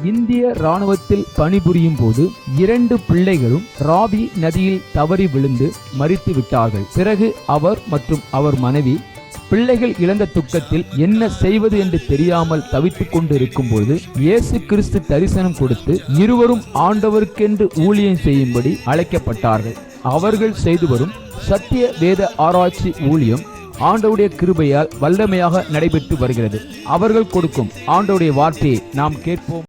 இந்திய இராணுவத்தில் பணிபுரியும் போது 2 பிள்ளைகளும் ராவி நதியில் தவறி விழுந்து மரித்து விட்டார்கள். பிறகு அவர் மற்றும் அவர் மனைவி பிள்ளைகள் இழந்த துக்கத்தில் என்ன செய்வது என்று தெரியாமல் தவித்துக் கொண்டு இருக்கும் போது இயேசு கிறிஸ்து தரிசனம் கொடுத்து இருவரும் ஆண்டவருக்கென்று ஊழியம் செய்யும்படி அழைக்கப்பட்டார்கள். அவர்கள் செய்து வரும் சத்திய வேத ஆராய்ச்சி ஊழியம் ஆண்டவருடைய கிருபையால் வல்லமையாக நடைபெற்று வருகிறது. அவர்கள் கொடுக்கும் ஆண்டவருடைய வார்த்தையை நாம் கேட்போம்.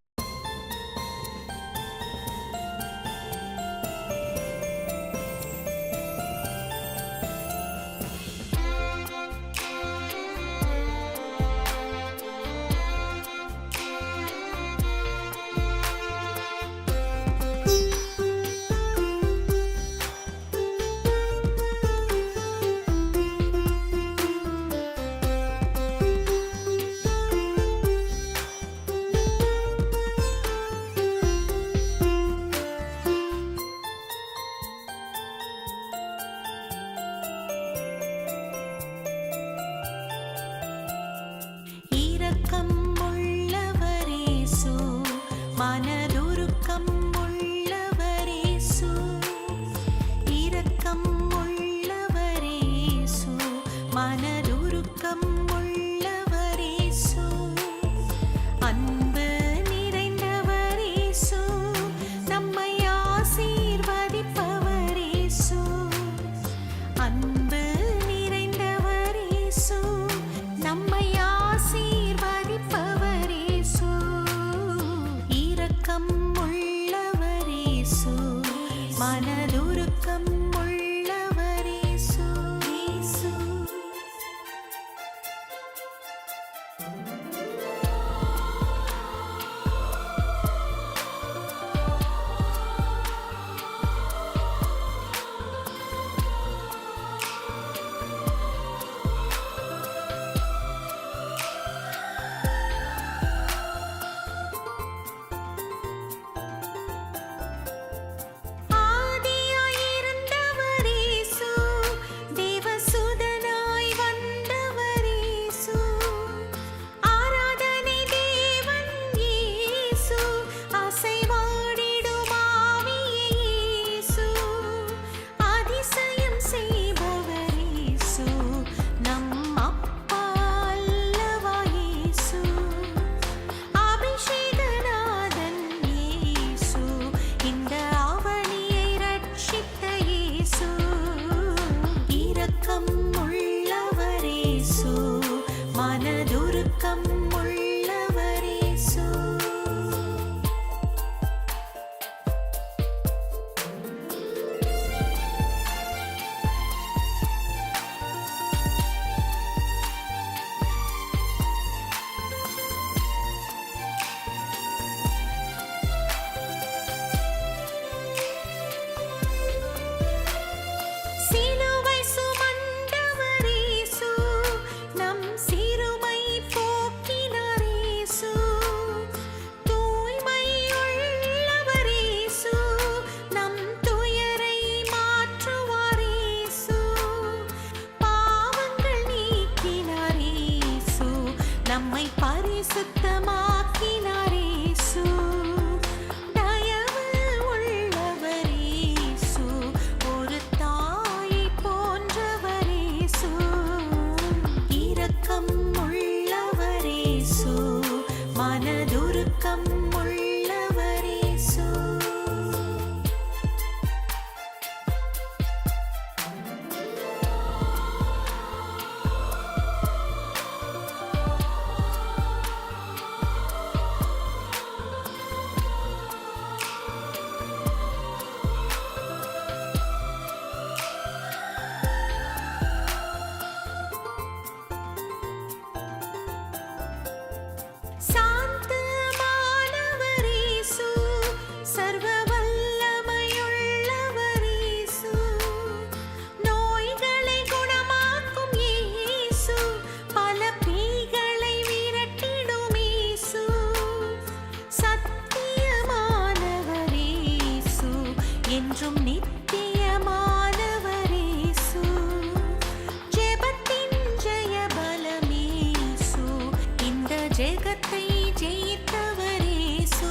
ஜெகத்தை ஜெயித்தவரேசு.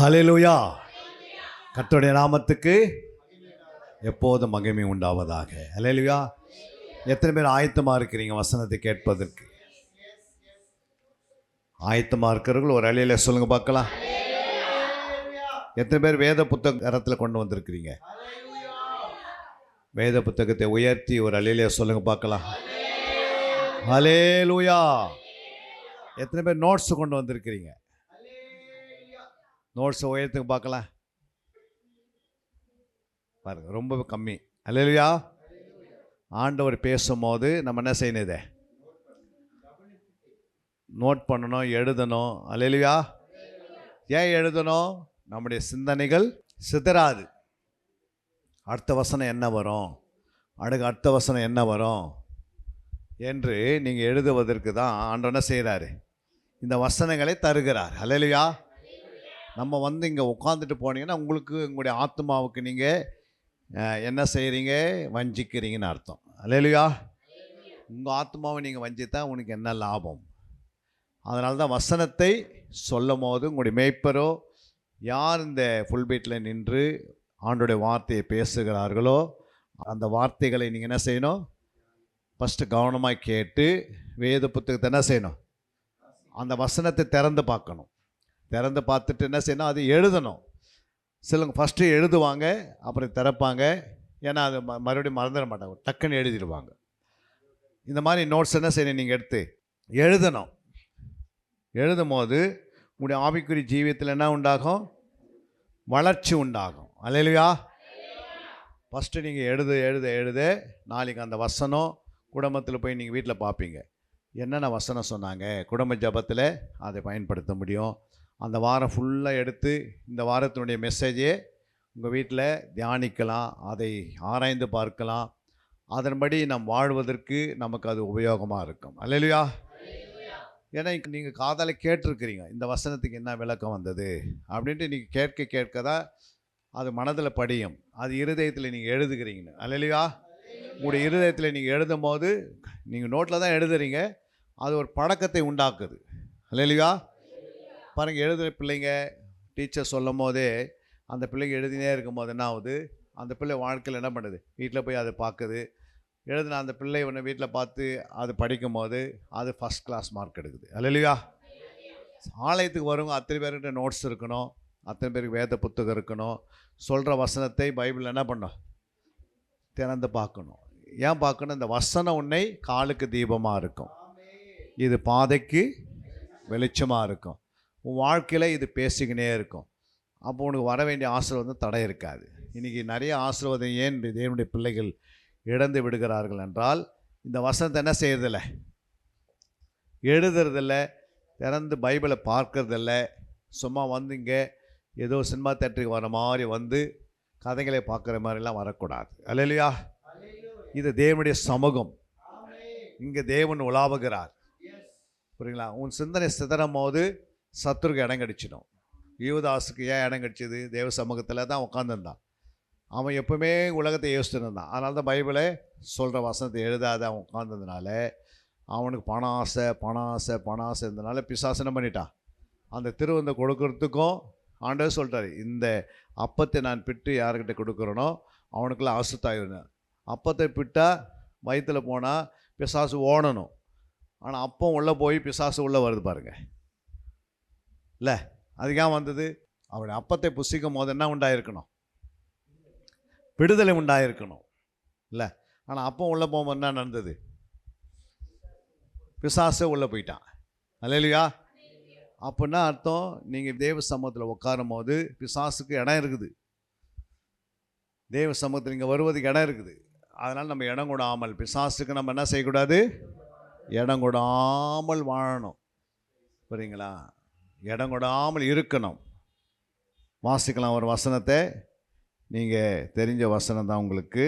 ஹல்லேலூயா. கர்த்தருடைய நாமத்துக்கு எப்போதும் மகிமை உண்டாவதாக. ஹல்லேலூயா. எத்தனை பேர் ஆயத்தமாக இருக்கிறீங்க வசனத்தை கேட்பதற்கு? ஆயத்தமாக இருக்கிறவர்கள் ஒரு அலையில சொல்லுங்க பார்க்கலாம். எத்தனை பேர் வேத புத்தகம் கரத்தில் கொண்டு வந்திருக்கிறீங்க? வேத புத்தகத்தை உயர்த்தி ஒரு அலையில சொல்லுங்க பார்க்கலாம். ஹல்லேலூயா. எத்தனை பேர் நோட்ஸ் கொண்டு வந்திருக்கிறீங்க? நோட்ஸை உயர்த்துக்கு பார்க்கலாம். பாருங்க, ரொம்ப கம்மி. ஹல்லேலூயா. ஆண்டவர் பேசும்போது நம்ம என்ன செய்யணும்? இதை நோட் பண்ணணும், எழுதணும். ஹல்லேலூயா. ஏன் எழுதணும்? நம்முடைய சிந்தனைகள் சிதறாது. அடுத்த வசனம் என்ன வரும், அடுத்த வசனம் என்ன வரும் என்று நீங்கள் எழுதுவதற்கு தான் ஆண்டவர் என்ன செய்கிறாரு? இந்த வசனங்களை தருகிறார். ஹல்லேலூயா. நம்ம இங்கே உட்காந்துட்டு போனீங்கன்னா உங்களுக்கு உங்களுடைய ஆத்மாவுக்கு நீங்கள் என்ன செய்கிறீங்க? வஞ்சிக்கிறீங்கன்னு அர்த்தம். ஹல்லேலூயா. உங்கள் ஆத்மாவை நீங்கள் வஞ்சித்தா உனக்கு என்ன லாபம்? அதனால தான் வசனத்தை சொல்லும் போது உங்களுடைய மேய்ப்பரோ யார் இந்த புல்பீட்டில் நின்று ஆண்டோடைய வார்த்தையை பேசுகிறார்களோ அந்த வார்த்தைகளை நீங்கள் என்ன செய்யணும்? ஃபஸ்ட்டு கவனமாக கேட்டு வேத புத்தகத்தை என்ன செய்யணும்? அந்த வசனத்தை திறந்து பார்க்கணும். திறந்து பார்த்துட்டு என்ன செய்யணும்? அது எழுதணும். சிலவங்க ஃபஸ்ட்டு எழுதுவாங்க, அப்புறம் திறப்பாங்க. ஏன்னா அது மறுபடியும் மறந்துட மாட்டாங்க, டக்குன்னு எழுதிடுவாங்க. இந்த மாதிரி நோட்ஸ் என்ன செய்யணும்? நீங்கள் எடுத்து எழுதணும். எழுதும் போது உங்களுடைய ஆவிக்குரிய ஜீவியத்தில் என்ன உண்டாகும்? வளர்ச்சி உண்டாகும். ஹல்லேலூயா. ஃபஸ்ட்டு நீங்கள் எழுத நாளைக்கு அந்த வசனம் குடும்பத்தில் போய் நீங்கள் வீட்டில் பார்ப்பீங்க. என்னென்ன வசனம் சொன்னாங்க, குடும்ப ஜபத்தில் அதை பயன்படுத்த முடியும். அந்த வாரம் ஃபுல்லாக எடுத்து இந்த வாரத்தினுடைய மெசேஜே உங்கள் வீட்டில் தியானிக்கலாம், அதை ஆராய்ந்து பார்க்கலாம். அதன்படி நாம் வாழ்வதற்கு நமக்கு அது உபயோகமாக இருக்கும். ஹல்லேலூயா. ஏன்னா நீங்கள் காதால் கேட்டிருக்கிறீங்க, இந்த வசனத்துக்கு என்ன விளக்கம் வந்தது அப்படின்ட்டு நீங்கள் கேட்க தான் அது மனதில் படியும். அது இருதயத்தில் நீங்கள் எழுதுகிறீங்கன்னு. ஹல்லேலூயா. உங்களுடைய இருதயத்தில் நீங்கள் எழுதும் போது நீங்கள் நோட்டில் தான் எழுதுறீங்க, அது ஒரு பழக்கத்தை உண்டாக்குது. ஹல்லேலூயா. பாருங்கள், எழுதுகிற பிள்ளைங்க டீச்சர் சொல்லும் போதே அந்த பிள்ளைங்க எழுதினே இருக்கும்போது என்ன ஆகுது? அந்த பிள்ளை வாழ்க்கையில் என்ன பண்ணுது? வீட்டில் போய் அதை பார்க்குது. எழுதின அந்த பிள்ளை ஒன்று வீட்டில் பார்த்து அது படிக்கும் போது அது ஃபஸ்ட் கிளாஸ் மார்க் எடுக்குது. ஹல்லேலூயா. ஆலயத்துக்கு வருங்க, அத்தனை பேர்கிட்ட நோட்ஸ் இருக்கணும், அத்தனை பேருக்கு வேத புத்தகம் இருக்கணும். சொல்கிற வசனத்தை பைபிள் என்ன பண்ணணும்? திறந்து பார்க்கணும். ஏன் பார்க்கணும்? இந்த வசனம் உன்னை காலுக்கு தீபமாக இருக்கும், இது பாதைக்கு வெளிச்சமாக இருக்கும். உன் வாழ்க்கையில் இது பேசிக்கினே இருக்கும். அப்போ உனக்கு வர வேண்டிய ஆசீர்வாதம் தடை இருக்காது. இன்றைக்கி நிறைய ஆசீர்வாதம் ஏன் தேவனுடைய பிள்ளைகள் இழந்து விடுகிறார்கள் என்றால், இந்த வசனத்தை என்ன செய்யறதில்ல, எழுதுறதில்ல, திறந்து பைபிளை பார்க்கறதில்ல. சும்மா இங்கே ஏதோ சினிமா தேட்டருக்கு வர மாதிரி கதைகளை பார்க்குற மாதிரிலாம் வரக்கூடாது. ஹல்லேலூயா. இது தேவனுடைய சமூகம், இங்கே தேவன் உலாவுகிறார். புரியுங்களா? உன் சிந்தனை சிதறும் போது சத்துருக்கு இடம் கடிச்சிடும். யூதாசுக்கு ஏன் இடம் கடிச்சிது? தேவ சமூகத்தில் தான் உட்காந்துருந்தான். அவன் எப்பவுமே உலகத்தை யோசிச்சுட்டு இருந்தான். அதனால தான் பைபிளை சொல்கிற வசனத்தை எழுதாத அவன் உட்கார்ந்ததுனால அவனுக்கு பண ஆசை இருந்தனால பிசாசனம் பண்ணிட்டான். அந்த திருவந்தை கொடுக்கறதுக்கும் ஆண்டவர் சொல்லிட்டார், இந்த அப்பத்தை நான் பிட்டு யாருக்கிட்ட கொடுக்குறனோ அவனுக்குள்ள அசுத்தாயிடும். அப்பத்தை பிட்டால் வயிற்றில் போனால் பிசாசு ஓடணும். ஆனால் அப்பம் உள்ளே போய் பிசாசு உள்ளே வருது பாருங்க. இல்லை, அதுக்காக வந்தது. அவனுடைய அப்பத்தை புசிக்கும் போது என்ன உண்டாயிருக்கணும்? விடுதலை உண்டாயிருக்கணும். இல்லை, ஆனால் அப்போ உள்ளே போகும்போது என்ன நடந்தது? பிசாசே உள்ளே போயிட்டான். ஹல்லேலூயா. அப்படின்னா அர்த்தம், நீங்கள் தேவ சமூகத்தில் உட்காரும் போது பிசாசுக்கு இடம் இருக்குது. தேவ சமூகத்தில் இங்கே வருவதுக்கு இடம் இருக்குது. அதனால் நம்ம இடம் கொடாமல், பிசாசுக்கு நம்ம என்ன செய்யக்கூடாது? இடம் கொடாமல் வாழணும். புரியுங்களா? இடம் கொடாமல் இருக்கணும். வாசிக்கலாம் ஒரு வசனத்தை. நீங்கள் தெரிஞ்ச வசனம் தான் உங்களுக்கு,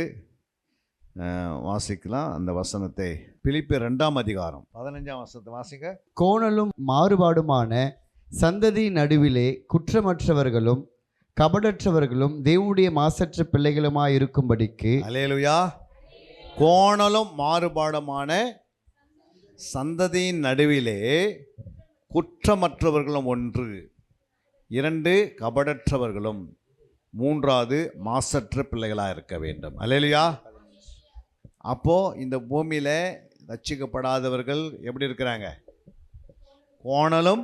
வாசிக்கலாம் அந்த வசனத்தை. பிலிப்பியர் 2ஆம் அதிகாரம் 15ஆம் வசனத்தை வாசிக்க. கோணலும் மாறுபாடுமான சந்ததி நடுவிலே குற்றமற்றவர்களும் கபடற்றவர்களும் தேவனுடைய மாசற்ற பிள்ளைகளுமாய் இருக்கும்படிக்கு. அல்லேலூயா. கோணலும் மாறுபாடுமான சந்ததியின் நடுவிலே குற்றமற்றவர்களும் ஒன்று. 2 கபடற்றவர்களும், 3வது மாசற்ற பிள்ளைகளாக இருக்க வேண்டும். அல்லேலூயா. அப்போது இந்த பூமியில் ரட்சிக்கப்படாதவர்கள் எப்படி இருக்கிறாங்க? கோணலும்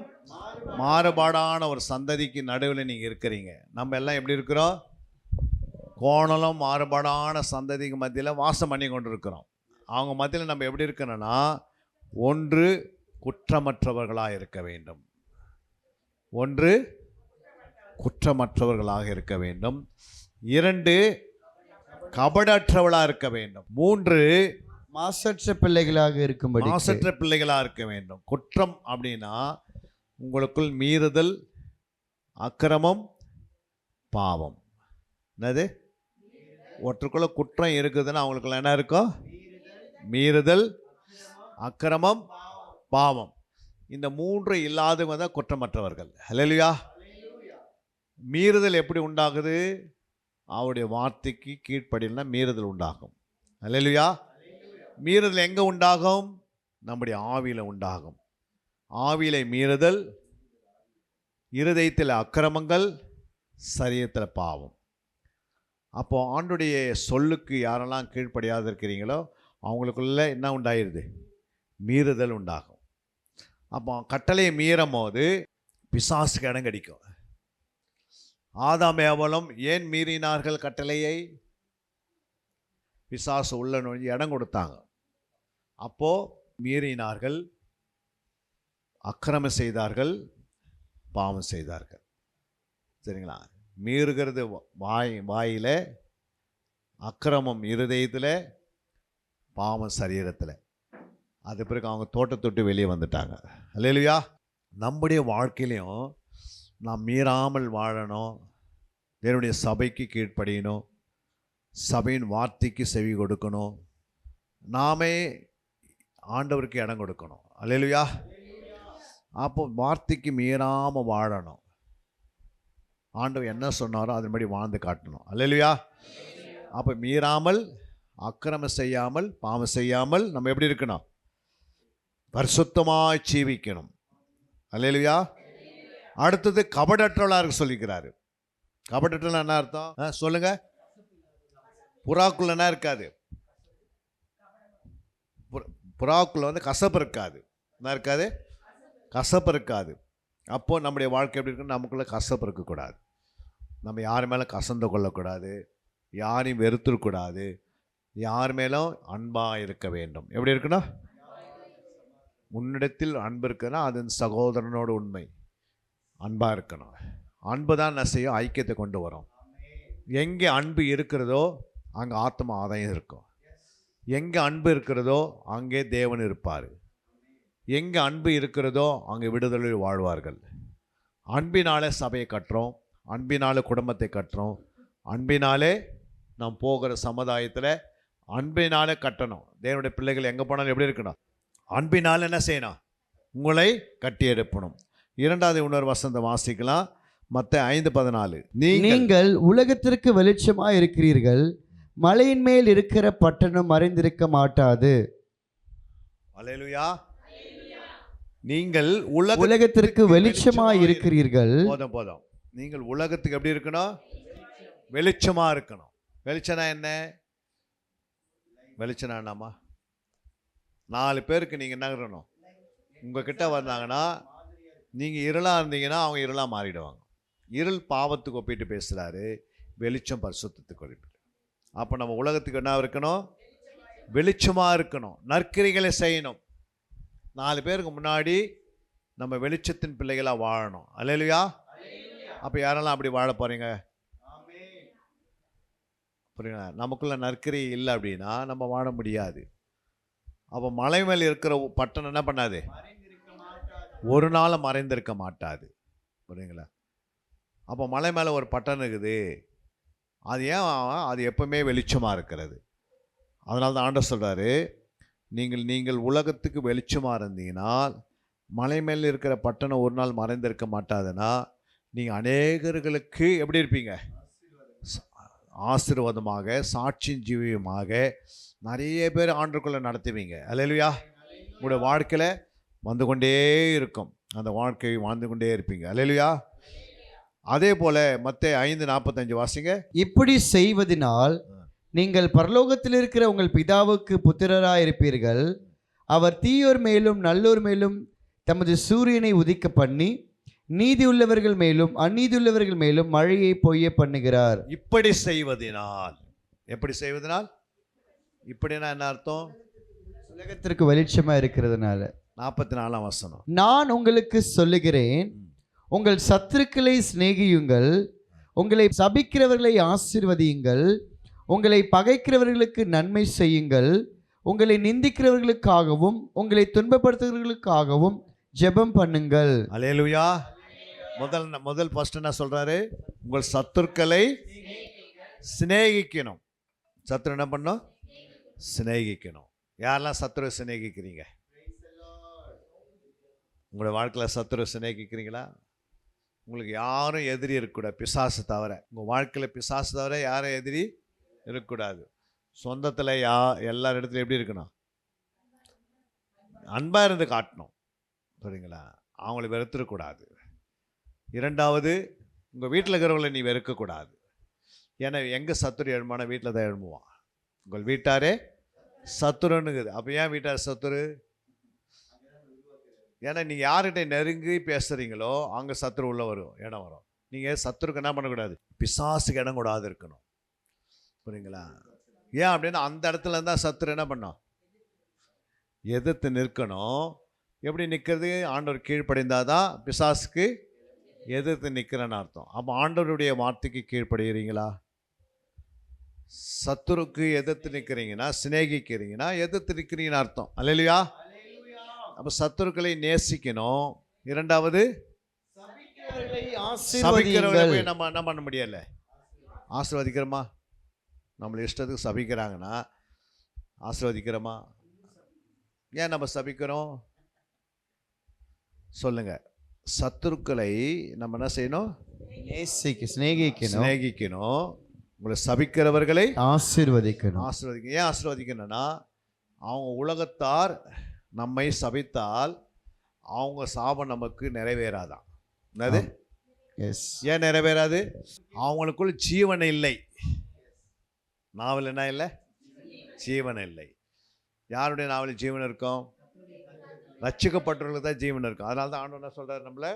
மாறுபாடான ஒரு சந்ததிக்கு நடுவில் நீங்கள் இருக்கிறீங்க. நம்ம எல்லாம் எப்படி இருக்கிறோம்? கோணலும் மாறுபாடான சந்ததிக்கு மத்தியில் வாசம் பண்ணி கொண்டு இருக்கிறோம். அவங்க மத்தியில் நம்ம எப்படி இருக்கணும்னா, 1 குற்றமற்றவர்களாக இருக்க வேண்டும். 1 குற்றமற்றவர்களாக இருக்க வேண்டும். 2 கபடற்றவளாக இருக்க வேண்டும். 3 மாசற்ற பிள்ளைகளாக இருக்கும்படி மாசற்ற பிள்ளைகளாக இருக்க வேண்டும். குற்றம் அப்படின்னா உங்களுக்குள் மீறுதல், அக்கிரமம், பாவம். என்னது? ஒருத்தருக்குள்ள குற்றம் இருக்குதுன்னா அவங்களுக்குள்ள என்ன இருக்கும்? மீறுதல், அக்கிரமம், பாவம். இந்த 3 இல்லாதவங்க தான் குற்றமற்றவர்கள். அல்லேலூயா. மீறுதல் எப்படி உண்டாகுது? அவருடைய வார்த்தைக்கு கீழ்ப்படினா மீறுதல் உண்டாகும். அல்லேலூயா. மீறுதல் எங்கே உண்டாகும்? நம்முடைய ஆவியில் உண்டாகும். ஆவியில மீறுதல், இருதயத்தில் அக்கிரமங்கள், சரீரத்தில் பாவம். அப்போ ஆண்டுடைய சொல்லுக்கு யாரெல்லாம் கீழ்ப்படியாது இருக்கிறீங்களோ அவங்களுக்குள்ள என்ன உண்டாயிருது? மீறுதல் உண்டாகும். அப்போ கட்டளையை மீறும் போது பிசாசுக்கு இடம் கிடைக்கும். ஆதாம் ஏவாளும் ஏன் மீறினார்கள் கட்டளையை? பிசாசு உள்ள நுழைஞ்சு இடம் கொடுத்தாங்க. அப்போது மீறினார்கள், அக்கிரமம் செய்தார்கள், பாவம் செய்தார்கள். சரிங்களா? மீறுகிறது வாயில், அக்கிரமம் இருதயத்தில், பாவம் சரீரத்தில். அது பிறகு அவங்க தோட்டத்தொட்டு வெளியே வந்துட்டாங்க. அல்லேலூயா. நம்முடைய வாழ்க்கையிலையும் நாம் மீறாமல் வாழணும். தேவனுடைய சபைக்கு கீழ்ப்படியணும். சபையின் வார்த்தைக்கு செவி கொடுக்கணும். நாமே ஆண்டவருக்கு இடம் கொடுக்கணும். அல்லேலூயா. அப்போ வார்த்தைக்கு மீறாமல் வாழணும். ஆண்டவர் என்ன சொன்னாரோ அதன்படி வாழ்ந்து காட்டணும். அல்லேலூயா. அப்போ மீறாமல், அக்கிரமம் செய்யாமல், பாவம் செய்யாமல் நம்ம எப்படி இருக்கணும்? பரிசுத்தமாய் ஜீவிக்கணும். அல்லேலூயா. அடுத்தது கபடற்றவளாக சொல்லிக்கிறாரு. கபடற்றல் என்ன அர்த்தம்? சொல்லுங்க. புறாக்குள்ள என்ன இருக்காது? புறாக்குள்ள கசப்பு இருக்காது. என்ன இருக்காது? கசப்பு இருக்காது. அப்போது நம்முடைய வாழ்க்கை எப்படி இருக்குன்னு நமக்குள்ளே கசப்பு இருக்கக்கூடாது. நம்ம யார் மேலே கசந்து கொள்ளக்கூடாது, யாரையும் வெறுத்துக்கூடாது, யார் மேலும் அன்பாக இருக்க வேண்டும். எப்படி இருக்குன்னா, உன்னிடத்தில் அன்பு இருக்குன்னா அது சகோதரனோட உண்மை. அன்பாக இருக்கணும். அன்பு தான் என்ன செய்யும்? ஐக்கியத்தை கொண்டு வரும். எங்கே அன்பு இருக்கிறதோ அங்கே ஆத்ம ஆதாயம் இருக்கும். எங்கே அன்பு இருக்கிறதோ அங்கே தேவன் இருப்பார். எங்கே அன்பு இருக்கிறதோ அங்கே விடுதலையில் வாழ்வார்கள். அன்பினாலே சபையை கட்டுறோம், அன்பினாலே குடும்பத்தை கட்டுறோம், அன்பினாலே நாம் போகிற சமுதாயத்தில் அன்பினாலே கட்டணும். தேவனுடைய பிள்ளைகள் எங்கே போனாலும் எப்படி இருக்கணும்? அன்பினால் என்ன செய்யணும்? உங்களை கட்டி எழுப்பணும். 2வது இன்னொரு வசனத்தை வாசிக்கலாம். மத்தேயு 5:14. நீங்கள் உலகத்திற்கு வெளிச்சமாய் இருக்கிறீர்கள். மலையின் மேல் இருக்கிற பட்டணம் மறைந்திருக்க மாட்டாது. அல்லேலூயா. நீங்கள் உலகத்திற்கு வெளிச்சமாய் இருக்கிறீர்கள். போதும். நீங்கள் உலகத்துக்கு எப்படி இருக்கணும்? வெளிச்சமா இருக்கணும். வெளிச்சனா என்ன? வெளிச்சனா என்னம்மா? 4 பேருக்கு நீங்கள் என்ன இருக்கணும்? உங்ககிட்ட வந்தாங்கன்னா நீங்கள் இருளாக இருந்தீங்கன்னா அவங்க இருளாக மாறிடுவாங்க. இருள் பாவத்துக்கு ஒப்பிட்டு பேசுகிறாரு, வெளிச்சம் பரிசுத்தத்துக்கு ஒப்பிட்டு. அப்போ நம்ம உலகத்துக்கு என்ன இருக்கணும்? வெளிச்சமாக இருக்கணும். நற்கிரிகளை செய்யணும். 4 பேருக்கு முன்னாடி நம்ம வெளிச்சத்தின் பிள்ளைகளாக வாழணும். அல்லேலூயா. அப்போ யாரெல்லாம் அப்படி வாழ போகிறீங்க? புரியுங்களா? நமக்குள்ள நற்கிரி இல்லை அப்படின்னா நம்ம வாழ முடியாது. அப்போ மலை மேல் இருக்கிற பட்டணம் என்ன பண்ணாது? ஒரு நாள் மறைந்திருக்க மாட்டாது. புரியுங்களா? அப்போ மலை மேலே ஒரு பட்டணம் இருக்குது. அது ஏன்? அது எப்பவுமே வெளிச்சமாக இருக்கிறது. அதனால தான் ஆண்டவர் சொல்கிறாரு, நீங்கள் உலகத்துக்கு வெளிச்சமாக இருந்தீங்கன்னா மலை மேலே இருக்கிற பட்டணம் ஒரு நாள் மறைந்திருக்க மாட்டாதுன்னா நீங்கள் அநேகர்களுக்கு எப்படி இருப்பீங்க? ஆசீர்வாதமாக, சாட்சியின் ஜீவியமாக நிறைய பேர் ஆண்டுக்குள்ளே நடத்துவீங்க. அல்லேலூயா. உங்களுடைய வாழ்க்கையில் வந்து கொண்டே இருக்கும். அந்த வாழ்க்கையை வாழ்ந்து கொண்டே இருப்பீங்க. அல்லேலூயா. அதே போல மத்தேயு 5:45 வாசிங்க. இப்படி செய்வதினால் நீங்கள் பரலோகத்தில் இருக்கிற உங்கள் பிதாவுக்கு புத்திரராயிருப்பீர்கள். அவர் தீயோர் மேலும் நல்லோர் மேலும் தமது சூரியனை உதிக்க பண்ணி நீதியுள்ளவர்கள் மேலும் அநீதியுள்ளவர்கள் மேலும் மழையை பொய்ய பண்ணுகிறார். இப்படி செய்வதினால், எப்படி செய்வதனால், இப்படின்னா என்ன அர்த்தம்? உலகத்திற்கு வெளிச்சமா இருக்கிறதுனால. 44ஆம் வசனம். நான் உங்களுக்கு சொல்லுகிறேன், உங்கள் சத்துருக்களை சிநேகியுங்கள், உங்களை சபிக்கிறவர்களை ஆசீர்வதியுங்கள், உங்களை பகைக்கிறவர்களுக்கு நன்மை செய்யுங்கள், உங்களை நிந்திக்கிறவர்களுக்காகவும் உங்களை துன்பப்படுத்துகிறவர்களுக்காகவும் ஜெபம் பண்ணுங்கள். அல்லேலூயா. முதல் ஃபர்ஸ்ட் என்ன சொல்றாரு? உங்கள் சத்துருக்களை சிநேகிக்கணும். சத்துரு என்ன பண்ணும்? சிநேகிக்கணும். யாரெல்லாம் சத்துரு சிநேகிக்கிறீங்க? உங்களோட வாழ்க்கையில் சத்துரு சிநேகிக்கிறீங்களா? உங்களுக்கு யாரும் எதிரி இருக்கக்கூடாது, பிசாசு தவிர. உங்கள் வாழ்க்கையில் பிசாசு தவிர யாரும் எதிரி இருக்கக்கூடாது. சொந்தத்தில் எல்லா இடத்துலையும் எப்படி இருக்கணும்? அன்பாக இருந்து காட்டணும். சரிங்களா? அவங்கள வெறுத்துடக்கூடாது. இரண்டாவது, உங்கள் வீட்டில் இருக்கிறவங்களை நீ வெறுக்கக்கூடாது. ஏன்னா எங்கே சத்துரு எழுமான வீட்டில் தான் எழும்புவான். உங்கள் வீட்டாரே சத்துருன்னுக்குது. அப்போ ஏன் வீட்டார் சத்துரு? ஏன்னா நீங்கள் யார்கிட்ட நெருங்கி பேசுகிறீங்களோ அங்கே சத்துரு உள்ள வரும், இடம் வரும். நீங்கள் சத்துருக்கு என்ன பண்ணக்கூடாது? பிசாசுக்கு இடம் கூடாது இருக்கணும். புரியுங்களா? ஏன் அப்படின்னா அந்த இடத்துல இருந்தால் சத்துரு என்ன பண்ணோம்? எதிர்த்து நிற்கணும். எப்படி நிற்கிறது? ஆண்டவர் கீழ்ப்படிந்தாதான் பிசாசுக்கு எதிர்த்து நிற்கிறேன்னு அர்த்தம். அப்போ ஆண்டவருடைய வார்த்தைக்கு கீழ்ப்படுகிறீங்களா? சத்துருக்கு எதிர்த்து நிற்கிறீங்கன்னா, சிநேகிக்கிறீங்கன்னா எதிர்த்து நிற்கிறீங்கன்னு அர்த்தம். அல்லேலூயா. அப்போ சத்துருக்களை நேசிக்கணும். இரண்டாவது, சபிக்கிறவர்களை நம்ம என்ன பண்ண முடியல? ஆசீர்வதிக்கிறோமா? நம்மளை இஷ்டத்துக்கு சபிக்கிறாங்கன்னா ஆசீர்வதிக்கிறோமா? ஏன் நம்ம சபிக்கிறோம் சொல்லுங்க. சத்துருக்களை நம்ம என்ன செய்யணும்? சிநேகிக்கணும். உங்களை சபிக்கிறவர்களை ஆசீர்வதிக்கணும். ஏன் ஆசீர்வதிக்கணும்னா, அவங்க உலகத்தார் நம்மை சபித்தால் அவங்க சாபம் நமக்கு நிறைவேறாதான். என்னது? ஏன் நிறைவேறாது? அவங்களுக்குள் ஜீவன் இல்லை. நாவல் என்ன இல்லை? ஜீவன் இல்லை. யாருடைய நாவலில் ஜீவன் இருக்கும்? ரட்சிக்கப்பட்டவர்களுக்கு தான் ஜீவன் இருக்கும். அதனால தான் ஆண்டவர் என்ன சொல்றாரு? நம்மளை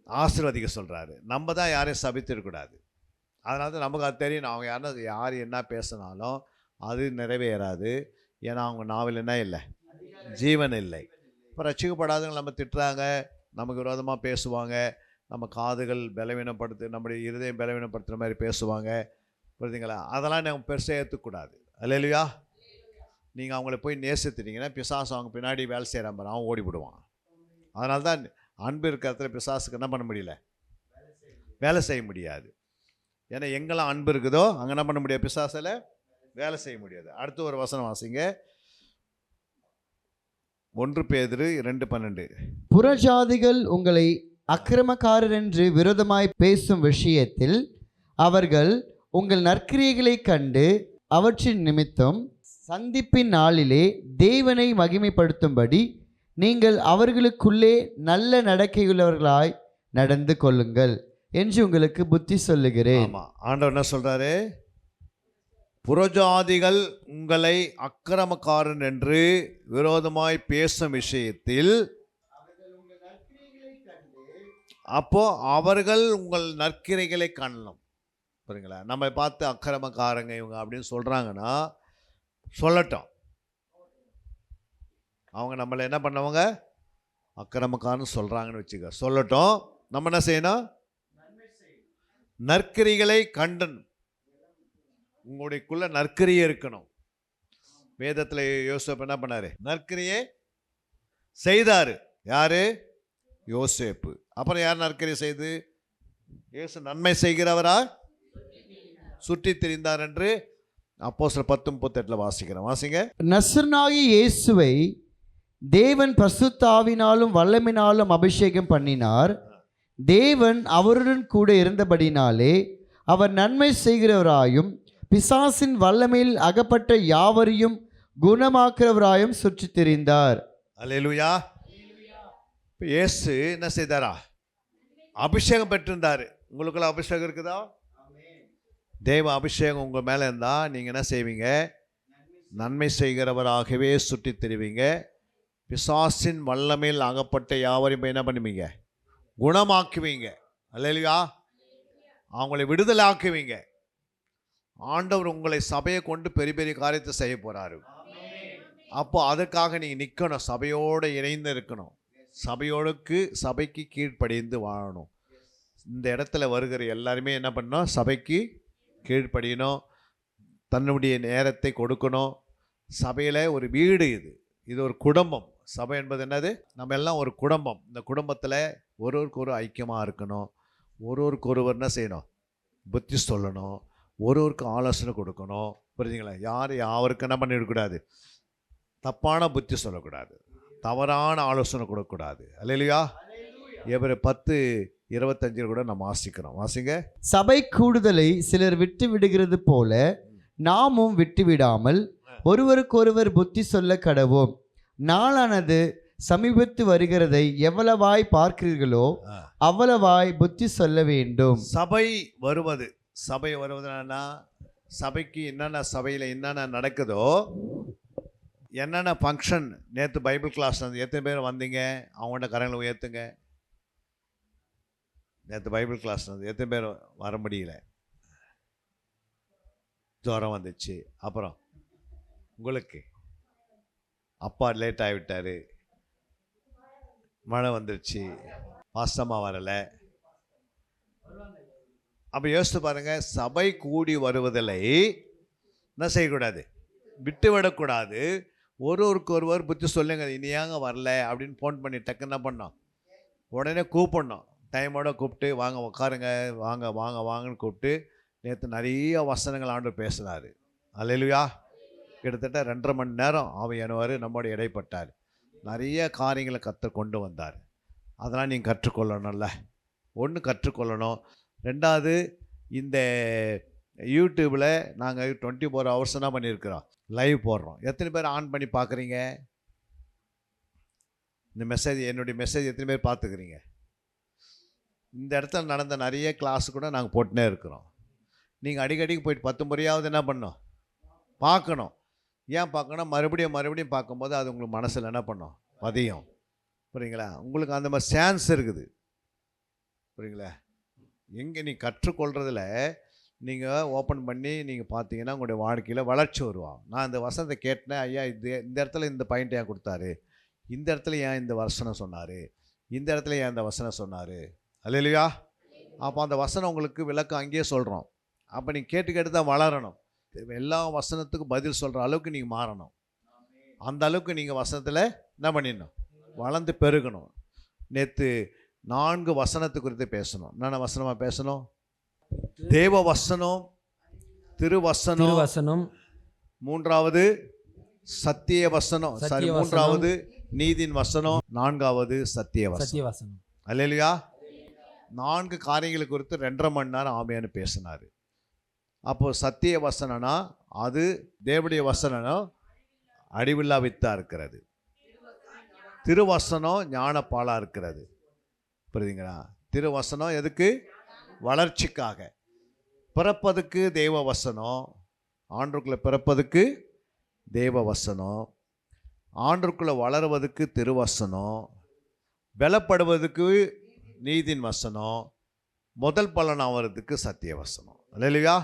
ஆசீர்வதிக்க சொல்றாரு. நம்ம தான் யாரையும் சபித்திருக்கூடாது. அதனால தான் நமக்கு அது தெரியும். அவங்க யார் என்ன பேசினாலும் அது நிறைவேறாது. ஏன்னா அவங்க நாவல் என்ன இல்லை? ஜீவன் இல்லை. இப்போ ரட்சிக்கப்படாதவங்க நம்ம திட்டுறாங்க, நமக்கு விரோதமாக பேசுவாங்க, நம்ம காதுகள் பலவீனப்படுத்து, நம்முடைய இருதயம் பலவீனப்படுத்துகிற மாதிரி பேசுவாங்க. புரியுதுங்களா? அதெல்லாம் நம்ம பெருசாக ஏற்றுக்கூடாது. அல்லேலூயா. நீங்கள் அவங்கள போய் நேசித்துட்டீங்கன்னா பிசாசு அவங்க பின்னாடி வேலை செய்கிறான் பாரு, அவன் ஓடிவிடுவான். அதனால தான் அன்பு இருக்கிற இடத்துல பிசாசுக்கு என்ன பண்ண முடியல? வேலை செய்ய முடியாது. ஏன்னா எங்கெல்லாம் அன்பு இருக்குதோ அங்கே என்ன பண்ண முடியாது? பிசாசில் வேலை செய்ய முடியாது. அடுத்து ஒரு வசனம் வாசிங்க. 1 பேதுரு 2:12. புறஜாதிகள் உங்களை அக்கிரமக்காரர் என்று விரோதமாய் பேசும் விஷயத்தில் அவர்கள் உங்கள் நற்கிரியைகளை கண்டு அவற்றின் நிமித்தம் சந்திப்பின் நாளிலே தேவனை மகிமைப்படுத்தும்படி நீங்கள் அவர்களுக்குள்ளே நல்ல நடக்கையுள்ளவர்களாய் நடந்து கொள்ளுங்கள் என்று உங்களுக்கு புத்தி சொல்லுகிறேன். ஆண்டவர் என்ன சொல்றாரு? புறஜாதிகள் உங்களை அக்கிரமக்காரன் என்று விரோதமாய் பேசும் விஷயத்தில் அப்போ அவர்கள் உங்கள் நற்கிரைகளை காணலாம். புரியுங்களா? நம்ம பார்த்து அக்கிரமக்காரங்க இவங்க அப்படின்னு சொல்றாங்கன்னா சொல்லட்டும். அவங்க நம்மளை என்ன பண்ணவங்க? அக்கிரமக்காரன்னு சொல்றாங்கன்னு வச்சுக்க, சொல்லட்டும். நம்ம என்ன செய்யணும்? நற்கிரிகளை கண்டன். உங்களுடையக்குள்ள நற்கிரியை இருக்கணும். வேதத்தில் யோசேப்பு என்ன பண்ணாரு? நற்கிரியை செய்தாரு. யாரு? யோசேப்பு. அப்புறம் யார் நற்கிரியை செய்து? இயேசு நன்மை செய்கிறவரா சுற்றி திரிந்தார் என்று அப்போஸ்தலர் 10:38 வாசிக்கிறோம். வாசிங்க. நசரேயனாகிய இயேசுவை தேவன் பரிசுத்த ஆவியினாலும் வல்லமையினாலும் அபிஷேகம் பண்ணினார். தேவன் அவருடன் கூட இருந்தபடினாலே அவர் நன்மை செய்கிறவராயும் பிசாசின் வல்லமையில் அகப்பட்ட யாவரையும் குணமாக்குறவராயும் சுற்றி திரிந்தார். அல்லேலூயா. இயேசு என்ன செய்தாரா? அபிஷேகம் பெற்றிருந்தாரு. உங்களுக்குள்ள அபிஷேகம் இருக்குதா? தேவ அபிஷேகம் உங்கள் மேலே இருந்தால் நீங்கள் என்ன செய்வீங்க? நன்மை செய்கிறவராகவே சுற்றி திரிவீங்க. பிசாசின் வல்லமையில் அகப்பட்ட யாவரையும் என்ன பண்ணுவீங்க? குணமாக்குவீங்க. அல்லேலூயா. அவங்களை விடுதலை ஆக்குவீங்க. ஆண்டவர் உங்களை சபையை கொண்டு பெரிய பெரிய காரியத்தை செய்ய போகிறாரு. அப்போ அதுக்காக நீங்கள் நிற்கணும், சபையோடு இணைந்து இருக்கணும், சபைக்கு கீழ்ப்படிந்து வாழணும். இந்த இடத்துல வருகிற எல்லாருமே என்ன பண்ணணும்? சபைக்கு கீழ்ப்படியணும், தன்னுடைய நேரத்தை கொடுக்கணும். சபையில் ஒரு வீடு, இது ஒரு குடும்பம். சபை என்பது என்னது? நம்ம எல்லாம் ஒரு குடும்பம். இந்த குடும்பத்தில் ஒருவருக்கு ஒரு ஐக்கியமாக இருக்கணும். ஒருவருக்கு ஒருவர் என்ன செய்யணும்? புத்தி சொல்லணும், ஒருவருக்கு ஆலோசனை கொடுக்கணும். புரியுதுங்களா? யாருக்கு என்ன பண்ணிடக்கூடாது? தப்பான புத்தி சொல்லக்கூடாது, தவறான ஆலோசனை கொடுக்கக்கூடாது. அல்லேலூயா. எபிரேயர் 10:25 கூட நம்ம வாசிக்கிறோம். வாசிங்க. சபை கூடுதலை சிலர் விட்டு விடுகிறது போல நாமும் விட்டுவிடாமல் ஒருவருக்கொருவர் புத்தி சொல்ல கடவோம். நாளானது சமீபத்து வருகிறதை எவ்வளவாய் பார்க்கிறீர்களோ அவ்வளவாய் புத்தி சொல்ல வேண்டும். சபை வருவதுன்னா சபைக்கு என்னென்ன சபையில் என்னென்ன நடக்குதோ, என்னென்ன ஃபங்க்ஷன். நேற்று பைபிள் கிளாஸ் எத்தனை பேர் வந்தீங்க? அவங்கள்ட்ட கரங்களை உயர்த்துங்க. நேற்று பைபிள் கிளாஸ் எத்தனை பேர் வர முடியல? ஜுரம் வந்துச்சு. அப்புறம் உங்களுக்கு அப்பா லேட் ஆகிவிட்டார், மழை வந்துருச்சு, பாஸ்டமாக வரலை. அப்போ யோசித்து பாருங்கள், சபை கூடி வருவதில்லை என்ன செய்யக்கூடாது? விட்டுவிடக்கூடாது. ஒருவருக்கு ஒருவர் புத்தி சொல்லுங்க. இனியாங்க வரல அப்படின்னு ஃபோன் பண்ணி டக்குன்னு என்ன பண்ணோம்? உடனே கூப்பிடணும். டைமோட கூப்பிட்டு வாங்க உட்காருங்க, வாங்க வாங்க வாங்கன்னு கூப்பிட்டு. நேற்று நிறைய வசனங்கள் ஆண்டவர் பேசினார். அல்லேலூயா. கிட்டத்தட்ட 2.5 மணி நேரம் ஆவியானவர் நம்மோட இடைப்பட்டார். நிறைய காரியங்களை கொண்டு வந்தார். அதெல்லாம் நீங்கள் கற்றுக்கொள்ளணும்ல. ஒன்று கற்றுக்கொள்ளணும். ரெண்டாவது, இந்த யூடியூப்பில் நாங்கள் 24 hours தான் பண்ணியிருக்கிறோம், லைவ் போடுறோம். எத்தனை பேர் ஆன் பண்ணி பார்க்குறீங்க? இந்த மெசேஜ், என்னுடைய மெசேஜ் எத்தனை பேர் பார்த்துக்கிறீங்க? இந்த இடத்துல நடந்த நிறைய கிளாஸ் கூட நாங்கள் போட்டுனே இருக்கிறோம். நீங்கள் அடிக்கடிக்கு போயிட்டு 10 முறையாவது என்ன பண்ணணும்? பார்க்கணும். ஏன் பார்க்கணும்? மறுபடியும் பார்க்கும்போது அது உங்களுக்கு மனசில் என்ன பண்ணும்? பதியும். புரியுங்களா? உங்களுக்கு அந்த மாதிரி சான்ஸ் இருக்குது. புரியுங்களா? எங்கே நீ கற்றுக்கொள்றதில் நீங்கள் ஓப்பன் பண்ணி நீங்கள் பார்த்தீங்கன்னா உங்களுடைய வாழ்க்கையில் வளர்ச்சி வருவான். நான் இந்த வசனத்தை கேட்டேன், ஐயா இந்த இடத்துல இந்த பாயிண்ட் ஏன் கொடுத்தாரு, இந்த இடத்துல ஏன் இந்த வசனம் சொன்னார், இந்த இடத்துல ஏன் இந்த வசனம் சொன்னார். அல்லேலூயா. அப்போ அந்த வசனம் உங்களுக்கு விளக்கம் அங்கேயே சொல்கிறோம். அப்போ நீங்கள் கேட்டு தான் வளரணும். எல்லா வசனத்துக்கும் பதில் சொல்கிற அளவுக்கு நீங்கள் மாறணும். அந்த அளவுக்கு நீங்கள் வசனத்தில் என்ன பண்ணிடணும்? வளர்ந்து பெருகணும். நேற்று 4 வசனத்து குறித்து பேசணும். என்னென்ன வசனமாக பேசணும்? தேவ வசனம், திருவசனம், மூன்றாவது சத்திய வசனம், மூன்றாவது நீதியின் வசனம், 4வது சத்திய வசனம். அல்லேலூயா. 4 காரியங்களை குறித்து 2.5 மணி நேரம் ஆவியானவர் பேசினார். அப்போது சத்திய வசனம்னா அது தேவனுடைய வசனம்னா அடிவில்லா வித்தா இருக்கிறது. திருவசனம் ஞானப்பாலாக இருக்கிறது. புரியுதுங்களா? திருவசனம் எதுக்கு? வளர்ச்சிக்காக. பிறப்பதுக்கு தேவ வசனம், ஆண்டருக்குள்ளே பிறப்பதுக்கு தேவ வசனம், ஆண்டருக்குள்ளே வளருவதுக்கு திருவசனம், பலப்படுவதுக்கு நீதியின் வசனம், முதல் பலன் ஆகிறதுக்கு சத்திய வசனம். அல்லேலூயா.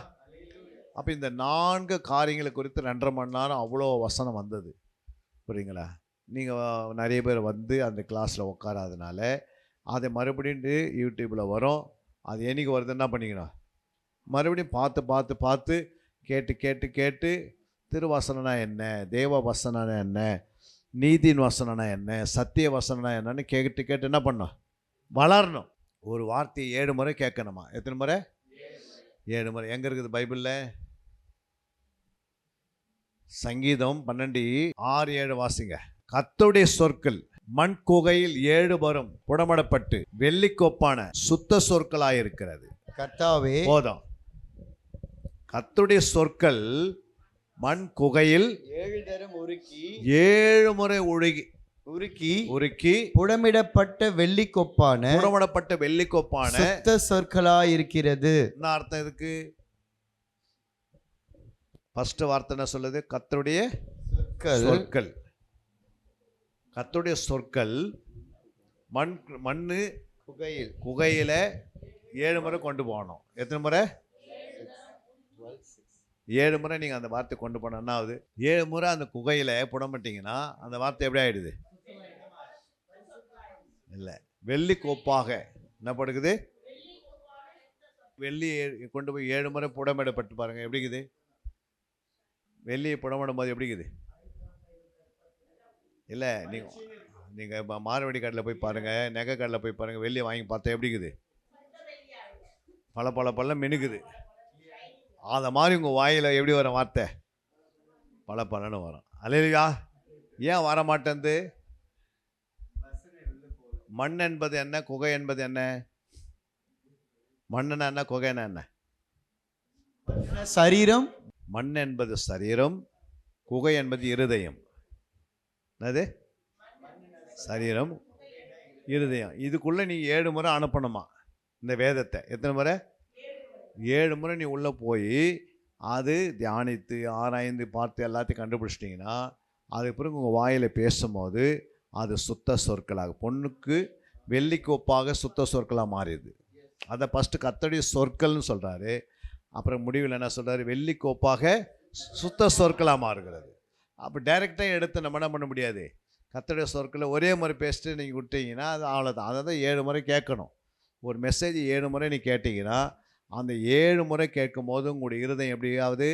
அப்போ இந்த 4 காரியங்களை குறித்து 2.5 மணி நேரம் அவ்வளோ வசனம் வந்தது. புரியுங்களா? நீங்கள் நிறைய பேர் வந்து அந்த கிளாஸில் உட்காராதனால அதை மறுபடியும் யூடியூப்பில் வரும். அது என்னைக்கு வருது என்ன பண்ணிக்கணும்? மறுபடியும் பார்த்து கேட்டு திருவசனம்னா என்ன, தேவ வசனம்னா என்ன, நீதியின் வசனம்னா என்ன, சத்திய வசனம்னா என்னன்னு கேட்டு என்ன பண்ணணும்? வளரணும். ஒரு வார்த்தையை 7 முறை கேட்கணுமா? எத்தனை முறை? 7 முறை. எங்கே இருக்குது பைபிளில்? சங்கீதம் 12:6-7 வாசிங்க. கர்த்தருடைய சொற்கள் மண் குகையில் 7 வரும் புடமடப்பட்டு வெள்ளிக்கொப்பான சுத்த சொற்களாயிருக்கிறது. கர்த்தாவே போதும். கர்த்தருடைய சொற்கள் மண் குகையில் 7 தரம் உருக்கி 7 முறை உருக்கி புடமிடப்பட்ட வெள்ளிக்கொப்பான புடமிடப்பட்ட வெள்ளிக்கொப்பான சுத்த சொற்களாயிருக்கிறது. என்ன அர்த்தம் இதுக்கு? ஃபர்ஸ்ட் வார்த்தை என்ன சொல்லுது? கர்த்தருடைய சொற்கள். கர்த்தருடைய சொற்கள் மண்ணு குகையில 7 முறை கொண்டு போகணும். எத்தனை முறை? 7 முறை நீங்கள் அந்த வார்த்தை கொண்டு போன என்ன ஆகுது? 7 முறை அந்த குகையில் புடமிட்டிங்கன்னா அந்த வார்த்தை எப்படி ஆயிடுது? இல்லை, வெள்ளி கோப்பாக என்ன படுக்குது? வெள்ளி கொண்டு போய் 7 முறை புடமிடப்பட்டு பாருங்க எப்படி இருக்குது? வெள்ளியை புடமிடும் போது எப்படி இருக்குது? இல்லை, நீங்கள் மார்வடி கடையில் போய் பாருங்கள், நகை கடையில் போய் பாருங்கள், வெள்ளியை வாங்கி பார்த்தா எப்படி இருக்குது? பல மினுக்குது. அதை மாதிரி உங்கள் வாயில் எப்படி வரும் வார்த்தை? பலன்னு வரும். அல்லேலூயா. ஏன் வர மாட்டேங்குது? மண் என்பது என்ன, குகை என்பது என்ன? மண்ணுனா என்ன, குகைனா என்ன? சரீரம். மண் என்பது சரீரம், குகை என்பது இருதயம். என்னது? சரீரம், இருதயம். இதுக்குள்ளே நீ 7 முறை அனுப்பணுமா இந்த வேதத்தை? எத்தனை முறை? 7 முறை நீ உள்ளே போய் அது தியானித்து ஆராய்ந்து பார்த்து எல்லாத்தையும் கண்டுபிடிச்சிட்டிங்கன்னா அதுக்கு பிறகு உங்கள் வாயில் பேசும்போது அது சுத்த சொற்களாக, பொண்ணுக்கு வெள்ளிக்கு ஒப்பாக சுத்த சொற்களாக மாறிடுது. அதை ஃபஸ்ட்டு கர்த்தருடைய சொற்கள்னு சொல்கிறாரு. அப்புறம் முடிவில் என்ன சொல்கிறாரு? வெள்ளிக்கு ஒப்பாக சுத்த சொற்களாக மாறுகிறது. அப்போ டைரெக்டாக எடுத்து நம்ம என்ன பண்ண முடியாது? கர்த்தருடைய சொற்களை ஒரே முறை பேசிட்டு நீங்கள் விட்டீங்கன்னா அது அவ்வளோதான். அதை தான் 7 முறை கேட்கணும். ஒரு மெசேஜ் 7 முறை நீ கேட்டிங்கன்னா அந்த 7 முறை கேட்கும் போது உங்களுடைய இருதயம் எப்படியாவது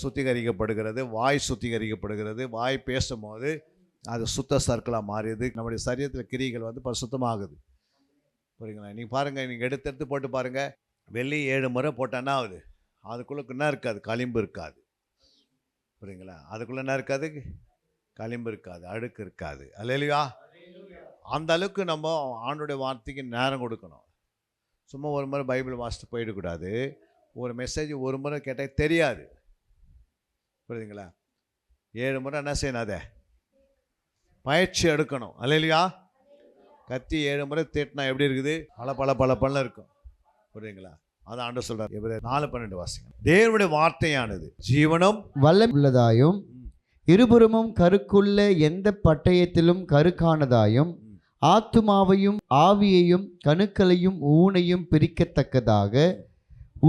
சுத்திகரிக்கப்படுகிறது, வாய் சுத்திகரிக்கப்படுகிறது. வாய் பேசும்போது அது சுத்த சர்க்கலாக மாறியது. நம்முடைய சரீரத்தில் கிரிகள் வந்து பரிசுத்தமாகுது. புரியுங்களா? நீங்கள் பாருங்கள், நீங்கள் எடுத்து போட்டு பாருங்கள். வெள்ளி 7 முறை போட்டான்னா ஆகுது? அதுக்குள்ளே என்ன இருக்காது? களிம்பு இருக்காது. புரியுங்களா? அதுக்குள்ளே என்ன இருக்காது? களிம்பு இருக்காது, அழுக்கு இருக்காது. அல்லேலூயா. அந்த அளவுக்கு நம்ம ஆண்டோடைய வார்த்தைக்கு நேரம் கொடுக்கணும். சும்மா ஒரு முறை பைபிள் வாசிட்டு போயிடக்கூடாது. ஒரு மெசேஜ் ஒரு முறை கேட்டால் தெரியாது. புரியுதுங்களா? 7 முறை என்ன செய்யணும்? அதை பயிற்சி எடுக்கணும். அல்லேலூயா. கத்தி 7 முறை தேட்டினா எப்படி இருக்குது? பல இருக்கும். புரியுதுங்களா? அதான் ஆண்டவர் சொல்றார். எபிரேயர் 4:12 வாசிங்க. தேவனுடைய வார்த்தையானது ஜீவனும் வல்லமை உள்ளதாயும் இருபுறமும் கருக்குள்ள எந்த பட்டயத்திலும் கருக்கானதாயும் ஆத்துமாவையும் ஆவியையும் கணுக்களையும் ஊனையும் பிரிக்கத்தக்கதாக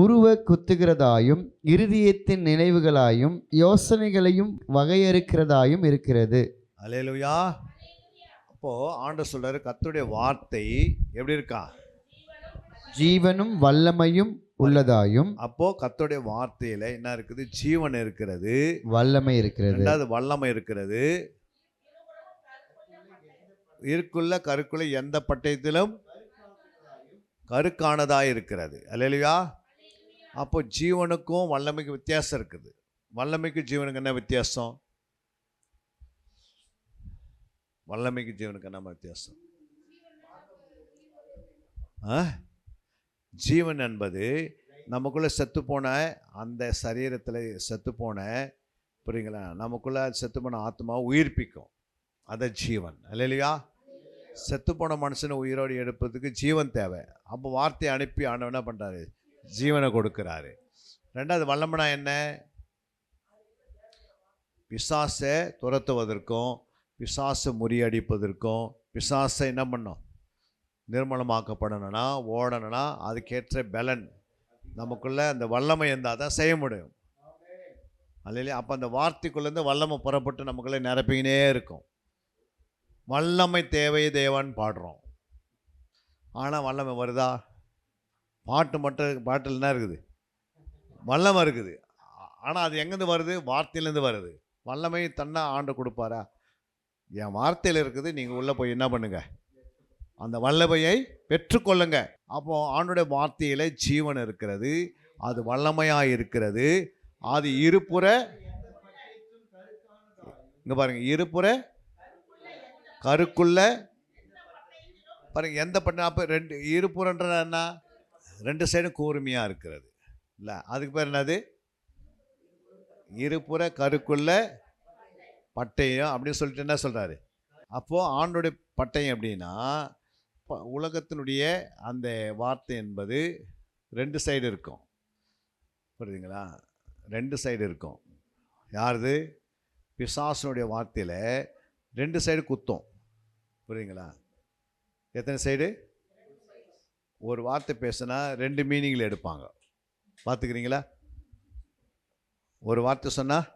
உருவ குத்துகிறதாயும் இருதயத்தின் நினைவுகளாயும் யோசனைகளையும் வகையறுக்கிறதாயும் இருக்கிறது. அல்லேலூயா. அப்போ ஆண்டவர் சொல்றாரு கர்த்தருடைய வார்த்தை எப்படி இருக்கா? ஜீவனும் வல்லமையும் உள்ளதாயும். அப்போ கர்த்தருடைய வார்த்தையில என்ன இருக்குது? ஜீவன் இருக்கிறது, வல்லமை இருக்கிறது. ரெண்டாவது வல்லமை இருக்கிறது. இருக்குள்ள கருக்குள்ள எந்த பட்டயத்திலும் கருக்கானதாக இருக்கிறது. அல்லேலூயா. அப்போ ஜீவனுக்கும் வல்லமைக்கு வித்தியாசம் இருக்குது. வல்லமைக்கு ஜீவனுக்கு என்ன வித்தியாசம்? வல்லமைக்கு ஜீவனுக்கு என்ன வித்தியாசம்? ஜீவன் என்பது நமக்குள்ளே செத்துப்போன அந்த சரீரத்தில் செத்துப்போன, புரியுங்களா, நமக்குள்ளே செத்துப்போன ஆத்மாவை உயிர்ப்பிக்கும். அதை ஜீவன். அல்லேலூயா. செத்துப்போன மனுஷனை உயிரோடு எடுப்பதுக்கு ஜீவன் தேவை. அப்போ வார்த்தையை அனுப்பி ஆண்டவன் என்ன பண்ணுறாரு? ஜீவனை கொடுக்குறாரு. ரெண்டாவது வல்லமைனா என்ன? பிசாசை துரத்துவதற்கும் பிசாசை முறியடிப்பதற்கும் பிசாசை என்ன பண்ணும்? நிர்மூலமாக்கப்படணும்னா, ஓடணும்னா அதுக்கேற்ற பலன் நமக்குள்ளே அந்த வல்லமை இருந்தால் தான் செய்ய முடியும். அல்லையா? அப்போ அந்த வார்த்தைக்குள்ளேருந்து வல்லமை புறப்பட்டு நமக்குள்ளே நிரப்பிக்கினே இருக்கும். வல்லமை தேவை தேவான்னு பாடுறோம். ஆனால் வல்லமை வருதா? பாட்டில் என்ன இருக்குது? வல்லமை இருக்குது. ஆனால் அது எங்கேருந்து வருது? வார்த்தையிலேருந்து வருது. வல்லமை தன்னா ஆண்டு கொடுப்பாரா? என் வார்த்தையில் இருக்குது, நீங்கள் உள்ளே போய் என்ன பண்ணுங்க? அந்த வல்லமையை பெற்றுக்கொள்ளுங்க. அப்போ ஆண்டுடைய வார்த்தையில ஜீவன் இருக்கிறது, அது வல்லமையாக இருக்கிறது. அது இருபுற, இங்க பாருங்க, இருபுற கருக்குள்ள பாருங்க எந்த பட்டம். அப்போ ரெண்டு இருபுறன்ற என்ன? 2 சைடும் கூர்மையாக இருக்கிறது இல்லை? அதுக்கு பேர் என்னது? இருபுற கருக்குள்ள பட்டயம் அப்படின்னு சொல்லிட்டு என்ன சொல்றாரு? அப்போது ஆண்டோடைய பட்டயம் எப்படின்னா, உலகத்தினுடைய அந்த வார்த்தை என்பது 2 சைடு இருக்கும். புரியுதுங்களா? 2 சைடு இருக்கும். யாருது? பிசாசனுடைய வார்த்தையில் 2 சைடு குத்தும். புரியுதுங்களா? எத்தனை சைடு? ஒரு வார்த்தை பேசுனா 2 மீனிங்கில் எடுப்பாங்க. பார்த்துக்கிறீங்களா? ஒரு வார்த்தை சொன்னால்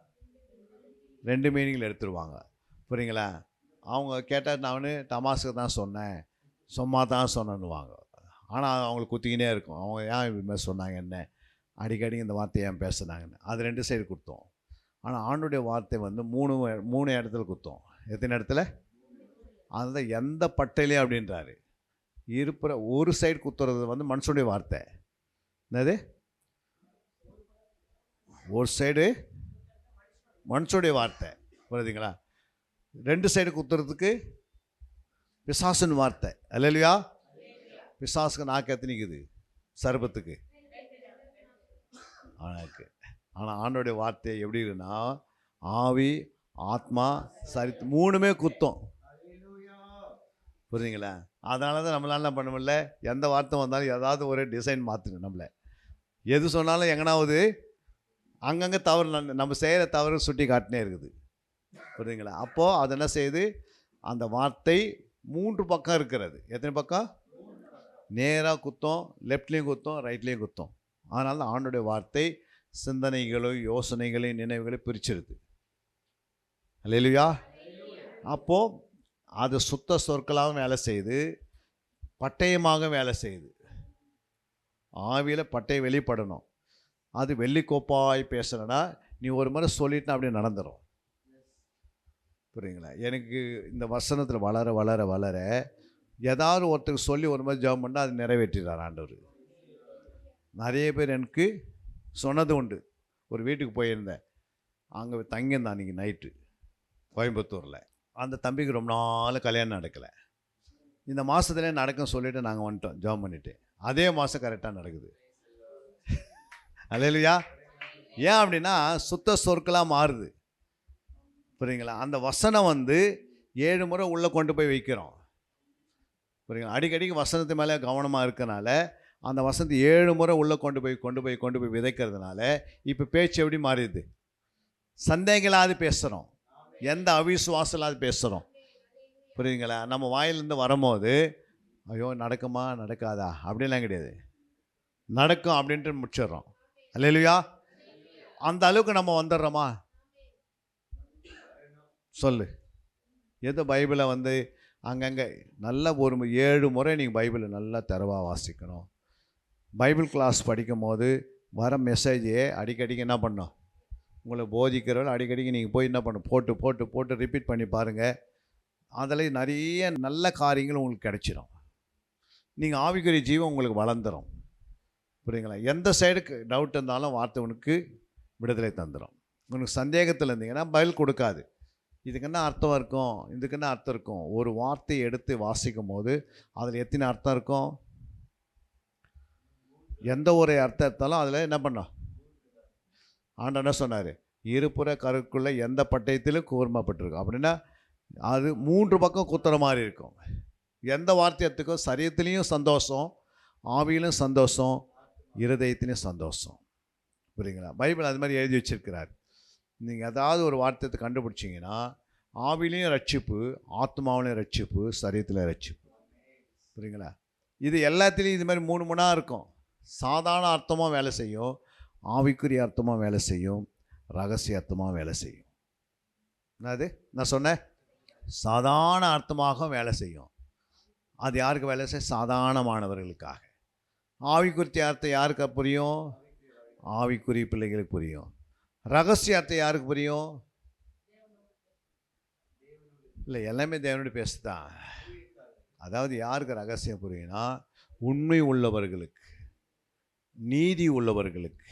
2 மீனிங்கில் எடுத்துருவாங்க. புரியுங்களா? அவங்க கேட்டால் நான் தமாசுக்கு தான் சொன்னேன், சும்மா தான் சொன்னேன்னுவாங்க. ஆனால் அவங்களுக்கு குத்திக்கினே இருக்கும். அவங்க ஏன் இது மாதிரி சொன்னாங்க, என்ன அடிக்கடி இந்த வார்த்தையை ஏன் பேசுனாங்கன்னு. அது 2 சைடு குத்தும். ஆனால் ஆண்டுடைய வார்த்தை வந்து 3 இடத்துல குத்தும். எத்தனை இடத்துல? அதுதான் எந்த பட்டையிலே அப்படின்றாரு. இருப்புற ஒரு சைடு குத்துறது வந்து மனுஷனுடைய வார்த்தை. என்னது? ஒரு சைடு மனுஷனுடைய வார்த்தை. புரியுதுங்களா? 2 சைடு குத்துறதுக்கு பிசாசுன்னு வார்த்தை. அல்லேலூயா. பிசாசுக்கு நாக்கு எத்தனைக்குது? சர்பத்துக்கு. ஆனால் ஆண்டோடைய வார்த்தை எப்படி இருக்குன்னா, ஆவி, ஆத்மா, சரித்து 3மே குத்தம். புரியுதுங்களா? அதனால தான் நம்மளால என்ன பண்ண முடியல, எந்த வார்த்தை வந்தாலும் ஏதாவது ஒரு டிசைன் மாற்றுங்க. நம்மளை எது சொன்னாலும் எங்கனாவது அங்கங்கே தவறு, நம்ம செய்கிற தவறு சுட்டி காட்டினே இருக்குது. புரியுதுங்களா? அப்போது அது என்ன செய்யுது, அந்த வார்த்தை 3 பக்கம் இருக்கிறது. எத்தனை பக்கம்? நேராக குத்தம், லெஃப்ட்லேயும் குத்தம், ரைட்லேயும் குத்தம். அதனால தான் ஆண்டோடைய வார்த்தை சிந்தனைகளையும் யோசனைகளையும் நினைவுகளை பிரிச்சிருது. அல்லேலூயா. அப்போது அது சுத்த சொற்களாகவும் வேலை செய்யுது, பட்டயமாக வேலை செய்யுது. ஆவியில் பட்டயம் வெளிப்படணும். அது வெள்ளிக்கோப்பாய் பேசுகிறேன்னா நீ ஒரு முறை சொல்லிட்டுனா அப்படியே நடந்துடும். புரியுங்களா? எனக்கு இந்த வசனத்தில் வளர வளர வளர ஏதாவது ஒருத்தருக்கு சொல்லி ஒரு மாதிரி ஜெபம் பண்ணால் அது நிறைவேற்றிடுறார் ஆண்டவர். நிறைய பேர் எனக்கு சொன்னது உண்டு. ஒரு வீட்டுக்கு போயிருந்தேன், அங்கே தங்கியிருந்தேன் அன்றைக்கி நைட்டு கோயம்புத்தூரில். அந்த தம்பிக்கு ரொம்ப நாள் கல்யாணம் நடக்கலை. இந்த மாதத்துலேயே நடக்கும் சொல்லிவிட்டு நாங்கள் வந்துட்டோம் ஜெபம் பண்ணிவிட்டு. அதே மாதம் கரெக்டாக நடக்குது. அல்லேலூயா. ஏன் அப்படின்னா சுத்த சொற்களாக மாறுது. புரியுங்களா? அந்த வசனம் வந்து 7 முறை உள்ளே கொண்டு போய் வைக்கிறோம். புரியுங்களா? அடிக்கடிக்கு வசனத்து மேலே கவனமாக இருக்கனால அந்த வசனத்தை 7 முறை உள்ளே கொண்டு போய் விதைக்கிறதுனால இப்போ பேச்சு எப்படி மாறிடுது? சந்தேகங்களாவது பேசுகிறோம், எந்த அவிசுவாசலாவது பேசுகிறோம். புரியுதுங்களா? நம்ம வாயிலிருந்து வரும்போது ஐயோ நடக்குமா நடக்காதா அப்படின்லாம் கிடையாது, நடக்கும் அப்படின்ட்டு முடிச்சிடுறோம். அல்லேலூயா. அந்த அளவுக்கு நம்ம வந்துடுறோமா? சொல்லு. எது பைபிளை வந்து அங்கங்கே நல்ல ஒரு 7 முறை நீங்கள் பைபிளை நல்லா தரவாக வாசிக்கணும். பைபிள் கிளாஸ் படிக்கும் போது வர மெசேஜே அடிக்கடிக்கு என்ன பண்ணணும், உங்களை போதிக்கிறவர்கள் அடிக்கடிக்கு நீங்கள் போய் என்ன பண்ணணும், போட்டு போட்டு போட்டு ரிப்பீட் பண்ணி பாருங்கள். அதில் நிறைய நல்ல காரியங்கள் உங்களுக்கு கிடைச்சிடும். நீங்கள் ஆவிக்குரிய ஜீவன் உங்களுக்கு வளர்ந்துடும். புரியுங்களா? எந்த சைடுக்கு டவுட் இருந்தாலும் வார்த்தை உனக்கு விடுதலை தந்துடும். உனக்கு சந்தேகத்தில் இருந்தீங்கன்னா பதில் கொடுக்காது. இதுக்கு என்ன அர்த்தம் இருக்கும், இதுக்கு என்ன அர்த்தம் இருக்கும். ஒரு வார்த்தையை எடுத்து வாசிக்கும் போது அதில் எத்தனை அர்த்தம் இருக்கும்? எந்த ஒரு அர்த்தம் எடுத்தாலும் அதில் என்ன பண்ணோம்? ஆண்டவர் என்ன சொன்னார்? இருபுற கருக்குள்ளே எந்த பட்டயத்திலும் கூர்மப்பட்டிருக்கும். அப்படின்னா அது 3 பக்கம் குத்துற மாதிரி இருக்கும். எந்த வார்த்தையத்துக்கும் சரீரத்துலேயும் சந்தோஷம், ஆவியிலும் சந்தோஷம், இருதயத்திலையும் சந்தோஷம். புரியுங்களா? பைபிள் அது மாதிரி எழுதி வச்சிருக்கிறார். நீங்கள் ஏதாவது ஒரு வார்த்தையை கண்டுபிடிச்சிங்கன்னா ஆவிலையும் ரட்சிப்பு, ஆத்மாவிலையும் ரட்சிப்பு, சரீரத்தில் ரட்சிப்பு. புரியுங்களா? இது எல்லாத்துலேயும் இது மாதிரி 3 இருக்கும். சாதாரண அர்த்தமாக வேலை செய்யும், ஆவிக்குரிய அர்த்தமாக வேலை செய்யும், ரகசிய அர்த்தமாக வேலை செய்யும். என்னது நான் சொன்னேன்? சாதாரண அர்த்தமாக வேலை செய்யும். அது யாருக்கு வேலை செய்யும்? சாதாரணமானவர்களுக்காக. ஆவிக்குரிய அர்த்தம் யாருக்கு புரியும்? ஆவிக்குரிய பிள்ளைகளுக்கு புரியும். ரகசிய அர்த்தம் யாருக்கு புரியும்? இல்லை, எல்லாமே தேவனுடைய பேசுதான். அதாவது யாருக்கு ரகசியம் புரியும்னா உண்மை உள்ளவர்களுக்கு, நீதி உள்ளவர்களுக்கு,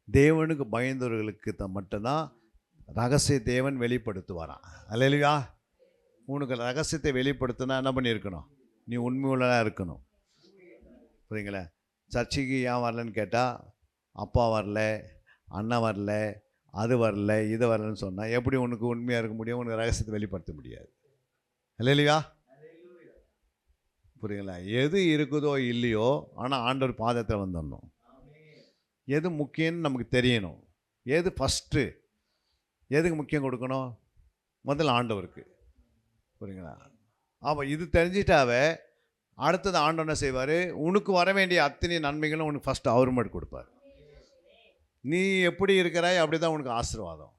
தேவனுக்கு பயந்தவர்களுக்கு மட்டும்தான் ரகசிய தேவன் வெளிப்படுத்துவாரான். அல்லேலூயா. உனக்கு ரகசியத்தை வெளிப்படுத்தினா என்ன பண்ணியிருக்கணும்? நீ உண்மை உள்ளதாக இருக்கணும். புரியுங்களா? சர்ச்சைக்கு ஏன் வரலன்னு கேட்டால் அப்பா வரல, அண்ணன் வரல, அது வரல, இது வரலன்னு சொன்னால் எப்படி உனக்கு உண்மையாக இருக்க முடியும்? உனக்கு ரகசியத்தை வெளிப்படுத்த முடியாது. இல்லையா? புரியுங்களா? எது இருக்குதோ இல்லையோ, ஆனால் ஆண்டவர் பாதத்தில் வந்துடணும். எது முக்கியம்னு நமக்கு தெரியணும். எது ஃபஸ்ட்டு, எதுக்கு முக்கியம் கொடுக்கணும்? முதல்ல ஆண்டவருக்கு. புரியுங்களா? அப்போ இது தெரிஞ்சிட்டாவே அடுத்தது ஆண்டவர் என்ன செய்வார்? உனக்கு வர வேண்டிய அத்தனை நன்மைகளும் உனக்கு ஃபஸ்ட்டு அவர் மட்டும் கொடுப்பார். நீ எப்படி இருக்கிறாய் அப்படி தான் உனக்கு ஆசீர்வாதம்.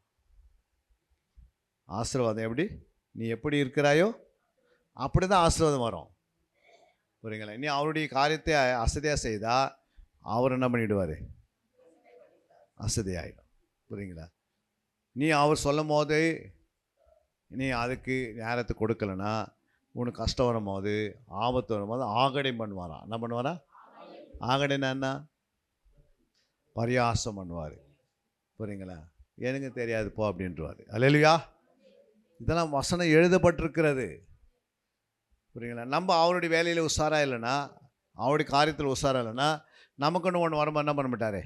ஆசீர்வாதம் எப்படி? நீ எப்படி இருக்கிறாயோ அப்படி தான் ஆசீர்வாதம் வரும். புரியுங்களா? நீ அவருடைய காரியத்தை அசதியாக செய்தால் அவர் என்ன பண்ணிவிடுவார்? அசதியாகிடும். புரியுங்களா? நீ அவர் சொல்லும் போது நீ அதுக்கு நேரத்தை கொடுக்கலன்னா உனக்கு கஷ்டம் வரும்போது, ஆபத்து வரும்போது ஆகடை பண்ணுவாராம். என்ன பண்ணுவாரா? ஆகடைன்னா என்ன? பரியாசம் பண்ணுவார். புரியுங்களா? எனக்கு தெரியாது போ அப்படின்றவார். அல்லேலூயா. இதெல்லாம் வசனம் எழுதப்பட்டிருக்கிறது. புரியுங்களா? நம்ம அவருடைய வேலையில் உஷாராக இல்லைன்னா, அவருடைய காரியத்தில் உஷாராக இல்லைன்னா நமக்குன்னு ஒன்று வரும்போது என்ன பண்ண மாட்டாரே?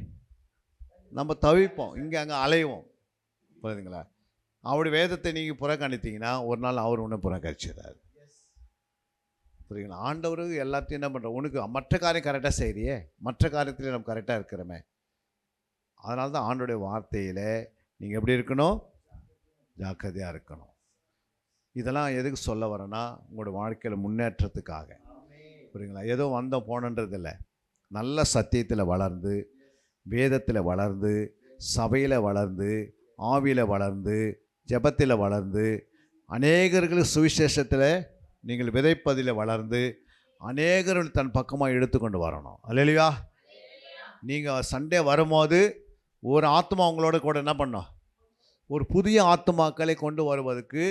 நம்ம தவிப்போம், இங்கே அங்கே அலைவோம். புரியுதுங்களா? அவருடைய வேதத்தை நீங்கள் புறக்கணித்தீங்கன்னா ஒரு நாள் அவர் ஒன்று புறக்கணிச்சிடாரு. புரியுங்களா? ஆண்டவர் எல்லாத்தையும் என்ன பண்ணுறோம்? உனக்கு மற்ற காரியம் கரெக்டாக செய்கிறியே, மற்ற காரியத்திலே நம்ம கரெக்டாக இருக்கிறோமே. அதனால தான் ஆண்டோடைய வார்த்தையில் நீங்கள் எப்படி இருக்கணும்? ஜாக்கிரதையாக இருக்கணும். இதெல்லாம் எதுக்கு சொல்ல வரேன்னா, உங்களோட வாழ்க்கையில் முன்னேற்றத்துக்காக. புரியுங்களா? ஏதோ வந்தோம் போனன்றதில்லை. நல்ல சத்தியத்தில் வளர்ந்து, வேதத்தில் வளர்ந்து, சபையில் வளர்ந்து, ஆவியில் வளர்ந்து, ஜெபத்தில் வளர்ந்து, அநேகர்களுக்கு சுவிசேஷத்தில் நீங்கள் விதைப்பதில் வளர்ந்து, அநேகர்கள் தன் பக்கமாக எடுத்துக்கொண்டு வரணும். அல்லேலூயா. நீங்கள் சண்டே வரும்போது ஒரு ஆத்மா உங்களோட கூட என்ன பண்ணணும்? ஒரு புதிய ஆத்மாக்களை கொண்டு வருவதற்கு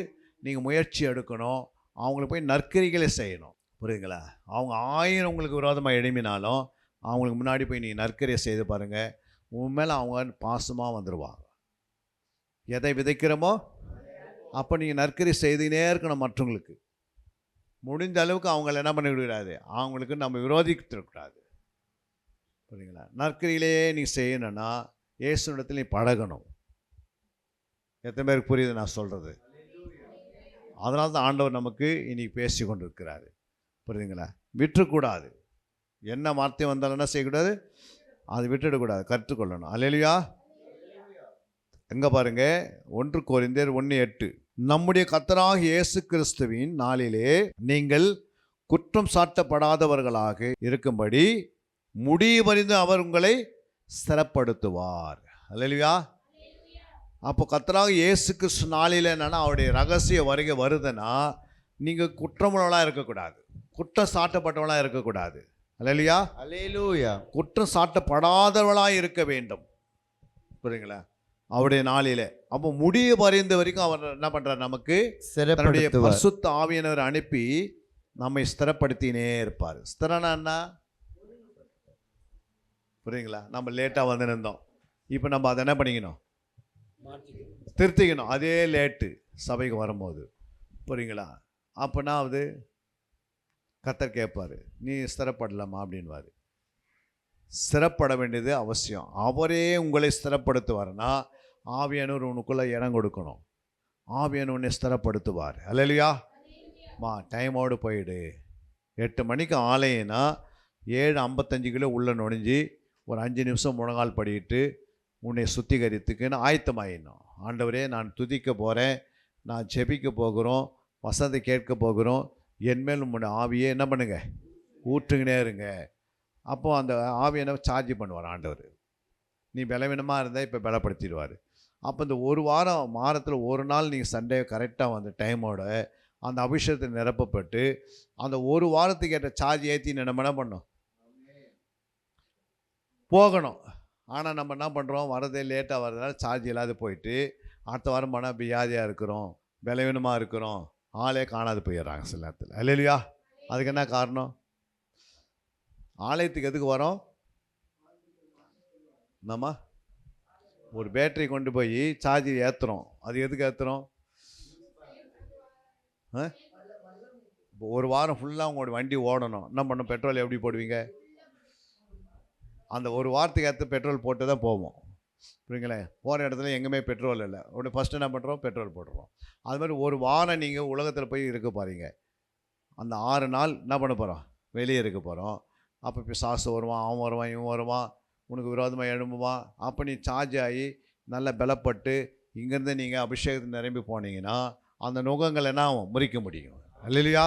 நீங்கள் முயற்சி எடுக்கணும். அவங்களுக்கு போய் நற்கிரிகளை செய்யணும். புரியுதுங்களா? அவங்க 1000 உங்களுக்கு விரோதமாக எழுப்பினாலும் அவங்களுக்கு முன்னாடி போய் நீங்கள் நற்கிரியை செய்து பாருங்கள். உன் மேலே அவங்க பாசமாக வந்துடுவாங்க. எதை விதைக்கிறோமோ அப்போ நீங்கள் நற்கிரி செய்துனே இருக்கணும். மற்றவங்களுக்கு முடிந்த அளவுக்கு அவங்கள என்ன பண்ணிவிடக்கூடாது? அவங்களுக்கு நம்ம விரோதிக்கக்கூடாது. புரியுங்களா? நற்கிரியிலேயே நீ செய்யணும்னா இயேசுனிடத்தில் நீ பழகணும். எத்தனை பேருக்கு புரியுது நான் சொல்கிறது? அதனால தான் ஆண்டவர் நமக்கு இன்னைக்கு பேசி கொண்டு இருக்கிறாரு. புரியுதுங்களா? விட்டுறக்கூடாது. என்ன வார்த்தை வந்தாலும் என்ன செய்யக்கூடாது? அது விட்டுடக்கூடாது, கற்றுக்கொள்ளணும். அல்லேலூயா. எங்கே பாருங்க, 1 கொரிந்தியர் 1:8. நம்முடைய கர்த்தராகிய இயேசு கிறிஸ்துவின் நாளிலே நீங்கள் குற்றம் சாட்டப்படாதவர்களாக இருக்கும்படி முடிவறிந்து அவர் உங்களை ஸ்திரப்படுத்துவார். அல்லேலூயா. அப்போ கர்த்தராகிய இயேசு கிறிஸ்து நாளில் என்னன்னா அவருடைய ரகசிய வருகை வருதுன்னா நீங்கள் குற்றமுள்ளவளாக இருக்கக்கூடாது, குற்றம் சாட்டப்பட்டவளாக இருக்கக்கூடாது. அல்லேலூயா. அல்லேலூயா. குற்றம் சாட்டப்படாதவளாக இருக்க வேண்டும். புரியுங்களா? அவருடைய நாளில். அப்போ முடிய பறிந்த வரைக்கும் அவர் என்ன பண்ணுறார்? நமக்கு தன்னுடைய பரிசுத்த ஆவியானவர் அனுப்பி நம்மை ஸ்திரப்படுத்தினே இருப்பார். ஸ்திரனா என்ன? புரியுங்களா? நம்ம லேட்டாக வந்து நின்றோம், இப்போ நம்ம அதை என்ன பண்ணிக்கணும்? திருத்திக்கணும். அதே லேட்டு சபைக்கு வரும்போது. புரியுங்களா? அப்போனா அது கர்த்தர் கேட்பார், நீ ஸ்திரப்படலாமா அப்படின்வார். ஸ்திரப்பட வேண்டியது அவசியம். அவரே உங்களை ஸ்திரப்படுத்துவார்னா ஆவியானவர் உனக்குள்ளே இடம் கொடுக்கணும். ஆவியானவர் உன்னை ஸ்திரப்படுத்துவார். அல்லேலூயா. டைமோடு போயிடு. 8 மணிக்கு ஆலயம்னா 7:55 உள்ளே நுழைஞ்சி ஒரு 5 நிமிஷம் முழங்கால் படிக்கிட்டு உன்னை சுத்திகரித்துக்குன்னு ஆயத்தமாயிடணும். ஆண்டவரே, நான் துதிக்க போகிறேன், நான் ஜெபிக்க போகிறோம், வசனத்தை கேட்க போகிறோம், என்மேல் உங்களுடைய ஆவியே என்ன பண்ணுங்க? ஊற்றுங்கனே இருங்க. அப்போது அந்த ஆவியை சார்ஜ் பண்ணுவார் ஆண்டவர். நீ பலவீனமாக இருந்தால் இப்போ பலப்படுத்திடுவார். அப்போ இந்த ஒரு வாரத்தில் ஒரு நாள் நீங்கள் சண்டே கரெக்டாக வந்து டைமோட அந்த அபிஷேகத்தை நிரப்பப்பட்டு அந்த ஒரு வாரத்துக்கு ஏற்ற சார்ஜ் ஏற்றி நம்ம என்ன பண்ணோம்? போகணும். ஆனால் நம்ம என்ன பண்ணுறோம்? வரதே லேட்டாக வர்றதுனால சார்ஜ் இல்லாத போயிட்டு அடுத்த வாரம் போனால் வியாதியாக இருக்கிறோம், பலவீனமாக இருக்கிறோம், ஆளே காணாது போயிடுறாங்க சில நேரத்தில். அல்லேலூயா. அதுக்கு என்ன காரணம்? ஆலயத்துக்கு எதுக்கு வரோம்? நம்ம ஒரு பேட்டரி கொண்டு போய் சார்ஜ் ஏற்றுறோம். அது எதுக்கு ஏற்றுறோம்? இப்போ ஒரு வாரம் ஃபுல்லாக உங்களோட வண்டி ஓடணும். என்ன பண்ணணும்? பெட்ரோல் எப்படி போடுவீங்க? அந்த ஒரு வாரத்துக்கு ஏற்ற பெட்ரோல் போட்டு தான் போவோம். புரியுங்களே, போகிற இடத்துல எங்கேயுமே பெட்ரோல் இல்லை, உடனே ஃபஸ்ட்டு என்ன பண்ணுறோம், பெட்ரோல் போட்டுருவோம். அது மாதிரி ஒரு வாரம் நீங்கள் உலகத்தில் போய் இருக்க பாருங்க, அந்த 6 நாள் என்ன பண்ண போகிறோம், வெளியே இருக்க போகிறோம். அப்போ இப்போ சாசு வருவான், அவன் வருவான், இவன் வருவான், உனக்கு விரோதமாக எழும்புவான். அப்போ நீ சார்ஜ் ஆகி நல்லா பலப்பட்டு இங்கேருந்து நீங்கள் அபிஷேகத்தை நிரம்பி போனீங்கன்னா அந்த நுகங்கள் என்ன ஆகும், முறிக்க முடியும். அல்லேலூயா.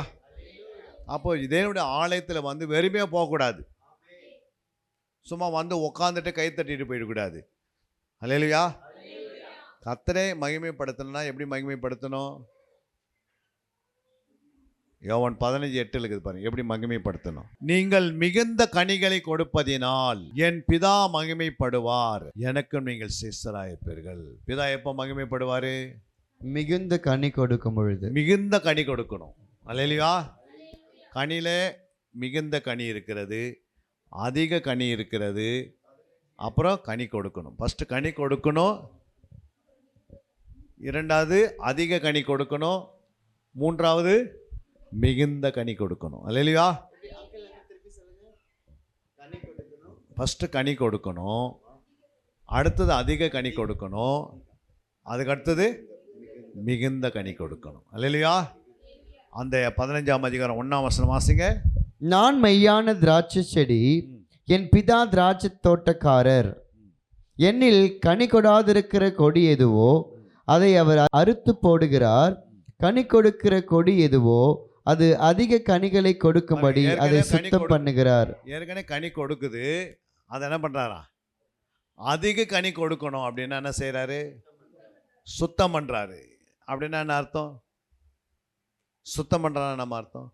அப்போ இதனுடைய ஆலயத்தில் வந்து வெறுமையாக போகக்கூடாது, சும்மா வந்து உட்காந்துட்டு கை தட்டிட்டு போயிடக்கூடாது. அல்லேலூயா. கர்த்தரை மகிமைப்படுத்தணும்னா எப்படி மகிமைப்படுத்தணும்? யோவான் 15:8 இருக்குது பாருங்க, எப்படி மகிமைப்படுத்தணும். நீங்கள் மிகுந்த கனிகளை கொடுப்பதினால் என் பிதா மகிமைப்படுவார், எனக்கும் நீங்கள் சிஷ்யராயிருப்பீர்கள். பிதா எப்போ மகிமைப்படுவார்? மிகுந்த கனி கொடுக்கும் பொழுது. மிகுந்த கனி கொடுக்கணும். அல்லேலூயா. கனியிலே மிகுந்த கனி இருக்கிறது, அதிக கனி இருக்கிறது, அப்புறம் கனி கொடுக்கணும். ஃபஸ்ட்டு கனி கொடுக்கணும், இரண்டாவது அதிக கனி கொடுக்கணும், மூன்றாவது மிகுந்த கனி கொடுக்கணும். அல்லேலூயா. ஃபஸ்ட்டு கனி கொடுக்கணும், அடுத்தது அதிக கனி கொடுக்கணும், அதுக்கு அடுத்தது மிகுந்த கனி கொடுக்கணும். அல்லேலூயா. அந்த 15ஆம் அதிகாரம் 1ஆம் வசனம் வாசிங்க. நான் மெய்யான திராட்சை செடி, என் பிதா திராட்சை தோட்டக்காரர். என்னில் கனி கொடாதிருக்கிற கொடி எதுவோ அதை அவர் அறுத்து போடுகிறார். கனி கொடுக்கிற கொடி எதுவோ அது அதிக கனிகளை கொடுக்கும்படி அதை சுத்தம் பண்ணுகிறார். ஏற்கனவே கனி கொடுக்குது, அதை என்ன பண்ணுறாரா, அதிக கனி கொடுக்கணும் அப்படின்னா என்ன செய்கிறாரு, சுத்தம் பண்ணுறாரு. அப்படின்னா என்ன அர்த்தம்? சுத்தம் பண்ணுறான்னு நம்ம அர்த்தம்,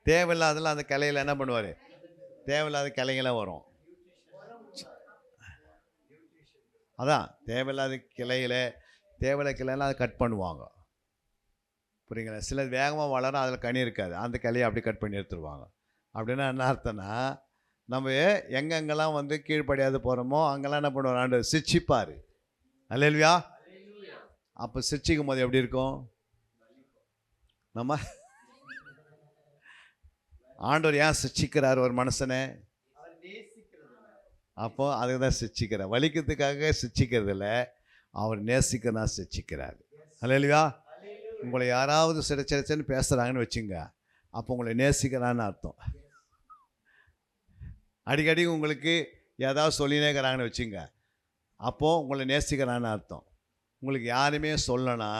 தேவையில்லாதெல்லாம் அந்த கிளையில் என்ன பண்ணுவார், தேவையில்லாத கிளைங்களாம் வரும். அதான் தேவையில்லாத கிளையில், தேவையில்லாத கிளையெல்லாம் அதை கட் பண்ணுவாங்க. புரியுங்களா? சில வேகமாக வளரும், அதில் கனி இருக்காது, அந்த கிளையை அப்படி கட் பண்ணி எடுத்துருவாங்க. அப்படின்னா என்ன அர்த்தம்னா, நம்ம எங்கெங்கெல்லாம் வந்து கீழ்ப்படியாது போகிறோமோ அங்கெல்லாம் என்ன பண்ணுவார், ஆண்டவர் சிட்சிப்பார். அல்லேலூயா. அப்போ சிட்சிக்கும் போது எப்படி இருக்கும், நம்ம ஆண்டவர் ஏன் சிட்சிக்கிறார் ஒரு மனுஷனை? அப்போ அதுக்கு தான் சிட்சிக்கிறார், வலிக்கிறதுக்காக சிட்சிக்கிறது இல்லை, அவர் நேசிக்கிறதா சிட்சிக்கிறார். அல்லேலூயா. உங்களை யாராவது சிடச்சிடச்சுன்னு பேசுகிறாங்கன்னு வச்சுங்க, அப்போ உங்களை நேசிக்கிறான்னு அர்த்தம். அடிக்கடி உங்களுக்கு ஏதாவது சொல்லினே இருக்கிறாங்கன்னு வச்சுங்க, அப்போது உங்களை நேசிக்கிறான்னு அர்த்தம். உங்களுக்கு யாருமே சொல்லனா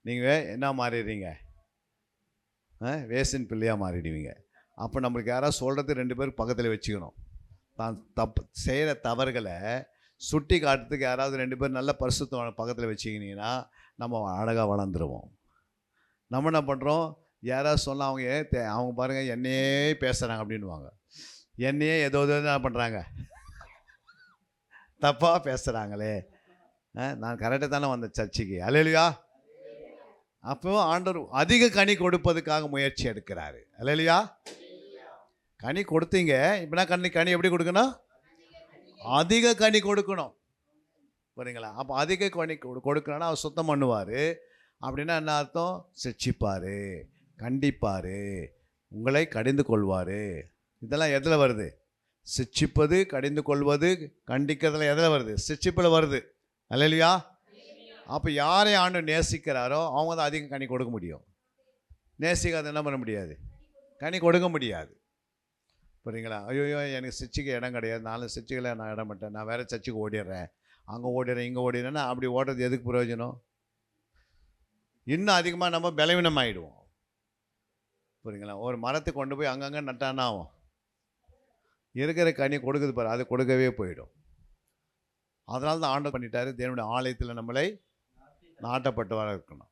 நீங்கள் என்ன மாறிடுறீங்க, வேசின் பிள்ளையாக மாறிடுவீங்க. அப்போ நம்மளுக்கு யாராவது சொல்கிறது 2 பேர் பக்கத்தில் வச்சுக்கணும். தான் தப்பு செய்கிற தவறுகளை சுட்டி காட்டுறதுக்கு யாராவது 2 பேர் நல்ல பரிசுத்தம் பக்கத்தில் வச்சுக்கினீங்கன்னா நம்ம அழகாக வளர்ந்துருவோம். நம்ம என்ன பண்ணுறோம், யாராவது சொன்னால் அவங்க பாருங்கள் என்னையே பேசுகிறாங்க அப்படின்வாங்க, என்னையே ஏதோ என்ன பண்ணுறாங்க, தப்பாக பேசுகிறாங்களே, நான் கரெக்டாக தானே வந்தேன் சர்ச்சுக்கு. அல்லேலூயா. அப்போ ஆண்டவர் அதிக கனி கொடுப்பதுக்காக முயற்சி எடுக்கிறாரு. அல்லேலூயா. கனி கொடுத்தீங்க, இப்போனா கனி எப்படி கொடுக்கணும், அதிக கனி கொடுக்கணும். புரியுங்களா? அப்போ அதிக கனி கொடுக்கணும்னா அவர் சுத்தம் பண்ணுவார். அப்படின்னா என்ன அர்த்தம், சிட்சிப்பார், கண்டிப்பார், உங்களை கடிந்து கொள்வார். இதெல்லாம் எதில் வருது, சிட்சிப்பது, கடிந்து கொள்வது, கண்டிக்கிறதுல எதில் வருது, சிட்சிப்பில் வருது. அல்லேலூயா. அப்போ யாரை ஆண்டு நேசிக்கிறாரோ அவங்க தான் அதிகம் கனி கொடுக்க முடியும். நேசிக்காத என்ன பண்ண முடியாது, கனி கொடுக்க முடியாது. புரியுங்களா? ஐயோ எனக்கு சிச்சிக்கு இடம் கிடையாது, 4 சிச்சிகளை நான் இடம் மாட்டேன், நான் வேறு சர்ச்சுக்கு ஓடிடுறேன், அங்கே ஓடிடுறேன், இங்கே ஓடிடுறேன்னா அப்படி ஓடுறது எதுக்கு பிரயோஜனம்? இன்னும் அதிகமாக நம்ம பலவீனம் ஆகிடுவோம். புரியுங்களா? ஒரு மரத்தை கொண்டு போய் அங்கங்கே நட்டானா ஆகும், இருக்கிற கனி கொடுக்குது பாரு, அது கொடுக்கவே போயிடும். அதனால தான் ஆண்டவர் பண்ணிட்டாரு, தேவனுடைய ஆலயத்தில் நம்மளை நாட்டப்பட்டவராக இருக்கணும்.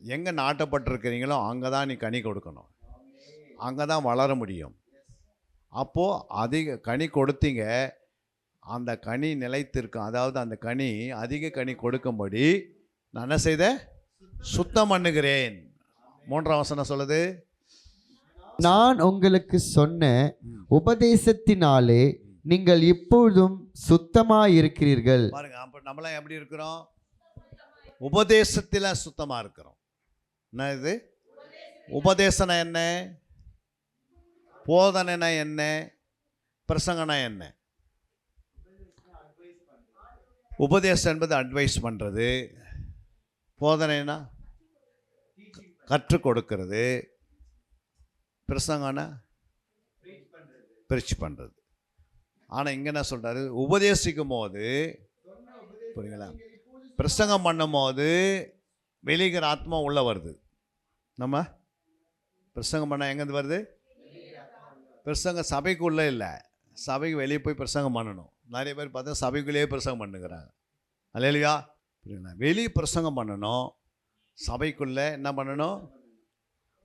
எங்கே நாட்டப்பட்டிருக்கிறீங்களோ அங்கே தான் நீ கனி கொடுக்கணும், அங்கே தான் வளர முடியும். அப்போது அதிக கனி கொடுத்தீங்க, அந்த கனி நிலைத்திருக்கும். அதாவது அந்த கனி அதிக கனி கொடுக்கும்படி நான் என்ன செய்தேன், சுத்தம் பண்ணுகிறேன். 3ஆம் வசனம் சொல்லுது, நான் உங்களுக்கு சொன்ன உபதேசத்தினாலே நீங்கள் இப்பொழுதும் சுத்தமாக இருக்கிறீர்கள். பாருங்க, அப்போ நம்மளாம் எப்படி இருக்கிறோம், உபதேசத்தில் சுத்தமாக இருக்கிறோம். என்ன இது உபதேசனா என்ன, போதனைனா என்ன, பிரசங்கனா என்ன? உபதேசம் என்பது அட்வைஸ் பண்ணுறது, போதனைனா கற்றுக் கொடுக்கறது, பிரசங்கம்னா பிரிச்சு பண்ணுறது. ஆனால் இங்கே என்ன சொல்கிறாரு, உபதேசிக்கும் போது புரியுங்களா, பிரசங்கம் பண்ணும் போது வெளிக்கிற ஆத்மா உள்ளே வருது. நம்ம பிரசங்கம் பண்ணால் எங்கேருந்து வருது? பிரசங்கம் சபைக்குள்ளே இல்லை, சபைக்கு வெளியே போய் பிரசங்கம் பண்ணணும். நிறைய பேர் பார்த்தா சபைக்குள்ளேயே பிரசங்கம் பண்ணுங்கிறாங்க. அல்லேலூயா. புரியுங்களா, வெளியே பிரசங்கம் பண்ணணும், சபைக்குள்ளே என்ன பண்ணணும்?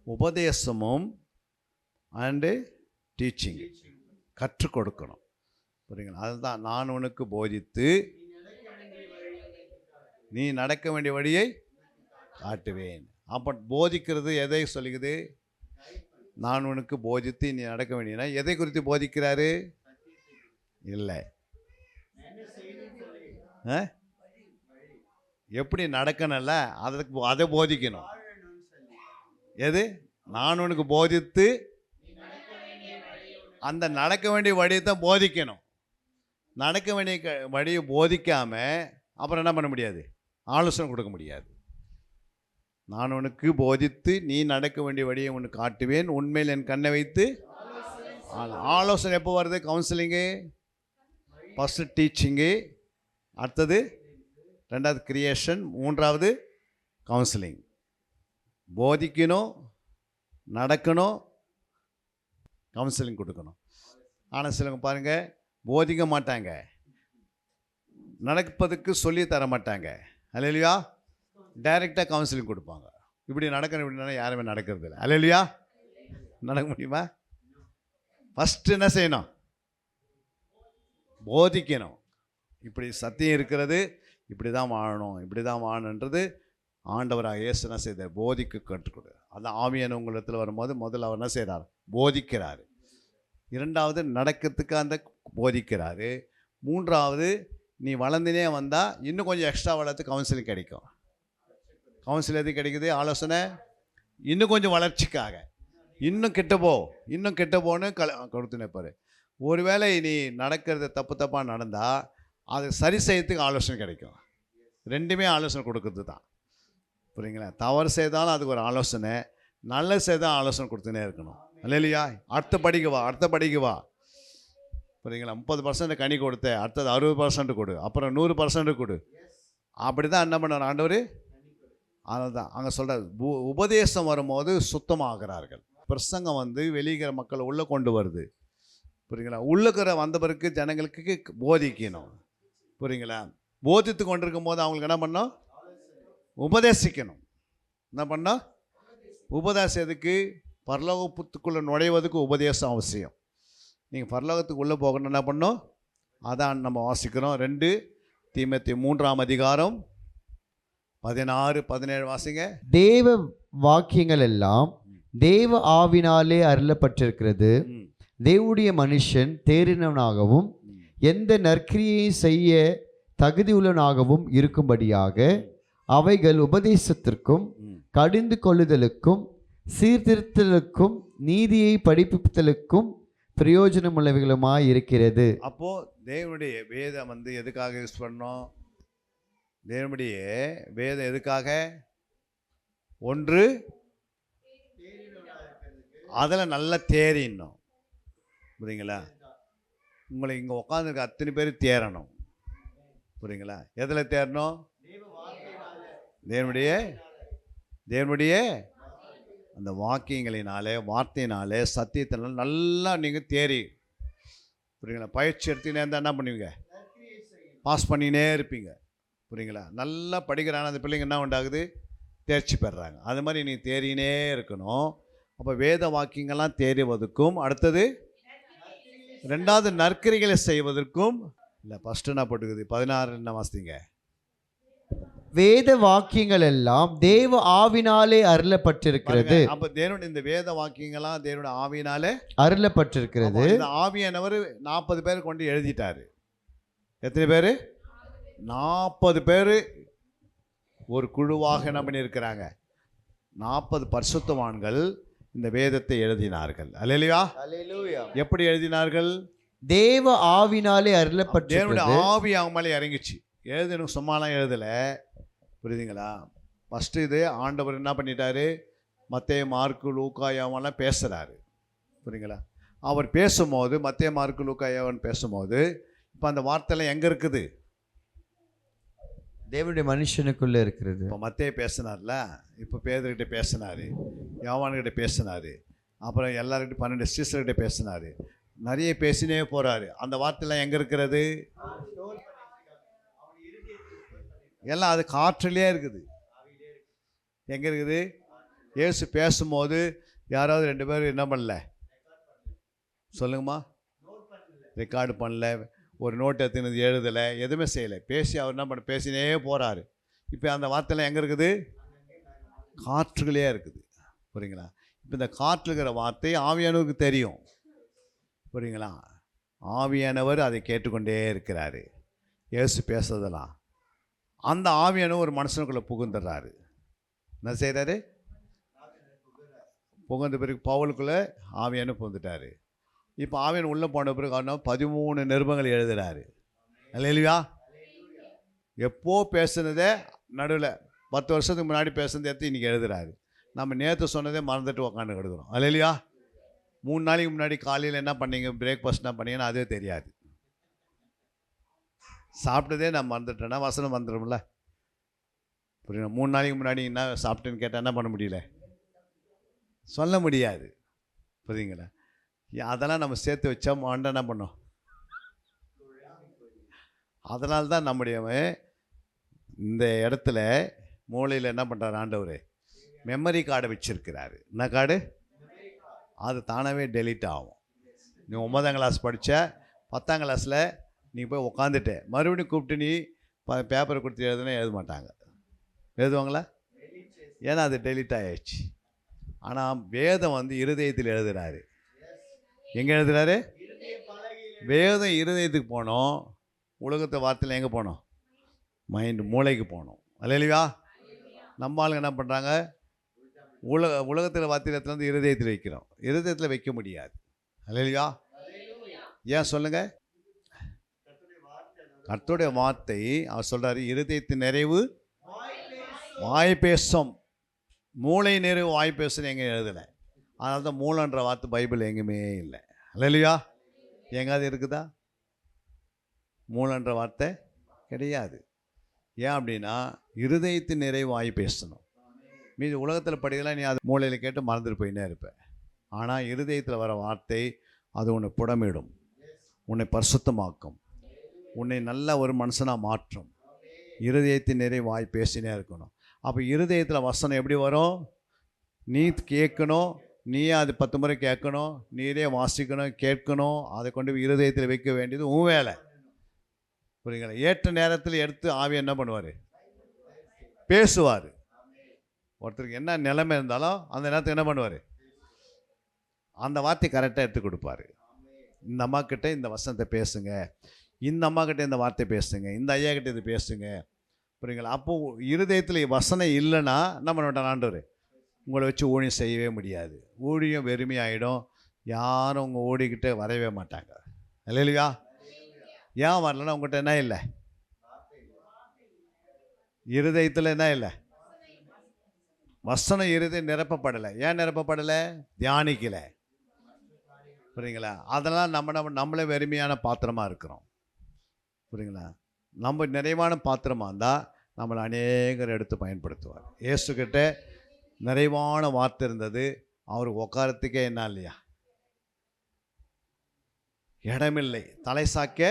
உபதேசமும் அண்டு டீச்சிங் கற்றுக் கொடுக்கணும். புரியுங்களா, அதுதான் நான் உனக்கு போதித்து நீ நடக்க வேண்டிய வழியை காட்டுவேன். அப்போ போதிக்கிறது எதை சொல்லுகிறது? நான் உனக்கு போதித்து நீ நடக்க வேண்டியனா எதை குறித்து போதிக்கிறாரு? இல்லை, எப்படி நடக்கணும்ல அதை போதிக்கணும். எது? நான் உனக்கு போதித்து அந்த நடக்க வேண்டிய வழியை தான் போதிக்கணும். நடக்க வேண்டிய வழியை போதிக்காம அப்புறம் என்ன பண்ண முடியாது? ஆலோசனை கொடுக்க முடியாது. நான் உனக்கு போதித்து நீ நடக்க வேண்டிய வழியை உனக்கு காட்டுவேன், உண்மையில் என் கண்ணை வைத்து. ஆலோசனை எப்போ வருது? கவுன்சிலிங்கு ஃபஸ்ட்டு, டீச்சிங்கு அடுத்தது, ரெண்டாவது கிரியேஷன், மூன்றாவது கவுன்சிலிங். போதிக்கணும், நடக்கணும், கவுன்சிலிங் கொடுக்கணும். ஆனால் சிலவங்க பாருங்கள், போதிக்க மாட்டாங்க, நடப்பதுக்கு சொல்லி தர மாட்டாங்க. அல்லேலூயா. டைரெக்டாக கவுன்சிலிங் கொடுப்பாங்க. இப்படி நடக்கணும், இப்படி யாருமே நடக்கிறது இல்லை. அல்லேலூயா. நடக்க முடியுமா? ஃபஸ்ட்டு என்ன செய்யணும்? போதிக்கணும். இப்படி சத்தியம் இருக்கிறது, இப்படி தான் வாழணும், இப்படி தான் வாழணுன்றது ஆண்டவராக இயேசு என்ன செய்தார்? போதிக்க கற்றுக்கொடு. அதான் ஆவியான உங்களிடத்தில் வரும்போது முதல்ல அவர் என்ன செய்கிறார்? போதிக்கிறார். இரண்டாவது நடக்கிறதுக்கு அந்த போதிக்கிறாரு. மூன்றாவது நீ வளர்ந்துனே வந்தால் இன்னும் கொஞ்சம் எக்ஸ்ட்ரா வளர்த்து கவுன்சிலிங் கிடைக்கும். கவுன்சில் எது கிடைக்குது? ஆலோசனை. இன்னும் கொஞ்சம் வளர்ச்சிக்காக இன்னும் கெட்ட போன்னு கொடுத்து நிற்பார். ஒருவேளை நீ நடக்கிறது தப்பாக நடந்தால் அதை சரி செய்யறதுக்கு ஆலோசனை கிடைக்கும். ரெண்டுமே ஆலோசனை கொடுக்கறது தான். புரியுங்களா? தவறு செய்தாலும் அதுக்கு ஒரு ஆலோசனை, நல்ல செய்தால் ஆலோசனை கொடுத்துனே இருக்கணும். அல்லேலூயா. அடுத்த படிக்கு வா. புரியுங்களா? 30% கனி கொடுத்த, அடுத்தது 60% கொடு, அப்புறம் 100% கொடு. அப்படி தான் என்ன பண்ணார் ஆண்டவர்? அதுதான் அங்கே சொல்கிறார், உபதேசம் வரும்போது சுத்தமாகிறார்கள். பிரசங்கம் வந்து வெளியிற மக்களை உள்ளே கொண்டு வருது. புரியுங்களா? உள்ளுக்கிற வந்த பிறகு ஜனங்களுக்கு போதிக்கணும். புரியுங்களா? போதித்து கொண்டிருக்கும் போது அவங்களுக்கு என்ன பண்ணோம்? உபதேசிக்கணும். என்ன பண்ணோம்? உபதேசத்துக்கு பரலோகத்துக்குள்ளே நுழைவதுக்கு உபதேசம் அவசியம். நீங்கள் பரலோகத்துக்கு உள்ளே போகணும், என்ன பண்ணோம்? அதான் நம்ம வாசிக்கிறோம். 2 தீமோத்தேயு 3ஆம் அதிகாரம் 16, 17 வாசிங்க. தேவ வாக்கியங்கள் எல்லாம் தேவ ஆவினாலே அருளப்பட்டிருக்கிறது. தேவனுடைய மனுஷன் தேறினவனாகவும் எந்த நற்கிரியை செய்ய தகுதியுள்ளவனாகவும் இருக்கும்படியாக அவைகள் உபதேசத்திற்கும் கடிந்து கொள்ளுதலுக்கும் சீர்திருத்தலுக்கும் நீதியை படிப்பித்தலுக்கும் பிரயோஜனமுள்ளவைகளுமாய் இருக்கிறது. அப்போ தேவனுடைய வேதம் வந்து எதுக்காக யூஸ் பண்ணோம்? தேவனுடைய வேதம் எதுக்காக? ஒன்று, அதில் நல்லா தேறிடணும். புரியுங்களா? உங்களை இங்கே உட்காந்துருக்க அத்தனை பேர் தேரணும். புரியுங்களா? எதில் தேரணும்? தேவனுடைய அந்த வாக்கியங்களினாலே, வார்த்தையினாலே, சத்தியத்தினால நல்லா நீங்கள் தேறி, புரியுங்களா? பயிற்சி எடுத்துக்கினே இருந்தால் என்ன பண்ணுவீங்க? பாஸ் பண்ணினே இருப்பீங்க. புரியுங்களா? நல்லா படிக்கிறான அந்த பிள்ளைங்க என்ன உண்டாகுது? தேர்ச்சி பெறுறாங்க. அது மாதிரி நீ தேறினே இருக்கணும். அப்போ வேத வாக்கியங்கள்லாம் தேறுவதற்கும், அடுத்தது ரெண்டாவது நற்கிரிகளை செய்வதற்கும் இல்லை. ஃபஸ்ட்டு என்ன போட்டுக்குது? 16 என்ன வாசிங்க? வேத வாக்கியங்கள் எல்லாம் தேவ ஆவினாலே அருளப்பட்டிருக்கிறது. அப்ப தேவனுடைய இந்த வேத வாக்கியங்கள்லாம் தேவனுடைய ஆவியினாலே அருளப்பட்டிருக்கிறது. இந்த ஆவியானவர் 40 பேர் கொண்டு எழுதிட்டாரு. எத்தனை பேர்? 40 பேர் ஒரு குழுவாக என்ன பண்ணியிருக்கிறாங்க? 40 பரிசுத்தவான்கள் இந்த வேதத்தை எழுதினார்கள். அல்லேலூயா. எப்படி எழுதினார்கள்? தேவ ஆவினாலே அருளப்பட்டிருக்கிறது. தேவனுடைய ஆவி அவங்க மேலே இறங்கிச்சு. எழுதணும், சும்மாலாம் எழுதலை. புரியுதுங்களா? ஃபஸ்ட்டு இது ஆண்டவர் என்ன பண்ணிட்டாரு, மத்தேயு, மார்க்கு, லூக்கா, யோவான்லாம் பேசுகிறாரு. புரியுங்களா? அவர் பேசும்போது, மத்தேயு, மார்க்கு, லூக்கா, யோவான் பேசும்போது இப்போ அந்த வார்த்தைலாம் எங்கே இருக்குது? தேவனுடைய மனுஷனுக்குள்ளே இருக்கிறது. இப்போ மத்தேயு பேசினார்ல, இப்போ பேதுருக்கிட்ட பேசினார், யோவான்கிட்ட பேசினார், அப்புறம் எல்லாருக்கிட்ட 12 சீசர்கிட்ட பேசினார். நிறைய பேசினே போகிறாரு. அந்த வார்த்தைலாம் எங்கே இருக்கிறது? எல்லாம் அது காற்றிலே இருக்குது. எங்கே இருக்குது? இயேசு பேசும்போது யாராவது 2 பேர் என்ன பண்ணல? சொல்லுங்கம்மா. ரெக்கார்டு பண்ணல, ஒரு நோட் எடுத்துனது எழுதலை, எதுவுமே செய்யலை. பேசி அவர் என்ன பண்ண பேசினே போகிறாரு. இப்போ அந்த வார்த்தைலாம் எங்கே இருக்குது? காற்றுகளே இருக்குது. புரியுங்களா? இப்போ இந்த காற்று இருக்கிற வார்த்தை ஆவியானவருக்கு தெரியும். புரியுங்களா? ஆவியானவர் அதை கேட்டுக்கொண்டே இருக்கிறாரு. இயேசு பேசுறதெல்லாம் அந்த ஆவியானவர் ஒரு மனுஷனுக்குள்ளே புகுந்துடுறாரு. என்ன செய்கிறாரு? புகுந்த பிறகு பவுலுக்குள்ளே ஆவியானவர் புகுந்துட்டார். இப்போ ஆவியன் உள்ளே போன பிறகு அவர் 13 நிருபங்கள் எழுதுகிறாரு. அல்லேலூயா. எப்போ பேசுனதே நடுவில் 10 வருஷத்துக்கு முன்னாடி பேசுனதை எடுத்து இன்றைக்கி எழுதுகிறாரு. நம்ம நேற்று சொன்னதே மறந்துட்டு உக்காந்து எடுக்கிறோம். அல்லேலூயா. 3 நாளைக்கு முன்னாடி காலையில் என்ன பண்ணீங்க, பிரேக்ஃபாஸ்ட் என்ன பண்ணீங்கன்னு அதுவே தெரியாது. சாப்பிட்டதே நான் மறந்துட்டேன்னா வசனம் வந்துடும்ல. புரியுங்க? 3 நாளைக்கு முன்னாடி என்ன சாப்பிட்டேன்னு கேட்டால் என்ன பண்ண முடியல, சொல்ல முடியாது. புரியுங்களா? அதெல்லாம் நம்ம சேர்த்து வச்சா மாண்ட என்ன பண்ணோம். அதனால தான் நம்முடைய இந்த இடத்துல மூளையில் என்ன பண்ணுறாரு ஆண்டவர், மெமரி கார்டை வச்சுருக்கிறாரு. என்ன கார்டு? அது தானாகவே டெலீட் ஆகும். நீ 9ஆம் கிளாஸ் படித்த 10ஆம் கிளாஸில் நீ போய் உக்காந்துட்டு மறுபடியும் கூப்பிட்டு நீ பேப்பரை கொடுத்து எழுதுனா எழுத மாட்டாங்க. எழுதுவாங்களா? ஏன்னா அது டெலீட் ஆகிடுச்சு. ஆனால் வேதம் இருதயத்தில் எழுதுகிறாரு. எங்கே எழுதுகிறாரு? வேதம் இருதயத்துக்கு போனோம். உலகத்தை வார்த்தையில் எங்கே போனோம்? மைண்டு, மூளைக்கு போனோம். அல்லேலூயா. நம்ம ஆளுங்க என்ன பண்ணுறாங்க, உலகத்தில் வார்த்தையில் இருதயத்தில் வைக்கிறோம். இருதயத்தில் வைக்க முடியாது. அல்லேலூயா. ஏன் சொல்லுங்கள்? கர்த்தருடைய வார்த்தை அவர் சொல்கிறாரு, இருதயத்தின் நிறைவு வாய் பேசும். மூளை நிறைவு வாய் பேசுன்னு எங்கே எழுதலை. அதனால தான் மூளைன்ற வார்த்தை பைபிள் எங்கேயுமே இல்லை. அல்லேலூயா. எங்காவது இருக்குதா? மூளைன்ற வார்த்தை கிடையாது. ஏன் அப்படின்னா இருதயத்தின் நிறைவு வாய் பேசணும். மீது உலகத்தில் படிக்கலாம், நீ அது மூளையில் கேட்டு மறந்துட்டு போயினே இருப்பேன். ஆனால் இருதயத்தில் வர வார்த்தை அது உன்னை புடமிடும், உன்னை பரிசுத்தமாக்கும், உன்னை நல்ல ஒரு மனுஷனாக மாற்றும். இருதயத்தின் நிறைவு வாய் பேசினே இருக்கணும். அப்போ இருதயத்தில் வசனம் எப்படி வரும்? நீ கேட்கணும், நீயே அது 10 முறை கேட்கணும், நீரே வாசிக்கணும், கேட்கணும். அதை கொண்டு இருதயத்தில் வைக்க வேண்டியது உன் வேலை. புரியுங்களா? ஏற்ற நேரத்தில் எடுத்து ஆவி என்ன பண்ணுவார்? பேசுவார். ஒருத்தருக்கு என்ன நிலைமை இருந்தாலும் அந்த நேரத்துக்கு என்ன பண்ணுவார்? அந்த வார்த்தை கரெக்டாக எடுத்து கொடுப்பார். இந்த அம்மா கிட்ட இந்த வசனத்தை பேசுங்க, இந்த அம்மா கிட்ட இந்த வார்த்தை பேசுங்க, இந்த ஐயா கிட்ட இது பேசுங்க. புரியுங்களா? அப்போது இருதயத்தில் வசனம் இல்லைன்னா நம்ம ஆண்டவர் உங்களை வச்சு ஊழியம் செய்யவே முடியாது. ஊழியம் வெறுமையாயிடும். யாரும் உங்கள் ஓடிக்கிட்டே வரவே மாட்டாங்க. இல்லையா? ஏன் வரலன்னா உங்கள்கிட்ட என்ன இல்லை? இருதயத்தில் என்ன இல்லை? வசனம் இருதயம் நிரப்பப்படலை. ஏன் நிரப்பப்படலை? தியானிக்கலை. புரியுங்களா? அதெல்லாம் நம்மளே வெறுமையான பாத்திரமாக இருக்கிறோம். புரியுங்களா? நம்ம நிறைவான பாத்திரமாக இருந்தால் நம்மளை அநேகர் எடுத்து பயன்படுத்துவார். இயேசுக்கிட்ட நிறைவான வார்த்தை இருந்தது. அவருக்கு உட்காரத்துக்கே என்ன இல்லையா? இடமில்லை. தலை சாக்க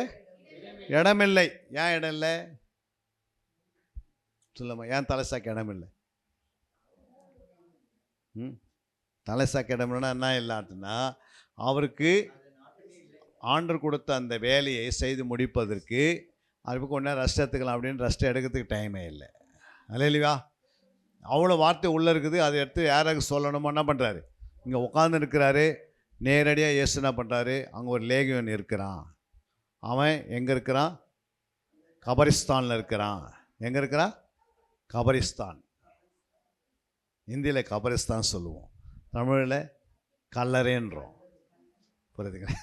இடமில்லை. ஏன் இடம் இல்லை? சொல்லுமா, ஏன் தலை சாக்க இடமில்லை? தலை சாக்க இடமில்லைன்னா என்ன இல்லாட்டுன்னா, அவருக்கு ஆண்டவர் கொடுத்த அந்த வேலையை செய்து முடிப்பதற்கு அதுக்கு கொஞ்ச நேரம் ரெஸ்ட் எடுத்துக்கலாம் அப்படின்னு ரெஸ்ட் எடுக்கிறதுக்கு டைமே இல்லை. அல்லேலூயா. அவ்வளோ வார்த்தை உள்ளே இருக்குது. அதை எடுத்து யாராவது சொல்லணுமோ என்ன பண்ணுறாரு? இங்கே உட்காந்து இருக்கிறாரு. நேரடியாக இயேசு என்ன பண்ணுறாரு? அங்கே ஒரு லேகியன் இருக்கிறான். அவன் எங்கே இருக்கிறான்? கபரிஸ்தானில் இருக்கிறான். எங்கே இருக்கிறான்? கபரிஸ்தான். இந்தியில் கபரிஸ்தான் சொல்லுவோம், தமிழில் கல்லறைன்றோம். புரியுதுங்களா?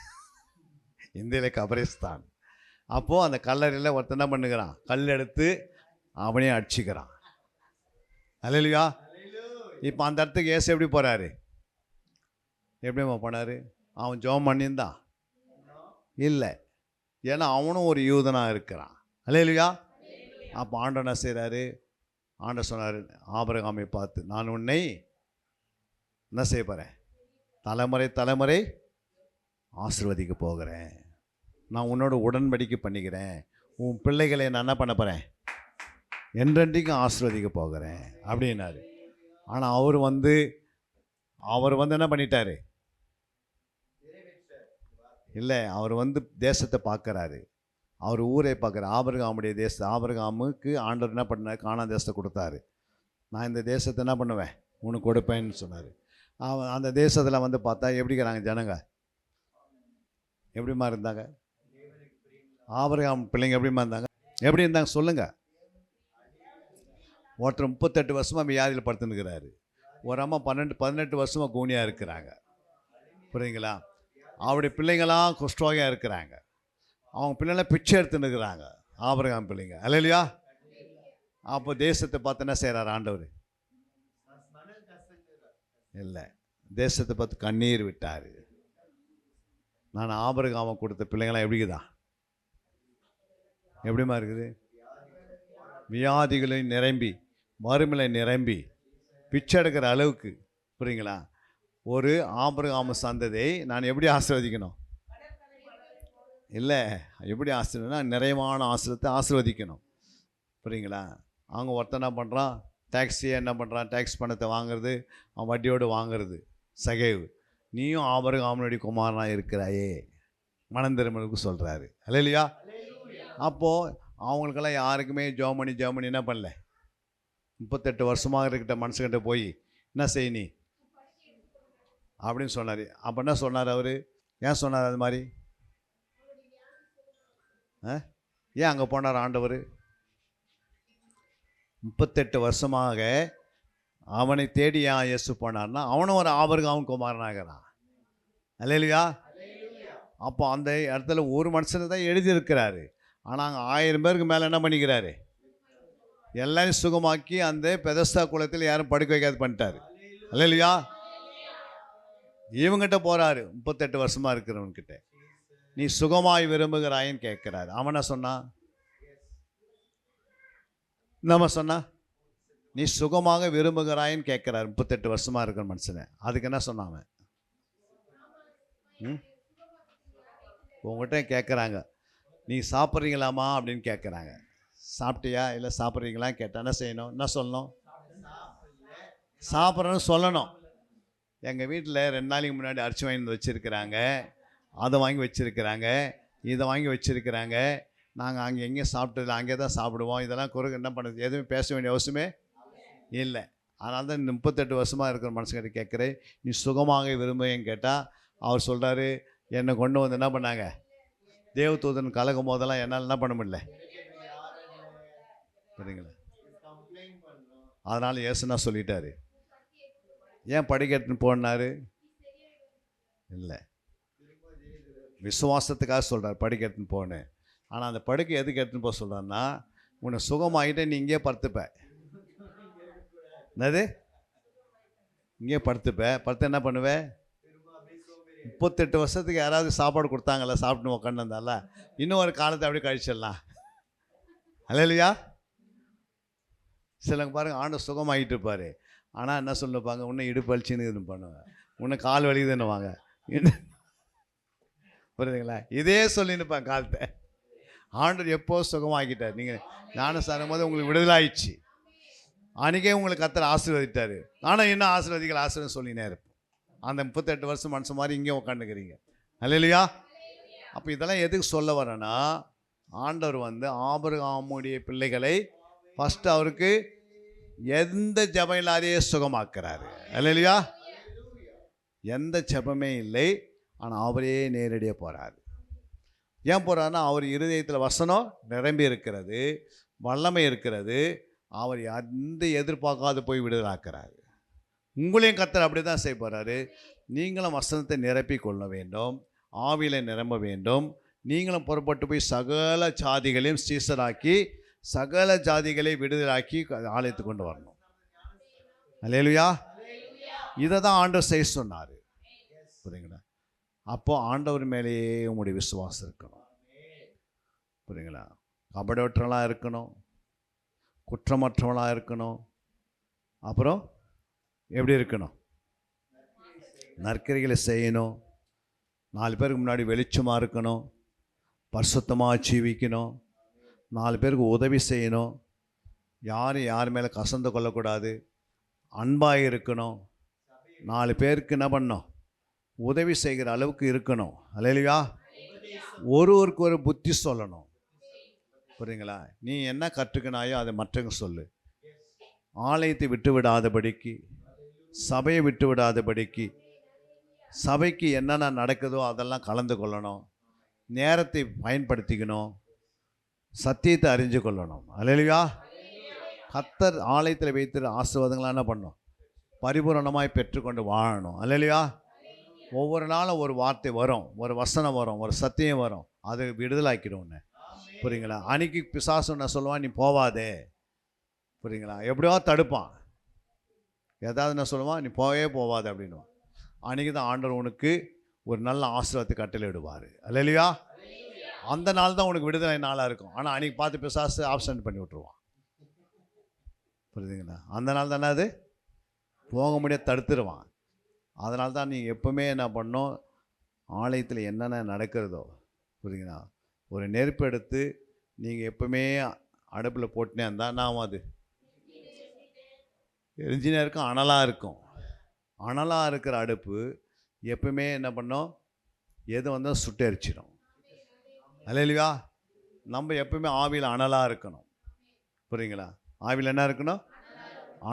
இந்தியில் கபரிஸ்தான். அப்போது அந்த கல்லறையில் ஒருத்தன் என்ன பண்ணுகிறான், கல் எடுத்து அவனையும் அடிச்சுக்கிறான். அல்லேலூயா. இப்போ அந்த இடத்துக்கு ஏசு எப்படி போகிறாரு, எப்படிம்மா போனார்? அவன் ஜெபம் பண்ணியிருந்தான் இல்லை, ஏன்னா அவனும் ஒரு யூதனாக இருக்கிறான். அல்லேலூயா. அப்போ ஆண்டவர் என்ன செய்கிறாரு, ஆண்டவர் சொன்னார் ஆபிரகாமை பார்த்து, நான் உன்னை என்ன செய்ய போகிறேன், தலைமுறை தலைமுறை ஆசீர்வதிக்க போகிறேன், நான் உன்னோட உடன்படிக்கை பண்ணிக்கிறேன், உன் பிள்ளைகளை நான் என்ன பண்ண போகிறேன், என்றென்றைக்கும் ஆசீர்வதிக்க போகிறேன் அப்படின்னாரு. ஆனால் அவர் வந்து என்ன பண்ணிட்டாரு, இல்லை, அவர் வந்து தேசத்தை பார்க்குறாரு, அவர் ஊரை பார்க்குறாரு. ஆபிரகாமுடைய தேசத்தை, ஆபிரகாமுக்கு ஆண்டவர் என்ன பண்ணார், கானான் தேசத்தை கொடுத்தாரு. நான் இந்த தேசத்தை என்ன பண்ணுவேன், உனக்கு கொடுப்பேன்னு சொன்னார். அந்த தேசத்தில் வந்து பார்த்தா எப்படிங்கிறாங்க ஜனங்க, எப்படிமா இருந்தாங்க, ஆபிரகாம் பிள்ளைங்க எப்படிமா இருந்தாங்க, எப்படி இருந்தாங்க சொல்லுங்கள். ஒருத்தர் 38 வருஷமாக வியாதியில் படுத்துனுக்கிறாரு, ஒரு அம்மா 18 வருஷமாக கூனியாக இருக்கிறாங்க. புரியுங்களா? அவருடைய பிள்ளைங்களாம் குஷ்டரோகியாக இருக்கிறாங்க, அவங்க பிள்ளைங்களாம் பிச்சை எடுத்துன்னுக்கிறாங்க, ஆபிரகாம் பிள்ளைங்க. அல்லேலூயா. அப்போ தேசத்தை பார்த்து என்ன செய்கிறார் ஆண்டவர், இல்லை, தேசத்தை பார்த்து கண்ணீர் விட்டார். நான் ஆபிரகாமை கொடுத்த பிள்ளைங்களாம் எப்படிக்குதான், எப்படிமா இருக்குது, வியாதிகளை நிரம்பி மறுமலை நிரம்பி பிச்சை எடுக்கிற அளவுக்கு. புரியுங்களா? ஒரு ஆபிரகாம் சந்ததியை நான் எப்படி ஆசீர்வதிக்கணும், இல்லை, எப்படி ஆசீர்வதினா நிறைவான ஆசீர்வத்தை ஆசீர்வதிக்கணும். புரியுங்களா? அவங்க ஒருத்தன் என்ன பண்ணுறான், டேக்ஸியை என்ன பண்ணுறான், டேக்ஸ் பணத்தை வாங்குறது, அவன் வட்டியோடு வாங்குறது, சகைவு. நீயும் ஆபிரகாமுடைய குமாரனாக இருக்கிறாயே, மனந்திருமலுக்கு சொல்கிறாரு. அல்லேலூயா. அப்போது அவங்களுக்கெல்லாம் யாருக்குமே ஜெர்மனி என்ன பண்ணல, 38 வருஷமாக இருக்கிற மனுஷங்கிட்ட போய் என்ன செய் நீ அப்படின்னு சொன்னார். அப்போ என்ன சொன்னார் அவர், ஏன் சொன்னார் அது மாதிரி, ஏன் அங்கே போனார் ஆண்டவர்? 38 வருஷமாக அவனை தேடி ஏன் இயேசு போனார்னா, அவனும் ஒரு ஆபிரகாம் குமாரனாகிறான். அல்லேலூயா. அப்போ அந்த இடத்துல ஒரு மனுஷனை தான் எழுதியிருக்கிறாரு, ஆனால் அங்கே 1000 பேருக்கு மேலே என்ன பண்ணிக்கிறாரு, எல்லாரையும் சுகமாக்கி அந்த பெதஸ்தா குளத்தில் யாரும் படுக்க வைக்காது பண்ணிட்டாரு. அல்லேலூயா. இவங்கிட்ட போகிறாரு, 38 வருஷமாக இருக்கிறவன்கிட்ட, நீ சுகமாய் விரும்புகிறாயின்னு கேட்குறாரு. அவன் என்ன சொன்னான், நம்ம சொன்னா, நீ சுகமாக விரும்புகிறாயின்னு கேட்குறாரு 38 வருஷமாக இருக்கிற மனுஷனை. அதுக்கு என்ன சொன்னாங்க, உங்கள்கிட்ட கேட்குறாங்க, நீ சாப்பிட்றீங்களாமா அப்படின்னு கேட்குறாங்க. சாப்பிட்டியா இல்லை சாப்பிட்றீங்களா கேட்டால் என்ன செய்யணும், என்ன சொல்லணும், சாப்பிட்றன்னு சொல்லணும். எங்கள் வீட்டில் 2 நாளைக்கு முன்னாடி அரிசி வாங்கி வச்சுருக்கிறாங்க, அதை வாங்கி வச்சுருக்கிறாங்க, இதை வாங்கி வச்சுருக்கிறாங்க, நாங்கள் அங்கே எங்கேயும் சாப்பிட்டதில்ல, அங்கே தான் சாப்பிடுவோம், இதெல்லாம் குறுக்கு என்ன பண்ணுறது, எதுவுமே பேச வேண்டிய அவசியமே இல்லை. அதனால தான் இந்த 38 வருஷமாக இருக்கிற மனுஷங்கிட்ட கேட்குறேன், நீ சுகமாக விரும்புன்னு கேட்டால் அவர் சொல்கிறாரு, என்னை கொண்டு வந்து என்ன பண்ணாங்க, தேவதூதன் கலக்கும் போதெல்லாம் என்னால் என்ன பண்ண முடியல. சரிங்களா? அதனால் இயேசுனா சொல்லிட்டாரு, ஏன் படிக்கட்டுன்னு போனாரு, இல்லை, விசுவாசத்துக்காக சொல்கிறார் படிக்கட்டுன்னு போனேன். ஆனால் அந்த படுக்கை எதுக்கு எடுத்துன்னு போக சொல்கிறான்னா, உன்னை சுகமாகிட்டே நீ இங்கே படுத்துப்ப, என்னது இங்கே படுத்து என்ன பண்ணுவேன், 38 வருஷத்துக்கு யாராவது சாப்பாடு கொடுத்தாங்கல்ல, சாப்பிட்டு உட்காந்து வந்தால, இன்னும் ஒரு காலத்தை அப்படியே கழிச்சிடலாம். அல்லேலூயா. சிலங்க பாருங்க, ஆண்டு சுகமாகிட்டு இருப்பார், ஆனால் என்ன சொல்லுப்பாங்க, இன்னும் இடுப்பு வலிச்சுன்னு இது பண்ணுவேன், இன்னும் கால் வலிக்குதுன்னுவாங்க. புரியுதுங்களா? இதே சொல்லின்னுப்பாங்க காலத்தை. ஆண்டவர் எப்போ சுகமாக்கிட்டார், நீங்கள் ஞானம் சாரும் போது உங்களுக்கு விடுதலை ஆயிடுச்சு, அன்றைக்கே உங்களுக்கு கர்த்தர் ஆசீர்வதிட்டார். ஆனால் இன்னும் ஆசீர்வதிகள் சொல்லினே இருப்போம். அந்த 38 வருஷம் மனுஷன் மாதிரி இங்கே உட்காந்துக்கிறீங்க. அல்லேலூயா. அப்போ இதெல்லாம் எதுக்கு சொல்ல வரேன்னா, ஆண்டவர் வந்து ஆபிரகாமுடைய பிள்ளைகளை ஃபஸ்ட்டு அவருக்கு எந்த ஜெபம் இல்லாதையே சுகமாக்குறாரு. அல்லேலூயா. எந்த ஜெபமே இல்லை, ஆனால் அவரே நேரடியாக போகிறாரு. ஏன் போகிறாருன்னா, அவர் இருதயத்தில் வசனம் நிரம்பி இருக்கிறது, வல்லமை இருக்கிறது, அவர் எந்த எதிர்பார்க்காத போய் விடுதலாக்குறாரு. உங்களையும் கர்த்தர் அப்படி தான் செய்ய போகிறாரு. நீங்களும் வசனத்தை நிரப்பி கொள்ள வேண்டும், ஆவியில் நிரம்ப வேண்டும், நீங்களும் புறப்பட்டு போய் சகல ஜாதிகளையும் சீசராக்கி சகல ஜாதிகளை விடுதலாக்கி ஆலயத்துக்கு கொண்டு வரணும். அல்லேலூயா. இதை தான் ஆண்டவர் செய்ய சொன்னார். புரியுங்களா? அப்போ ஆண்டவர் மேலேயே உங்களுடைய விசுவாசம் இருக்கணும். புரியுங்களா? கபடற்றவளாக இருக்கணும், குற்றமற்றவளாக இருக்கணும். அப்புறம் எப்படி இருக்கணும்? நற்கிரிகளை செய்யணும், 4 பேருக்கு முன்னாடி வெளிச்சமாக இருக்கணும், பரிசுத்தமாக ஜீவிக்கணும், 4 பேருக்கு உதவி செய்யணும், யாரும் யார் மேலே கசந்து கொள்ளக்கூடாது, அன்பாக இருக்கணும், 4 பேருக்கு என்ன பண்ணணும்? உதவி செய்கிற அளவுக்கு இருக்கணும். அல்லேலூயா. ஒருவருக்கு ஒரு புத்தி சொல்லணும். புரியுங்களா? நீ என்ன கற்றுக்கினாயோ அதை மற்றவங்க சொல்லு. ஆலயத்தை விட்டு விடாதபடிக்கு, சபையை விட்டு விடாதபடிக்கு, சபைக்கு என்னென்ன நடக்குதோ அதெல்லாம் கலந்து கொள்ளணும், நேரத்தை பயன்படுத்திக்கணும், சத்தியத்தை அறிஞ்சு கொள்ளணும். அல்லேலூயா. கர்த்தர் ஆலயத்தில் வைத்து ஆசீர்வாதங்களாக என்ன பண்ணணும்? பரிபூரணமாய் பெற்றுக்கொண்டு வாழணும். அல்லேலூயா. ஒவ்வொரு நாளும் ஒரு வார்த்தை வரும், ஒரு வசனம் வரும், ஒரு சத்தியம் வரும், அது விடுதலாக்கிடும். புரியுங்களா? அன்னைக்கு பிசாசு நான் சொல்லுவான், நீ போவாதே. புரியுங்களா? எப்படியோ தடுப்பான், ஏதாவது நான் சொல்லுவான், நீ போவே போவாது அப்படின்னுவான். அன்றைக்கி தான் ஆண்டவர் உனக்கு ஒரு நல்ல ஆசீர்வாதத்தை கட்டளையிடுவார். அல்லேலூயா. அந்த நாள் தான் உனக்கு விடுதலை நாளாக இருக்கும். ஆனால் அன்றைக்கி பார்த்து பிசாசு ஆப்சன்ட் பண்ணி விட்டுருவான். புரியுதுங்களா? அந்த நாள் தானே அது போக முடியாது, தடுத்துருவான். அதனால தான் நீங்கள் எப்போவுமே என்ன பண்ணணும்? ஆலயத்தில் என்னென்ன நடக்கிறதோ, புரியுங்களா, ஒரு நெருப்பு எடுத்து நீங்கள் எப்போவுமே அடுப்பில் போட்டுனே இருந்தால் நான் அது எரிஞ்சினே இருக்கும், அனலாக இருக்கும். அனலாக இருக்கிற அடுப்பு எப்பவுமே என்ன பண்ணோம்? எது வந்தால் சுட்டு எரிச்சிடும். அல்லேலூயா. நம்ம எப்பவுமே ஆவியில் அனலாக இருக்கணும். புரியுங்களா? ஆவியில் என்ன இருக்கணும்?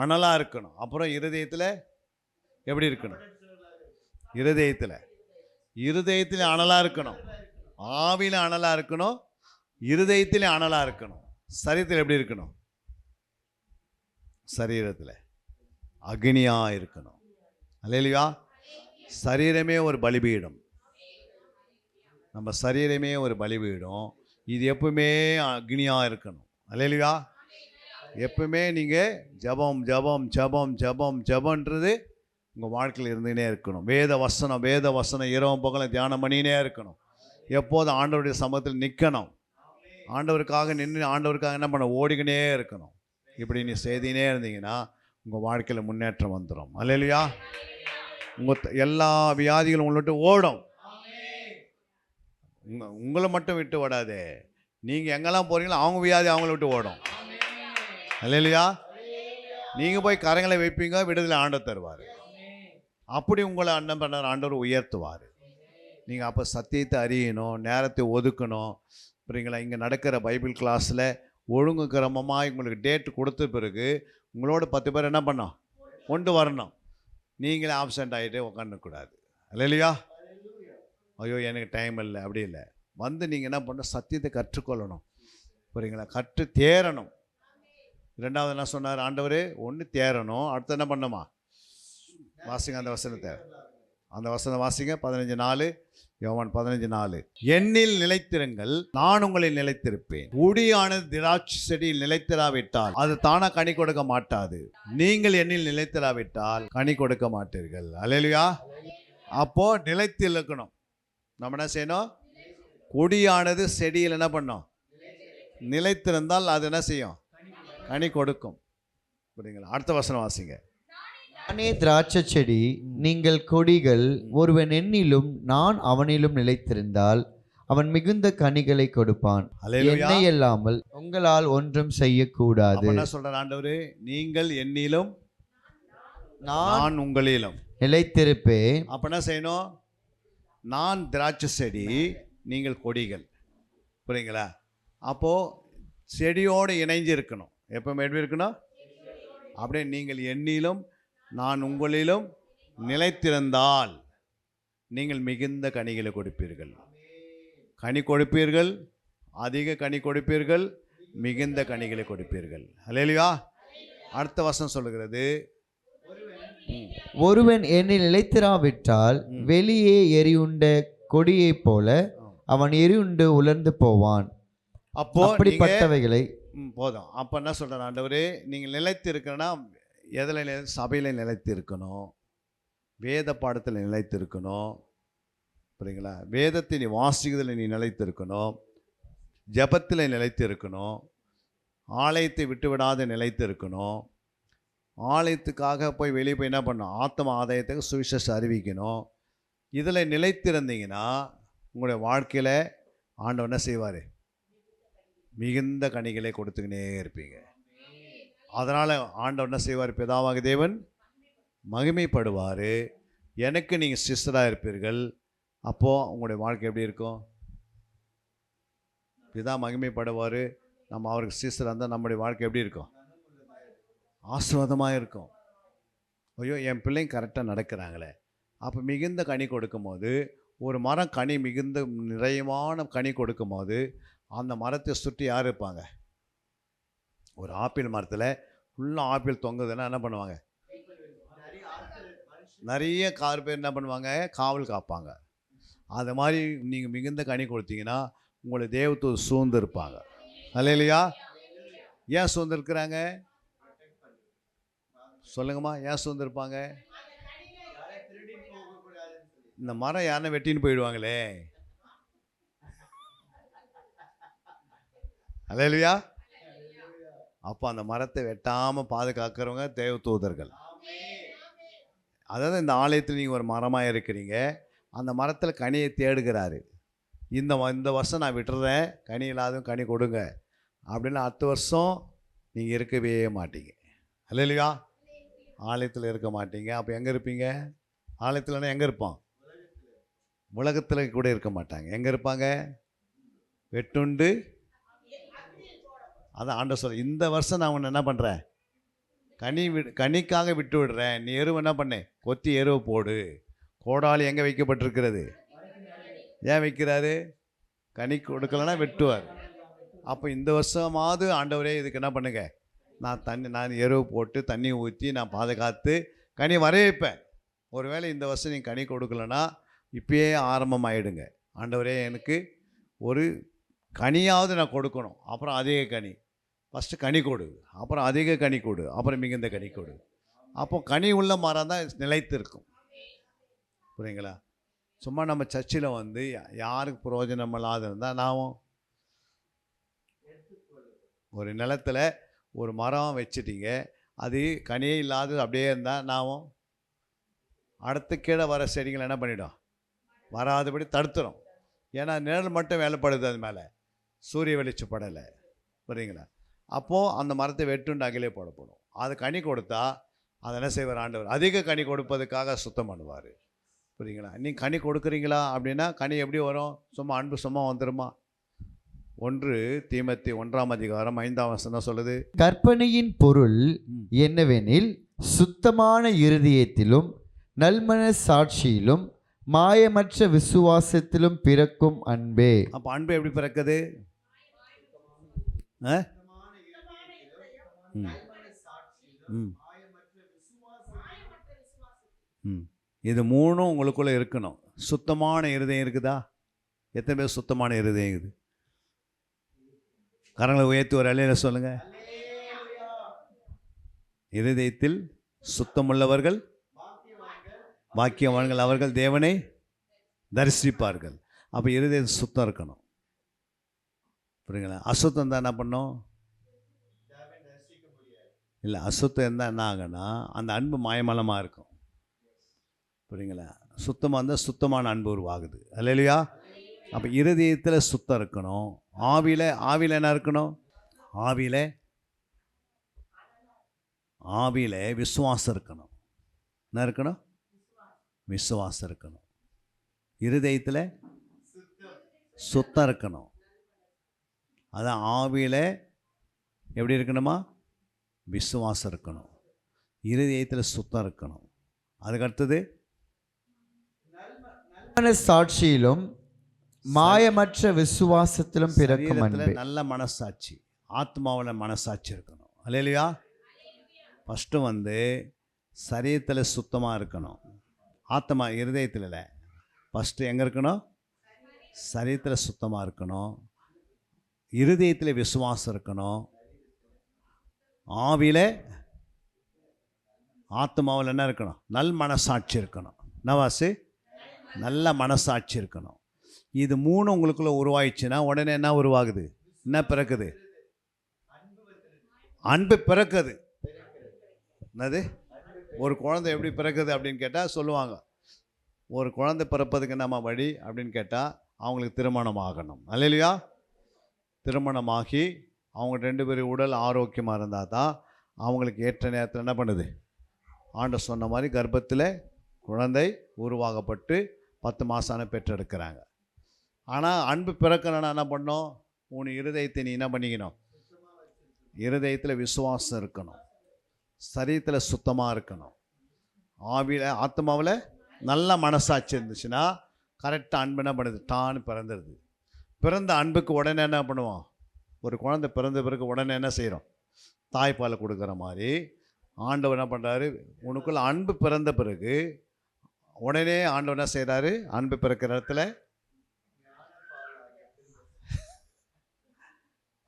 அனலாக இருக்கணும். அப்புறம் இருதயத்தில் எப்படி இருக்கணும்? இருதயத்தில் அனலாக இருக்கணும், ஆவியில் அனலாக இருக்கணும், இருதயத்தில் அனலாக இருக்கணும். சரீரத்தில் எப்படி இருக்கணும்? சரீரத்தில் அக்னியாக இருக்கணும். அல்லேலூயா. சரீரமே ஒரு பலிபீடம். நம்ம சரீரமே ஒரு பலிபீடம். இது எப்பவுமே அக்னியாக இருக்கணும். அல்லேலூயா. எப்பவுமே நீங்கள் ஜபம் ஜபம் ஜபம் ஜபம் ஜபன்றது உங்கள் வாழ்க்கையில் இருந்துகிட்டே இருக்கணும். வேத வசனம் இரவும் பகலும் தியானம் பண்ணினே இருக்கணும். எப்போதும் ஆண்டவருடைய சமூகத்தில் நிற்கணும். ஆண்டவருக்காக நின்று ஆண்டவருக்காக என்ன பண்ண? ஓடிக்கினே இருக்கணும். இப்படி நீ செய்தினே இருந்தீங்கன்னா உங்கள் வாழ்க்கையில் முன்னேற்றம் வந்துடும். அல்லேலூயா. உங்கள் எல்லா வியாதிகளும் உங்களை விட்டு ஓடும். உங்களை மட்டும் விட்டு ஓடாதே. நீங்கள் எங்கெல்லாம் போகிறீங்களோ அவங்க வியாதி அவங்கள விட்டு ஓடும். அல்லேலூயா. நீங்கள் போய் கரங்களை வைப்பீங்க, விடுதலை ஆண்டவர் தருவார். அப்படி உங்களை அண்ணன் பண்ண ஆண்டவர் உயர்த்துவார். நீங்கள் அப்போ சத்தியத்தை அறியணும், நேரத்தை ஒதுக்கணும். புரியுங்களா? இங்கே நடக்கிற பைபிள் கிளாஸில் ஒழுங்கு கிரமமாக உங்களுக்கு டேட்டு கொடுத்த பிறகு உங்களோட 10 பேர் என்ன பண்ணோம்? கொண்டு வரணும். நீங்களே ஆப்சண்ட் ஆகிட்டே உட்காந்துக்கூடாது. அல்லேலூயா. ஐயோ எனக்கு டைம் இல்லை, அப்படி இல்லை. வந்து நீங்கள் என்ன பண்ணணும்? சத்தியத்தை கற்றுக்கொள்ளணும். புரியுங்களா? கற்று தேரணும். 2வது என்ன சொன்னார் ஆண்டவர்? ஒன்று தேரணும், அடுத்து என்ன பண்ணணுமா? வாசிங்க அந்த வசனத்தை. அந்த வசனம் வாசிங்க. 15:4, யோவான் 15:4. என்னில் நிலைத்திருங்கள், நான் உங்களில் நிலைத்திருப்பேன். கொடியானது திராட்சை செடியில் நிலைத்திராவிட்டால் அது தானா கனி கொடுக்க மாட்டாது. நீங்கள் என்னில் நிலைத்திராவிட்டால் கனி கொடுக்க மாட்டீர்கள். அல்லேலூயா. அப்போ நிலைத்து இருக்கணும். நம்ம என்ன செய்யணும்? கொடியானது செடியில் என்ன பண்ணோம்? நிலைத்திருந்தால் அது என்ன செய்யும்? கனி கொடுக்கும். புரியுங்களா? அடுத்த வசனம் வாசிங்க. நானே திராட்சை செடி, நீங்கள் கொடிகள். ஒருவன் என்னிலும் நான் அவனிலும் நிலைத்திருந்தால் அவன் மிகுந்த கனிகளை கொடுப்பான். என்னை இல்லாமல் உங்களால் ஒன்றும் செய்யக்கூடாது. என்ன சொல்ற ஆண்டவரே? நீங்கள் என்னிலும் நான் உங்களிலும் நிலைத்திருப்பேன். அப்ப என்ன செய்யணும்? நான் திராட்சை செடி, நீங்கள் கொடிகள். புரியுங்களா? அப்போ செடியோடு இணைஞ்சு இருக்கணும். எப்பவுமே எப்படி இருக்கணும்? அப்படியே நீங்கள் என்னிலும் நான் உங்களிலும் நிலைத்திருந்தால் நீங்கள் மிகுந்த கனிகளை கொடுப்பீர்கள். கனி கொடுப்பீர்கள், அதிக கனி கொடுப்பீர்கள், மிகுந்த கனிகளை கொடுப்பீர்கள். அல்லேலூயா. அடுத்த வசனம் சொல்லுகிறது, ஒருவன் என்னில் நிலைத்திராவிட்டால் வெளியே எரியுண்ட கொடியைப் போல அவன் எரியுண்டு உலர்ந்து போவான். அப்போ நீங்க அப்படிப்பட்டவைகளை போதும். அப்போ என்ன சொல்கிறார் ஆண்டவரே, நீங்கள் நிலைத்து இருக்கணும்னா எதில் சபையில் நிலைத்து இருக்கணும், வேத பாடத்தில் நிலைத்து இருக்கணும், புரியுங்களா? வேதத்தை நீ வாசிக்கிறதுல நீ நிலைத்து இருக்கணும், ஜபத்தில் நிலைத்து இருக்கணும், ஆலயத்தை விட்டு விடாத நிலைத்து இருக்கணும், ஆலயத்துக்காக போய் வெளியே போய் என்ன பண்ணணும், ஆத்ம ஆதாயத்துக்கு சுவிசேஷம் அறிவிக்கணும். இதில் நிலைத்திருந்தீங்கன்னா உங்களுடைய வாழ்க்கையில் ஆண்டவர் என்ன செய்வார்? மிகுந்த கனிகளை கொடுத்துக்கினே இருப்பீங்க. அதனால் ஆண்டவர் என்ன செய்வார்? பிதாவாகிய தேவன் மகிமைப்படுவார். எனக்கு நீங்கள் சிஸ்டராக இருப்பீர்கள். அப்போது உங்களுடைய வாழ்க்கை எப்படி இருக்கும்? பிதா மகிமைப்படுவார். நம்ம அவருக்கு சிஸ்டராக இருந்தால் நம்முடைய வாழ்க்கை எப்படி இருக்கும்? ஆசீர்வாதமாக இருக்கும். ஐயோ, என் பிள்ளைங்க கரெக்டாக நடக்கிறாங்களே. அப்போ மிகுந்த கனி கொடுக்கும்போது, ஒரு மரம் கனி மிகுந்த நிறைவான கனி கொடுக்கும்போது அந்த மரத்தை சுற்றி யார் இருப்பாங்க? ஒரு ஆப்பிள் மரத்தில் ஃபுல்லாக ஆப்பிள் தொங்குதுன்னா என்ன பண்ணுவாங்க? நிறைய பேர் என்ன பண்ணுவாங்க? காவல் காப்பாங்க. அது மாதிரி நீங்கள் மிகுந்த கனி கொடுத்தீங்கன்னா உங்களை தேவதூதர் சூழ்ந்து இருப்பாங்க. அல்லேலூயா. ஏன் சூழ்ந்து இருக்கிறாங்க? சொல்லுங்கம்மா, ஏன் சூழ்ந்து இருப்பாங்க? இந்த மரம் யாருன்னா வெட்டின்னு போயிடுவாங்களே. அல்லேலூயா. அப்போ அந்த மரத்தை வெட்டாமல் பாதுகாக்கிறவங்க தேவதூதர்கள். அதாவது இந்த ஆலயத்தில் நீங்கள் ஒரு மரமாக இருக்கிறீங்க, அந்த மரத்தில் கனியை தேடுகிறாரு. இந்த வருஷம் நான் விட்டுறேன், கனி இல்லாத கனி கொடுங்க அப்படின்னு அடுத்த வருஷம் நீங்கள் இருக்கவே மாட்டீங்க. அல்லேலூயா. ஆலயத்தில் இருக்க மாட்டீங்க. அப்போ எங்கே இருப்பீங்க? ஆலயத்தில்னா எங்கே இருப்பான்? உலகத்தில் கூட இருக்க மாட்டாங்க. எங்கே இருப்பாங்க? வெட்டுண்டு. அதான் ஆண்டவர் சொல்ல, இந்த வருஷம் நான் உன்னை என்ன பண்ணுறேன்? கனிக்காக விட்டு விடுறேன். நீ எருவு என்ன பண்ணு? கொத்தி எருவு போடு. கோடாலி எங்கே வைக்கப்பட்டிருக்கிறது? ஏன் வைக்கிறாரு? கனி கொடுக்கலன்னா வெட்டுவார். அப்போ இந்த வருஷமாவது ஆண்டவரே இதுக்கு என்ன பண்ணுங்க, நான் எருவு போட்டு தண்ணி ஊற்றி நான் பாதுகாத்து கனி வர வைப்பேன். ஒருவேளை இந்த வருஷம் நீங்கள் கனி கொடுக்கலன்னா இப்பயே ஆரம்பமாயிடுங்க. ஆண்டவரே, எனக்கு ஒரு கனியாவது நான் கொடுக்கணும். அப்புறம் அதிக கனி. ஃபஸ்ட்டு கனி கொடு, அப்புறம் அதிக கனி கொடு, அப்புறம் மிகுந்த கனி கொடு. அப்போ கனி உள்ள மரம் தான் நிலைத்து இருக்கும். புரியுங்களா? சும்மா நம்ம சர்ச்சில் வந்து யாருக்கு பிரயோஜனம் இல்லாத இருந்தால் நாவும் ஒரு நிலத்தில் ஒரு மரம் வச்சுட்டீங்க, அது கனியே இல்லாத அப்படியே இருந்தால் நாவும் அடுத்த கீழே வர செடிகள் என்ன பண்ணிடும்? வராதபடி தடுத்துரும். ஏன்னா நிழல் மட்டும் வேலைப்படுது, அது மேலே சூரிய வெளிச்சம் படலை. புரியுங்களா? அப்போது அந்த மரத்தை வெட்டுண்டு அகிலே போடப்படும். அது கனி கொடுத்தா அதை என்ன செய்வார் ஆண்டவர்? அதிக கனி கொடுப்பதுக்காக சுத்தம் பண்ணுவார். புரியுங்களா? நீங்கள் கனி கொடுக்குறீங்களா அப்படின்னா கனி எப்படி வரும்? சும்மா அன்பு சும்மா வந்துடுமா? 1 தீமோத்தேயு 1:5 சொல்லுது, கற்பனையின் பொருள் என்னவெனில் சுத்தமான இருதயத்திலும் நல்மன சாட்சியிலும் மாயமற்ற விசுவாசத்திலும் பிறக்கும் அன்பே. அப்போ அன்பு எப்படி பிறக்குது? இது 3 உங்களுக்குள்ளே இருக்கணும். சுத்தமான இருதயம் இருக்குதா? எத்தனை பேர் சுத்தமான இருதயம் இருக்குது? கரங்களை உயர்த்தி ஒரு அலையில சொல்லுங்க. இருதயத்தில் சுத்தமுள்ளவர்கள் பாக்கியவான்கள், அவர்கள் தேவனை தரிசிப்பார்கள். அப்போ இருதயத்தில் சுத்தம் இருக்கணும். புரியுங்களா? அசுத்தம் தான் என்ன பண்ணும்? இல்லை, அசுத்தம் இருந்தால் என்ன ஆகுன்னா அந்த அன்பு மாயமலமாக இருக்கும். புரியுங்களா? சுத்தமாக இருந்தால் சுத்தமான அன்பு உருவாகுது. அல்லேலூயா. அப்போ இருதயத்தில் சுத்தம் இருக்கணும். ஆவியில் என்ன இருக்கணும்? ஆவியில் விசுவாசம் இருக்கணும். என்ன இருக்கணும்? விசுவாசம் இருக்கணும். இருதயத்தில் சுத்தம் இருக்கணும். அதான் ஆவியில் எப்படி இருக்கணுமா? விசுவாசம் இருக்கணும். இருதயத்தில் சுத்தம் இருக்கணும். அதுக்கடுத்தது சாட்சியிலும் மாயமற்ற விசுவாசத்திலும் பிறக்கும் அன்பே. நல்ல மனசாட்சி, ஆத்மாவில் மனசாட்சி இருக்கணும். அல்லேலூயா. ஃபஸ்ட்டு வந்து சரீரத்தில் சுத்தமாக இருக்கணும். ஆத்மா இருதயத்தில் இல்லை. ஃபஸ்ட்டு எங்கே இருக்கணும்? சரீரத்தில் சுத்தமாக இருக்கணும், இருதயத்தில் விசுவாசம் இருக்கணும், ஆவியில் ஆத்மாவில் என்ன இருக்கணும், நல் மனசாட்சி இருக்கணும். நவாசி நல்ல மனசாட்சி இருக்கணும். இது 3 உங்களுக்குள்ளே உருவாயிடுச்சுன்னா உடனே என்ன உருவாகுது, என்ன பிறக்குது, அன்பு பிறக்குது. என்னது, ஒரு குழந்தை எப்படி பிறக்குது அப்படின்னு கேட்டால் சொல்லுவாங்க, ஒரு குழந்தை பிறப்பதுக்கு நம்ம வழி அப்படின்னு கேட்டால் அவங்களுக்கு திருமணம் ஆகணும். அல்லேலூயா. திருமணமாகி அவங்க 2 பேரும் உடல் ஆரோக்கியமாக இருந்தால் தான் அவங்களுக்கு ஏற்ற நேரத்தில் என்ன பண்ணுது, ஆண்டவர் சொன்ன மாதிரி கர்ப்பத்தில் குழந்தை உருவாகப்பட்டு 10 மாதம் பெற்றெடுக்கிறாங்க. ஆனால் அன்பு பிறக்கணும்னா என்ன பண்ணணும், உன் இருதயத்தை நீ என்ன பண்ணிக்கணும், இருதயத்தில் விசுவாசம் இருக்கணும், சரீரத்தில் சுத்தமாக இருக்கணும், ஆவியில் ஆத்மாவில் நல்ல மனசாட்சி இருந்துச்சுன்னா கரெக்டாக அன்பு என்ன பண்ணுது, டான்னு பிறந்துடுது. பிறந்த அன்புக்கு உடனே என்ன பண்ணுவோம், ஒரு குழந்தை பிறந்த பிறகு உடனே என்ன செய்கிறோம், தாய்ப்பால் கொடுக்குற மாதிரி ஆண்டவர் என்ன பண்ணுறாரு, உனக்குள்ள அன்பு பிறந்த பிறகு உடனே ஆண்டவர் என்ன செய்கிறாரு, அன்பு பிறக்கிற இடத்துல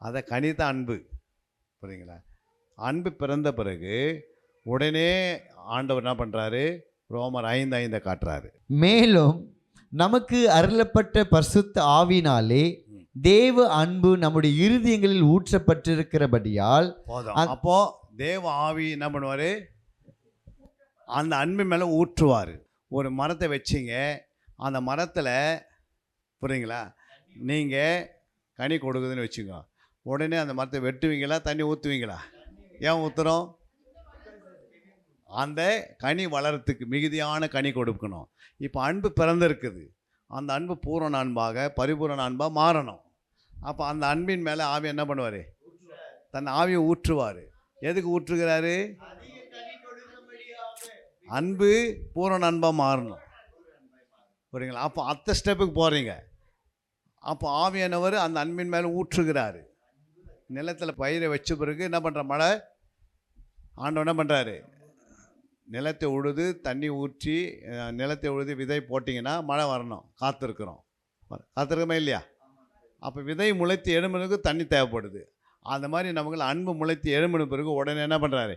அதை கனித அன்பு, புரியுங்களா, அன்பு பிறந்த பிறகு உடனே ஆண்டவர் என்ன பண்ணுறாரு, ரோமர் 5:5 காட்டுறாரு. மேலும் நமக்கு அருளப்பட்ட பரிசுத்த ஆவினாலே தேவ அன்பு நம்முடைய இருதயங்களில் ஊற்றப்பட்டிருக்கிறபடியால் போதும். அப்போ தேவ ஆவி என்ன பண்ணுவார், அந்த அன்பு மேலே ஊற்றுவார். ஒரு மரத்தை வச்சிங்க, அந்த மரத்தில் புரியுங்களா, நீங்கள் கனி கொடுக்குதுன்னு வச்சுக்கோ, உடனே அந்த மரத்தை வெட்டுவீங்களா, தண்ணி ஊற்றுவீங்களா? ஏன் ஊற்றுறோம், அந்த கனி வளரத்துக்கு மிகுதியான கனி கொடுக்கணும். இப்போ அன்பு பிறந்திருக்குது, அந்த அன்பு பூரண அன்பாக பரிபூரண அன்பாக மாறணும். அப்போ அந்த அன்பின் மேலே ஆவி என்ன பண்ணுவார், தன் ஆவியை ஊற்றுவார். எதுக்கு ஊற்றுகிறாரு, அன்பு பூரண அன்பாக மாறணும், புரியுங்களா? அப்போ அடுத்த ஸ்டெப்புக்கு போகிறீங்க. அப்போ ஆவியானவர் அந்த அன்பின் மேலே ஊற்றுகிறாரு. நிலத்தில் பயிரை வச்ச பிறகு என்ன பண்ணுற, மழை ஆண்டவர் என்ன பண்ணுறாரு, நிலத்தை உழுது தண்ணி ஊற்றி நிலத்தை உழுது விதை போட்டிங்கன்னா மழை வரணும், காத்திருக்கிறோம், காத்திருக்கமே இல்லையா? அப்போ விதை முளைத்து எழும்பினுக்கு தண்ணி தேவைப்படுது. அந்த மாதிரி நமக்கு அன்பு முளைத்து எழும்பின பிறகு உடனே என்ன பண்ணுறாரு,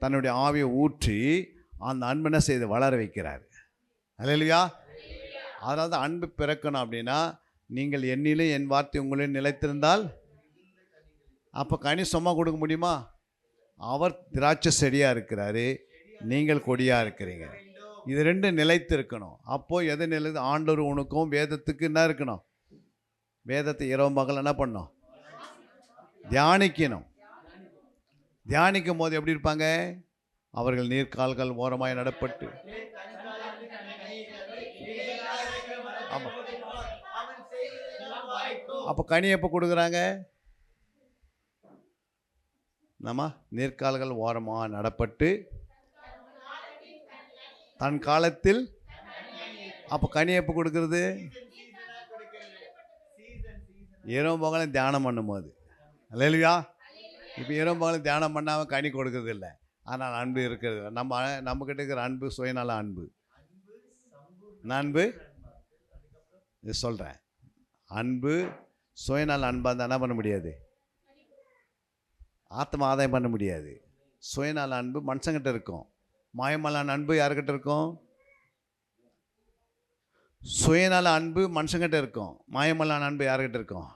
தன்னுடைய ஆவியை ஊற்றி அந்த அன்பு என்ன செய்து வளர வைக்கிறாரு. அல்லேலூயா. அதனால தான் அன்பு பிறக்கணும் அப்படின்னா, நீங்கள் என்னிலும் என் வார்த்தை உங்களில் நிலைத்திருந்தால், அப்போ கனி சும்மா கொடுக்க முடியுமா? அவர் திராட்சை செடியாக இருக்கிறாரு, நீங்கள் கொடியாக இருக்கிறீங்க. இது 2 நிலைத்து இருக்கணும். அப்போது எது நிலைத்து, ஆண்டவர் உனக்கும் வேதத்துக்கு என்ன இருக்கணும், வேதத்தை இரவு பகல் என்ன பண்ணணும், தியானிக்கணும். தியானிக்கும் போது எப்படி இருப்பாங்க, அவர்கள் நீர்க்கால்கள் ஓரமாய் நடப்பட்டு, ஆமாம். அப்போ கனி எப்போ கொடுக்குறாங்க, நம்ம நீர்க்கால்கள் ஓரமாக நடப்பட்டு தன் காலத்தில். அப்போ கனி எப்போ கொடுக்கறது, இரவு பகலும் தியானம் பண்ணும்போது. அல்லேலூயா. இப்போ இரவு பகலும் தியானம் பண்ணாமல் கனி கொடுக்கறது இல்லை, ஆனால் அன்பு இருக்கிறது. நம்மக்கிட்ட இருக்கிற அன்பு சுயநல அன்பு. அன்பு இது சொல்கிறேன், அன்பு சுயநல அன்பாக இருந்தால் என்ன பண்ண முடியாது, ஆத்ம ஆதாயம் பண்ண முடியாது. சுயநல அன்பு மனுஷங்கிட்ட இருக்கும், மாயமலான அன்பு யாருக்கிட்ட இருக்கும், சுயநல அன்பு மனுஷங்கிட்ட இருக்கும், மாயமலான அன்பு யாருக்கிட்ட இருக்கும்,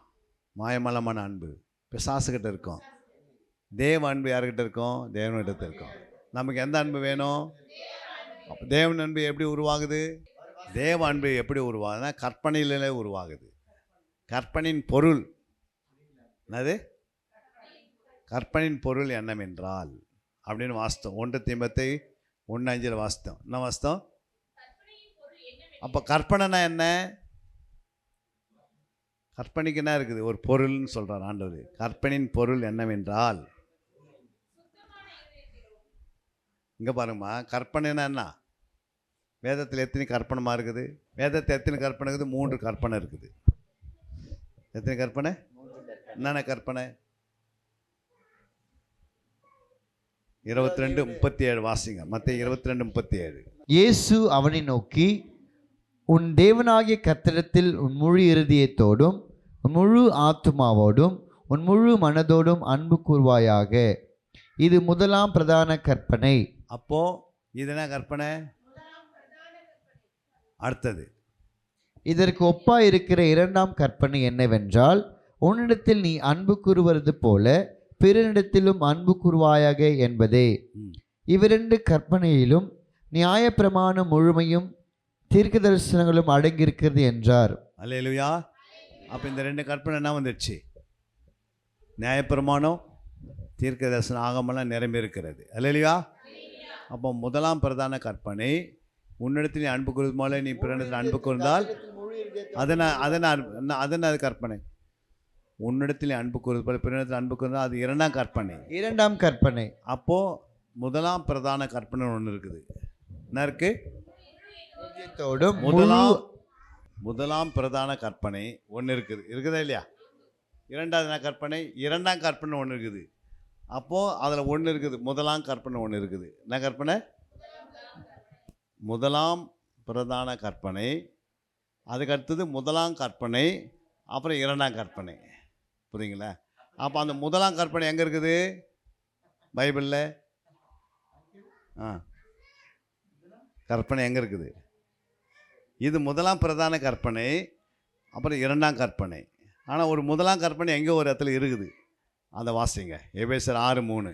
மாயமலமான அன்பு பிசாசுக்கிட்ட இருக்கும். தேவ அன்பு யாருக்கிட்ட இருக்கும், தேவனிடத்தில் இருக்கும். நமக்கு எந்த அன்பு வேணும், தேவன் அன்பு எப்படி உருவாகுது, தேவ அன்பு எப்படி உருவாகுதுன்னா கற்பனையிலே உருவாகுது. கற்பனையின் பொருள் என்னது, கற்பனையின் பொருள் என்னவென்றால் அப்படின்னு வாஸ்தவம் 1 தீமோத்தேயு 1:5 வாஸ்தவம். என்ன வாஸ்தவம்? அப்போ கற்பனைனா என்ன, கற்பனைக்கு என்ன இருக்குது, ஒரு பொருள்னு சொல்கிறார் ஆண்டவர். கற்பனையின் பொருள் என்னவென்றால், இங்கே பாருங்கம்மா, கற்பனைனா என்ன, வேதத்தில் எத்தனை கற்பனைமா இருக்குது, வேதத்தில் எத்தனை கற்பனை இருக்குது, 3 கற்பனை இருக்குது. எத்தனை கற்பனை, என்னென்ன கற்பனை, 22:37 வாசிங்க. மத்தேயு 22:37. இயேசு அவனை நோக்கி, உன் தேவனாகிய கர்த்தரிடத்தில் உன் முழு இருதயத்தோடும் உன் முழு ஆத்துமாவோடும் உன் முழு மனதோடும் அன்பு கூர்வாயாக. இது முதலாம் பிரதான கற்பனை. அப்போ இது என்ன கற்பனை? அடுத்தது இதற்கு ஒப்பாய் இருக்கிற இரண்டாம் கற்பனை என்னவென்றால், உன்னிடத்தில் நீ அன்பு கூறுவது போல பிறனிடத்திலும் அன்பு கூர்வாயாக என்பதே. இவ்விரண்டு கற்பனையிலும் நியாயப்பிரமாணம் முழுமையும் தீர்க்க தரிசனங்களும் அடங்கியிருக்கிறது என்றார். அல்லேலூயா. அப்போ இந்த ரெண்டு கற்பனை என்ன வந்துடுச்சு? நியாயப்பிரமாணம், தீர்க்க தரிசனம், ஆகமெல்லாம் நிரம்பி இருக்கிறது. அல்லேலூயா. அப்போ முதலாம் பிரதான கற்பனை, உன்னிடத்தில் நீ அன்பு கூறுவது போல நீ பிறனிடத்தில் அன்பு கூர்ந்தால் அதன கற்பனை. உன்னிடத்தில் அன்பு கூறுவது போல பிறனிடத்தில் அன்பு கூர்ந்தால் அது இரண்டாம் கற்பனை. இரண்டாம் கற்பனை. அப்போது முதலாம் பிரதான கற்பனை ஒன்று இருக்குது. என்ன இருக்கு? முதலாம் பிரதான கற்பனை ஒன்று இருக்குதா இல்லையா? இரண்டாவது கற்பனை, இரண்டாம் கற்பனை ஒன்று இருக்குது. அப்போது அதில் ஒன்று இருக்குது, முதலாம் கற்பனை ஒன்று இருக்குது. என்ன கற்பனை? முதலாம் பிரதான கற்பனை, அதுக்கு அடுத்தது முதலாம் கற்பனை, அப்புறம் இரண்டாம் கற்பனை. புரியுங்களா? அப்போ அந்த முதலாம் கற்பனை எங்கே இருக்குது பைபிளில்? கற்பனை எங்கே இருக்குது? இது முதலாம் பிரதான கற்பனை, அப்புறம் இரண்டாம் கற்பனை. ஆனால் ஒரு முதலாம் கற்பனை எங்கே ஒரு இடத்துல இருக்குது, அதை வாசிங்க. எபேசியர் 6:3.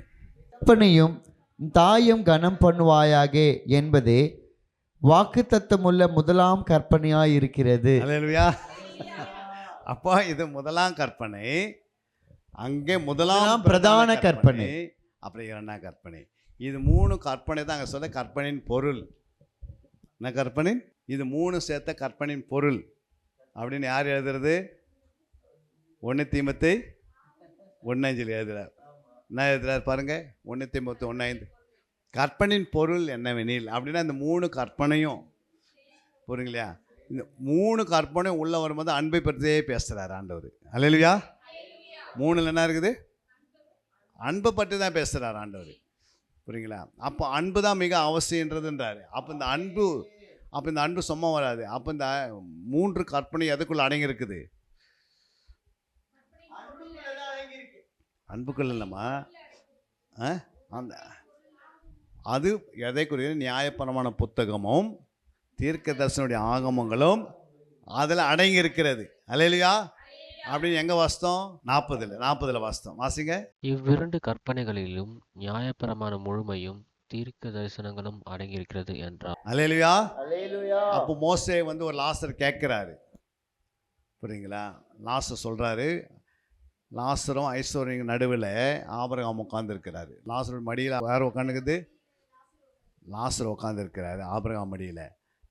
கற்பனையும் தாயும் கனம் பண்ணுவாயாக என்பதே வாக்குத்தத்தமுள்ள முதலாம் கற்பனையாய் இருக்கிறது. அல்லேலூயா. அப்போ இது முதலாம் கற்பனை, அங்கே முதலாம் பிரதான கற்பனை, அப்புறம் இரண்டாம் கற்பனை. இது மூணு கற்பனை தான் அங்கே சொல்ல கற்பனையின் பொருள். என்ன கற்பனை? இது மூணு சேர்த்த கற்பனையின் பொருள் அப்படின்னு யார் எழுதுறது? 1 தீமோத்தேயு 1:5 எழுதுறார். என்ன எழுதுறார் பாருங்க, 1 தீமோத்தேயு 1:5. கற்பனையின் பொருள் என்னவெனில் அப்படின்னா இந்த மூணு கற்பனையும் புரியுங்களா? இந்த மூணு கற்பனையும் உள்ள வரும்போது அன்பை பற்றியே பேசுகிறார் ஆண்டவர். அல்லேலூயா. மூணுல என்ன இருக்குது? அன்பை பற்றி தான் பேசுகிறார் ஆண்டவர். புரியுங்களா? அப்போ அன்பு தான் மிக அவசியன்றதுன்றாரு. அப்போ இந்த அன்பு சும்மா வராது. அப்போ இந்த மூன்று கற்பனை எதுக்குள்ள அடங்கி இருக்குது? அன்புக்குள்ள இல்லைம்மா. அந்த அது எதைக்குரிய நியாயப்பிரமாண புத்தகமும் தீர்க்க தரிசனுடைய ஆகமங்களும் அதில் அடங்கி இருக்கிறது. அல்லேலூயா. அப்படின்னு எங்கே வாசித்தோம்? 40 வாசித்தோம். வாசிங்க. இவ்விரண்டு கற்பனைகளிலும் நியாயப்பிரமாண முழுமையும் தீர்க்க தரிசனங்களும் அடங்கியிருக்கிறது என்றார். அல்லேலூயா. அப்போ மோசே ஒரு லாசர் கேட்குறாரு. புரியுங்களா? லாசர் சொல்கிறாரு, லாசரும் ஐஸ்வர்யம் நடுவில் ஆபிரகாம் உட்காந்துருக்கிறாரு. லாசர் மடியில் வேறு உட்காந்துக்குது, லாசர் உட்காந்துருக்கிறாரு ஆபிரகாம் மடியில்.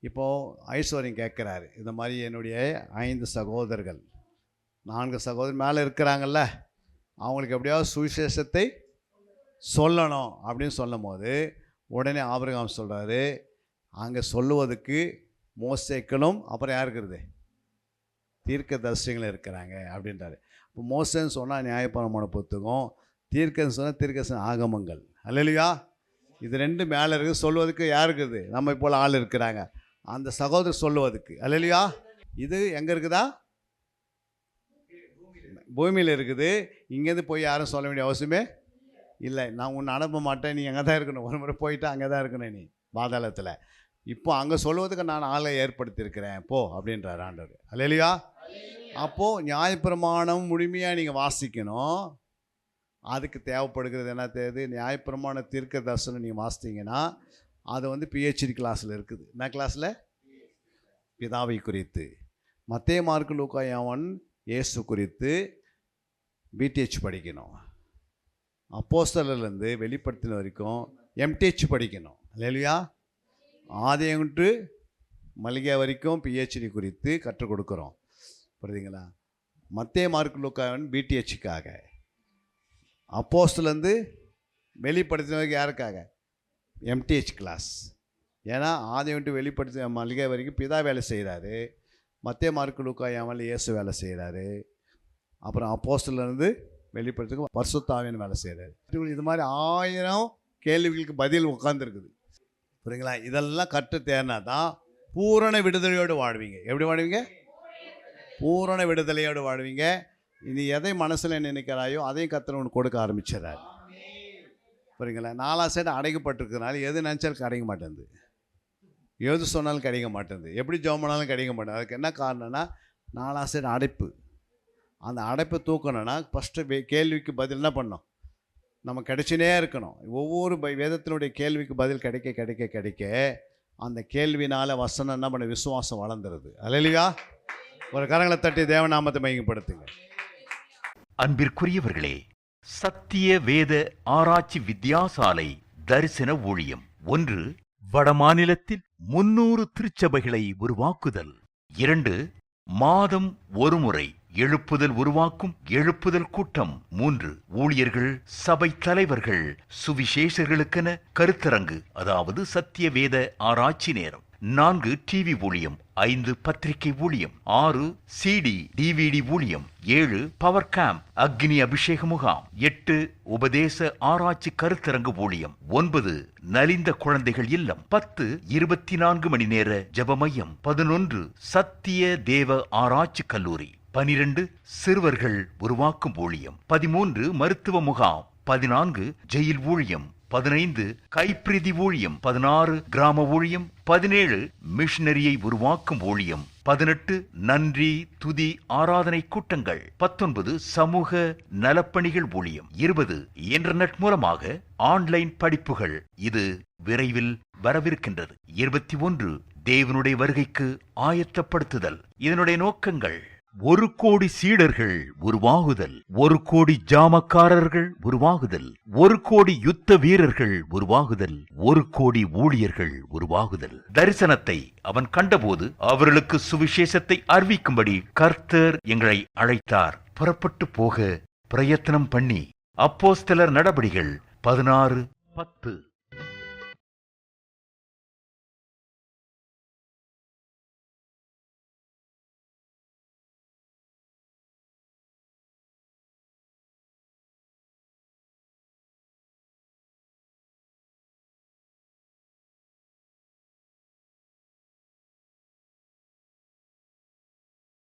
இப்போது ஐஸ்வர்யம் கேட்குறாரு, இந்த மாதிரி என்னுடைய 5 சகோதரர்கள் 4 சகோதரர் மேலே இருக்கிறாங்கல்ல, அவங்களுக்கு எப்படியாவது சுவிசேஷத்தை சொல்லணும் அப்படின்னு சொல்லும் போது உடனே ஆபிரகாம் சொல்கிறாரு, அங்கே சொல்லுவதுக்கு மோசேக்களும் அப்புறம் யார் இருக்கிறது? தீர்க்க தரிசிகளும் இருக்கிறாங்க அப்படின்றாரு. இப்போ மோசேன்னு சொன்னால் நியாயப்பிரமாண புத்தகம், தீர்க்கன்னு சொன்னால் தீர்க்க ஆகமங்கள். அல்லேலூயா. இது ரெண்டு மேலே இருக்குது. சொல்லுவதுக்கு யார் இருக்குது? நம்ம போல் ஆள் இருக்கிறாங்க, அந்த சகோதரர் சொல்லுவதுக்கு. அல்லேலூயா. இது எங்கே இருக்குதா? பூமியில் இருக்குது. இங்கேருந்து போய் யாரும் சொல்ல வேண்டிய அவசியமே இல்லை. நான் உன்னை அனுப்ப மாட்டேன், நீ அங்கே தான் இருக்கணும். ஒரு முறை போயிட்டு அங்கே தான் இருக்கணும் நீ பாதாளத்தில். இப்போ அங்கே சொல்லுவதுக்கு நான் ஆளை ஏற்படுத்தியிருக்கிறேன் போ அப்படின்றார் ஆண்டவர். அல்லேலூயா. அப்போது நியாயப்பிரமாணம் முழுமையாக நீங்கள் வாசிக்கணும். அதுக்கு தேவைப்படுகிறது என்ன தேவை? நியாயப்பிரமாண தீர்க்க தரிசனம் நீங்கள் வாசித்தீங்கன்னா அது PhD கிளாஸில் இருக்குது. என்ன கிளாஸில்? பிதாவை குறித்து. மத்தேயு மார்க்கு லூக்கா யோவான் இயேசு குறித்து BTH படிக்கணும். அப்போஸ்தலர்லேருந்து வெளிப்படுத்தின வரைக்கும் MTH படிக்கணும். அல்லேலூயா. ஆதியங்குட்டு மளிகை வரைக்கும் PhD குறித்து கற்றுக் கொடுக்குறோம். புரியுதுங்களா? மத்தேயு மார்க்கு லூக்கா BTHக்காக, அப்போஸ்தலர்லேருந்து வெளிப்படுத்தின வரைக்கும் யாருக்காக? MTH class. ஏன்னா ஆதியங்குட்டு வெளிப்படுத்தின மளிகை வரைக்கும் பிதா வேலை செய்கிறாரு, மத்தேயு மார்க்கு லூக்கா யோவான் இயேசு வேலை செய்கிறாரு, அப்புறம் அப்போஸ்தலர்லேருந்து வெளிப்படுத்துக்கு பரிசுத்த ஆவியானவர் வேலை செய்கிறாரு. இது மாதிரி 1000 கேள்விகளுக்கு பதில் உட்காந்துருக்குது. புரியுங்களா? இதெல்லாம் கற்று தேர்னா தான் பூரண விடுதலையோடு வாழ்வீங்க. எப்படி வாழ்வீங்க? பூரண விடுதலையோடு வாழ்வீங்க. இனி எதை மனசில் நினைக்கிறாயோ அதையும் கர்த்தர் உனக்கு கொடுக்க ஆரம்பிச்சிடறாரு. புரியுங்களா? 4 சைடு அடைக்கப்பட்டிருக்கிறதுனால எது நினச்சாலும் கிடைக்க மாட்டேங்குது, எது சொன்னாலும் கிடைக்க மாட்டேங்குது, எப்படி ஜெபம் பண்ணாலும் கிடைக்க மாட்டேங்குது. அதுக்கு என்ன காரணம்னா 4 சைடு அடைப்பு. அந்த அடைப்பை தூக்கணும்னா ஃபஸ்ட்டு கேள்விக்கு பதில் என்ன பண்ணணும்? நம்ம கிடைச்சினே இருக்கணும். ஒவ்வொரு வேதத்தினுடைய கேள்விக்கு பதில் கிடைக்க கிடைக்க கிடைக்க அந்த கேள்வினால் வசனம் என்ன பண்ண, விசுவாசம் வளர்ந்துருது. அல்லேலூயா. ஒரு கரங்களை தட்டி தேவநாமத்தை மையப்படுத்துங்க. அன்பிற்குரியவர்களே, சத்திய வேத ஆராய்ச்சி வித்தியாசாலை தரிசன ஊழியம் 1. வடமாநிலத்தில் 300 திருச்சபைகளை உருவாக்குதல். 2. மாதம் ஒருமுறை எழுப்புதல் உருவாக்கும் எழுப்புதல் கூட்டம். 3. ஊழியர்கள், சபை தலைவர்கள், சுவிசேஷர்களுக்கென கருத்தரங்கு, அதாவது சத்திய வேத ஆராய்ச்சி நேரம். 4. டிவி ஊழியம். 5. பத்திரிகை ஊழியம். 6. CD DVD ஊழியம். 7. பவர் கேம்ப் அக்னி அபிஷேக முகாம். 8. உபதேச ஆராய்ச்சி கருத்தரங்கு ஊழியம். 9. நலிந்த குழந்தைகள் இல்லம். 10. 24 மணி நேர ஜெப மையம். 11. சத்திய தேவ ஆராய்ச்சி கல்லூரி. 12. சிறுவர்கள் உருவாக்கும் ஊழியம். 13. மருத்துவ முகாம். 14. ஜெயில் ஊழியம். 15. கைப்பிரதி ஊழியம். 16. கிராம ஊழியம். 17. மிஷனரியை உருவாக்கும் ஊழியம். 18. நன்றி துதி ஆராதனை கூட்டங்கள். 19. சமூக நலப்பணிகள் ஊழியம். 20. இன்டர்நெட் மூலமாக ஆன்லைன் படிப்புகள். இது விரைவில் வரவிருக்கின்றது. 21. தேவனுடைய வருகைக்கு ஆயத்தப்படுத்துதல். இதனுடைய நோக்கங்கள்: 1 கோடி சீடர்கள் உருவாகுதல், 1 கோடி ஜாமக்காரர்கள் உருவாகுதல், 1 கோடி யுத்த வீரர்கள் உருவாகுதல், 1 கோடி ஊழியர்கள் உருவாகுதல். தரிசனத்தை அவன் கண்டபோது அவர்களுக்கு சுவிசேஷத்தை அறிவிக்கும்படி கர்த்தர் எங்களை அழைத்தார். புறப்பட்டு போக பிரயத்தனம் பண்ணி. அப்போஸ்தலர் நடபடிகள் 16:10.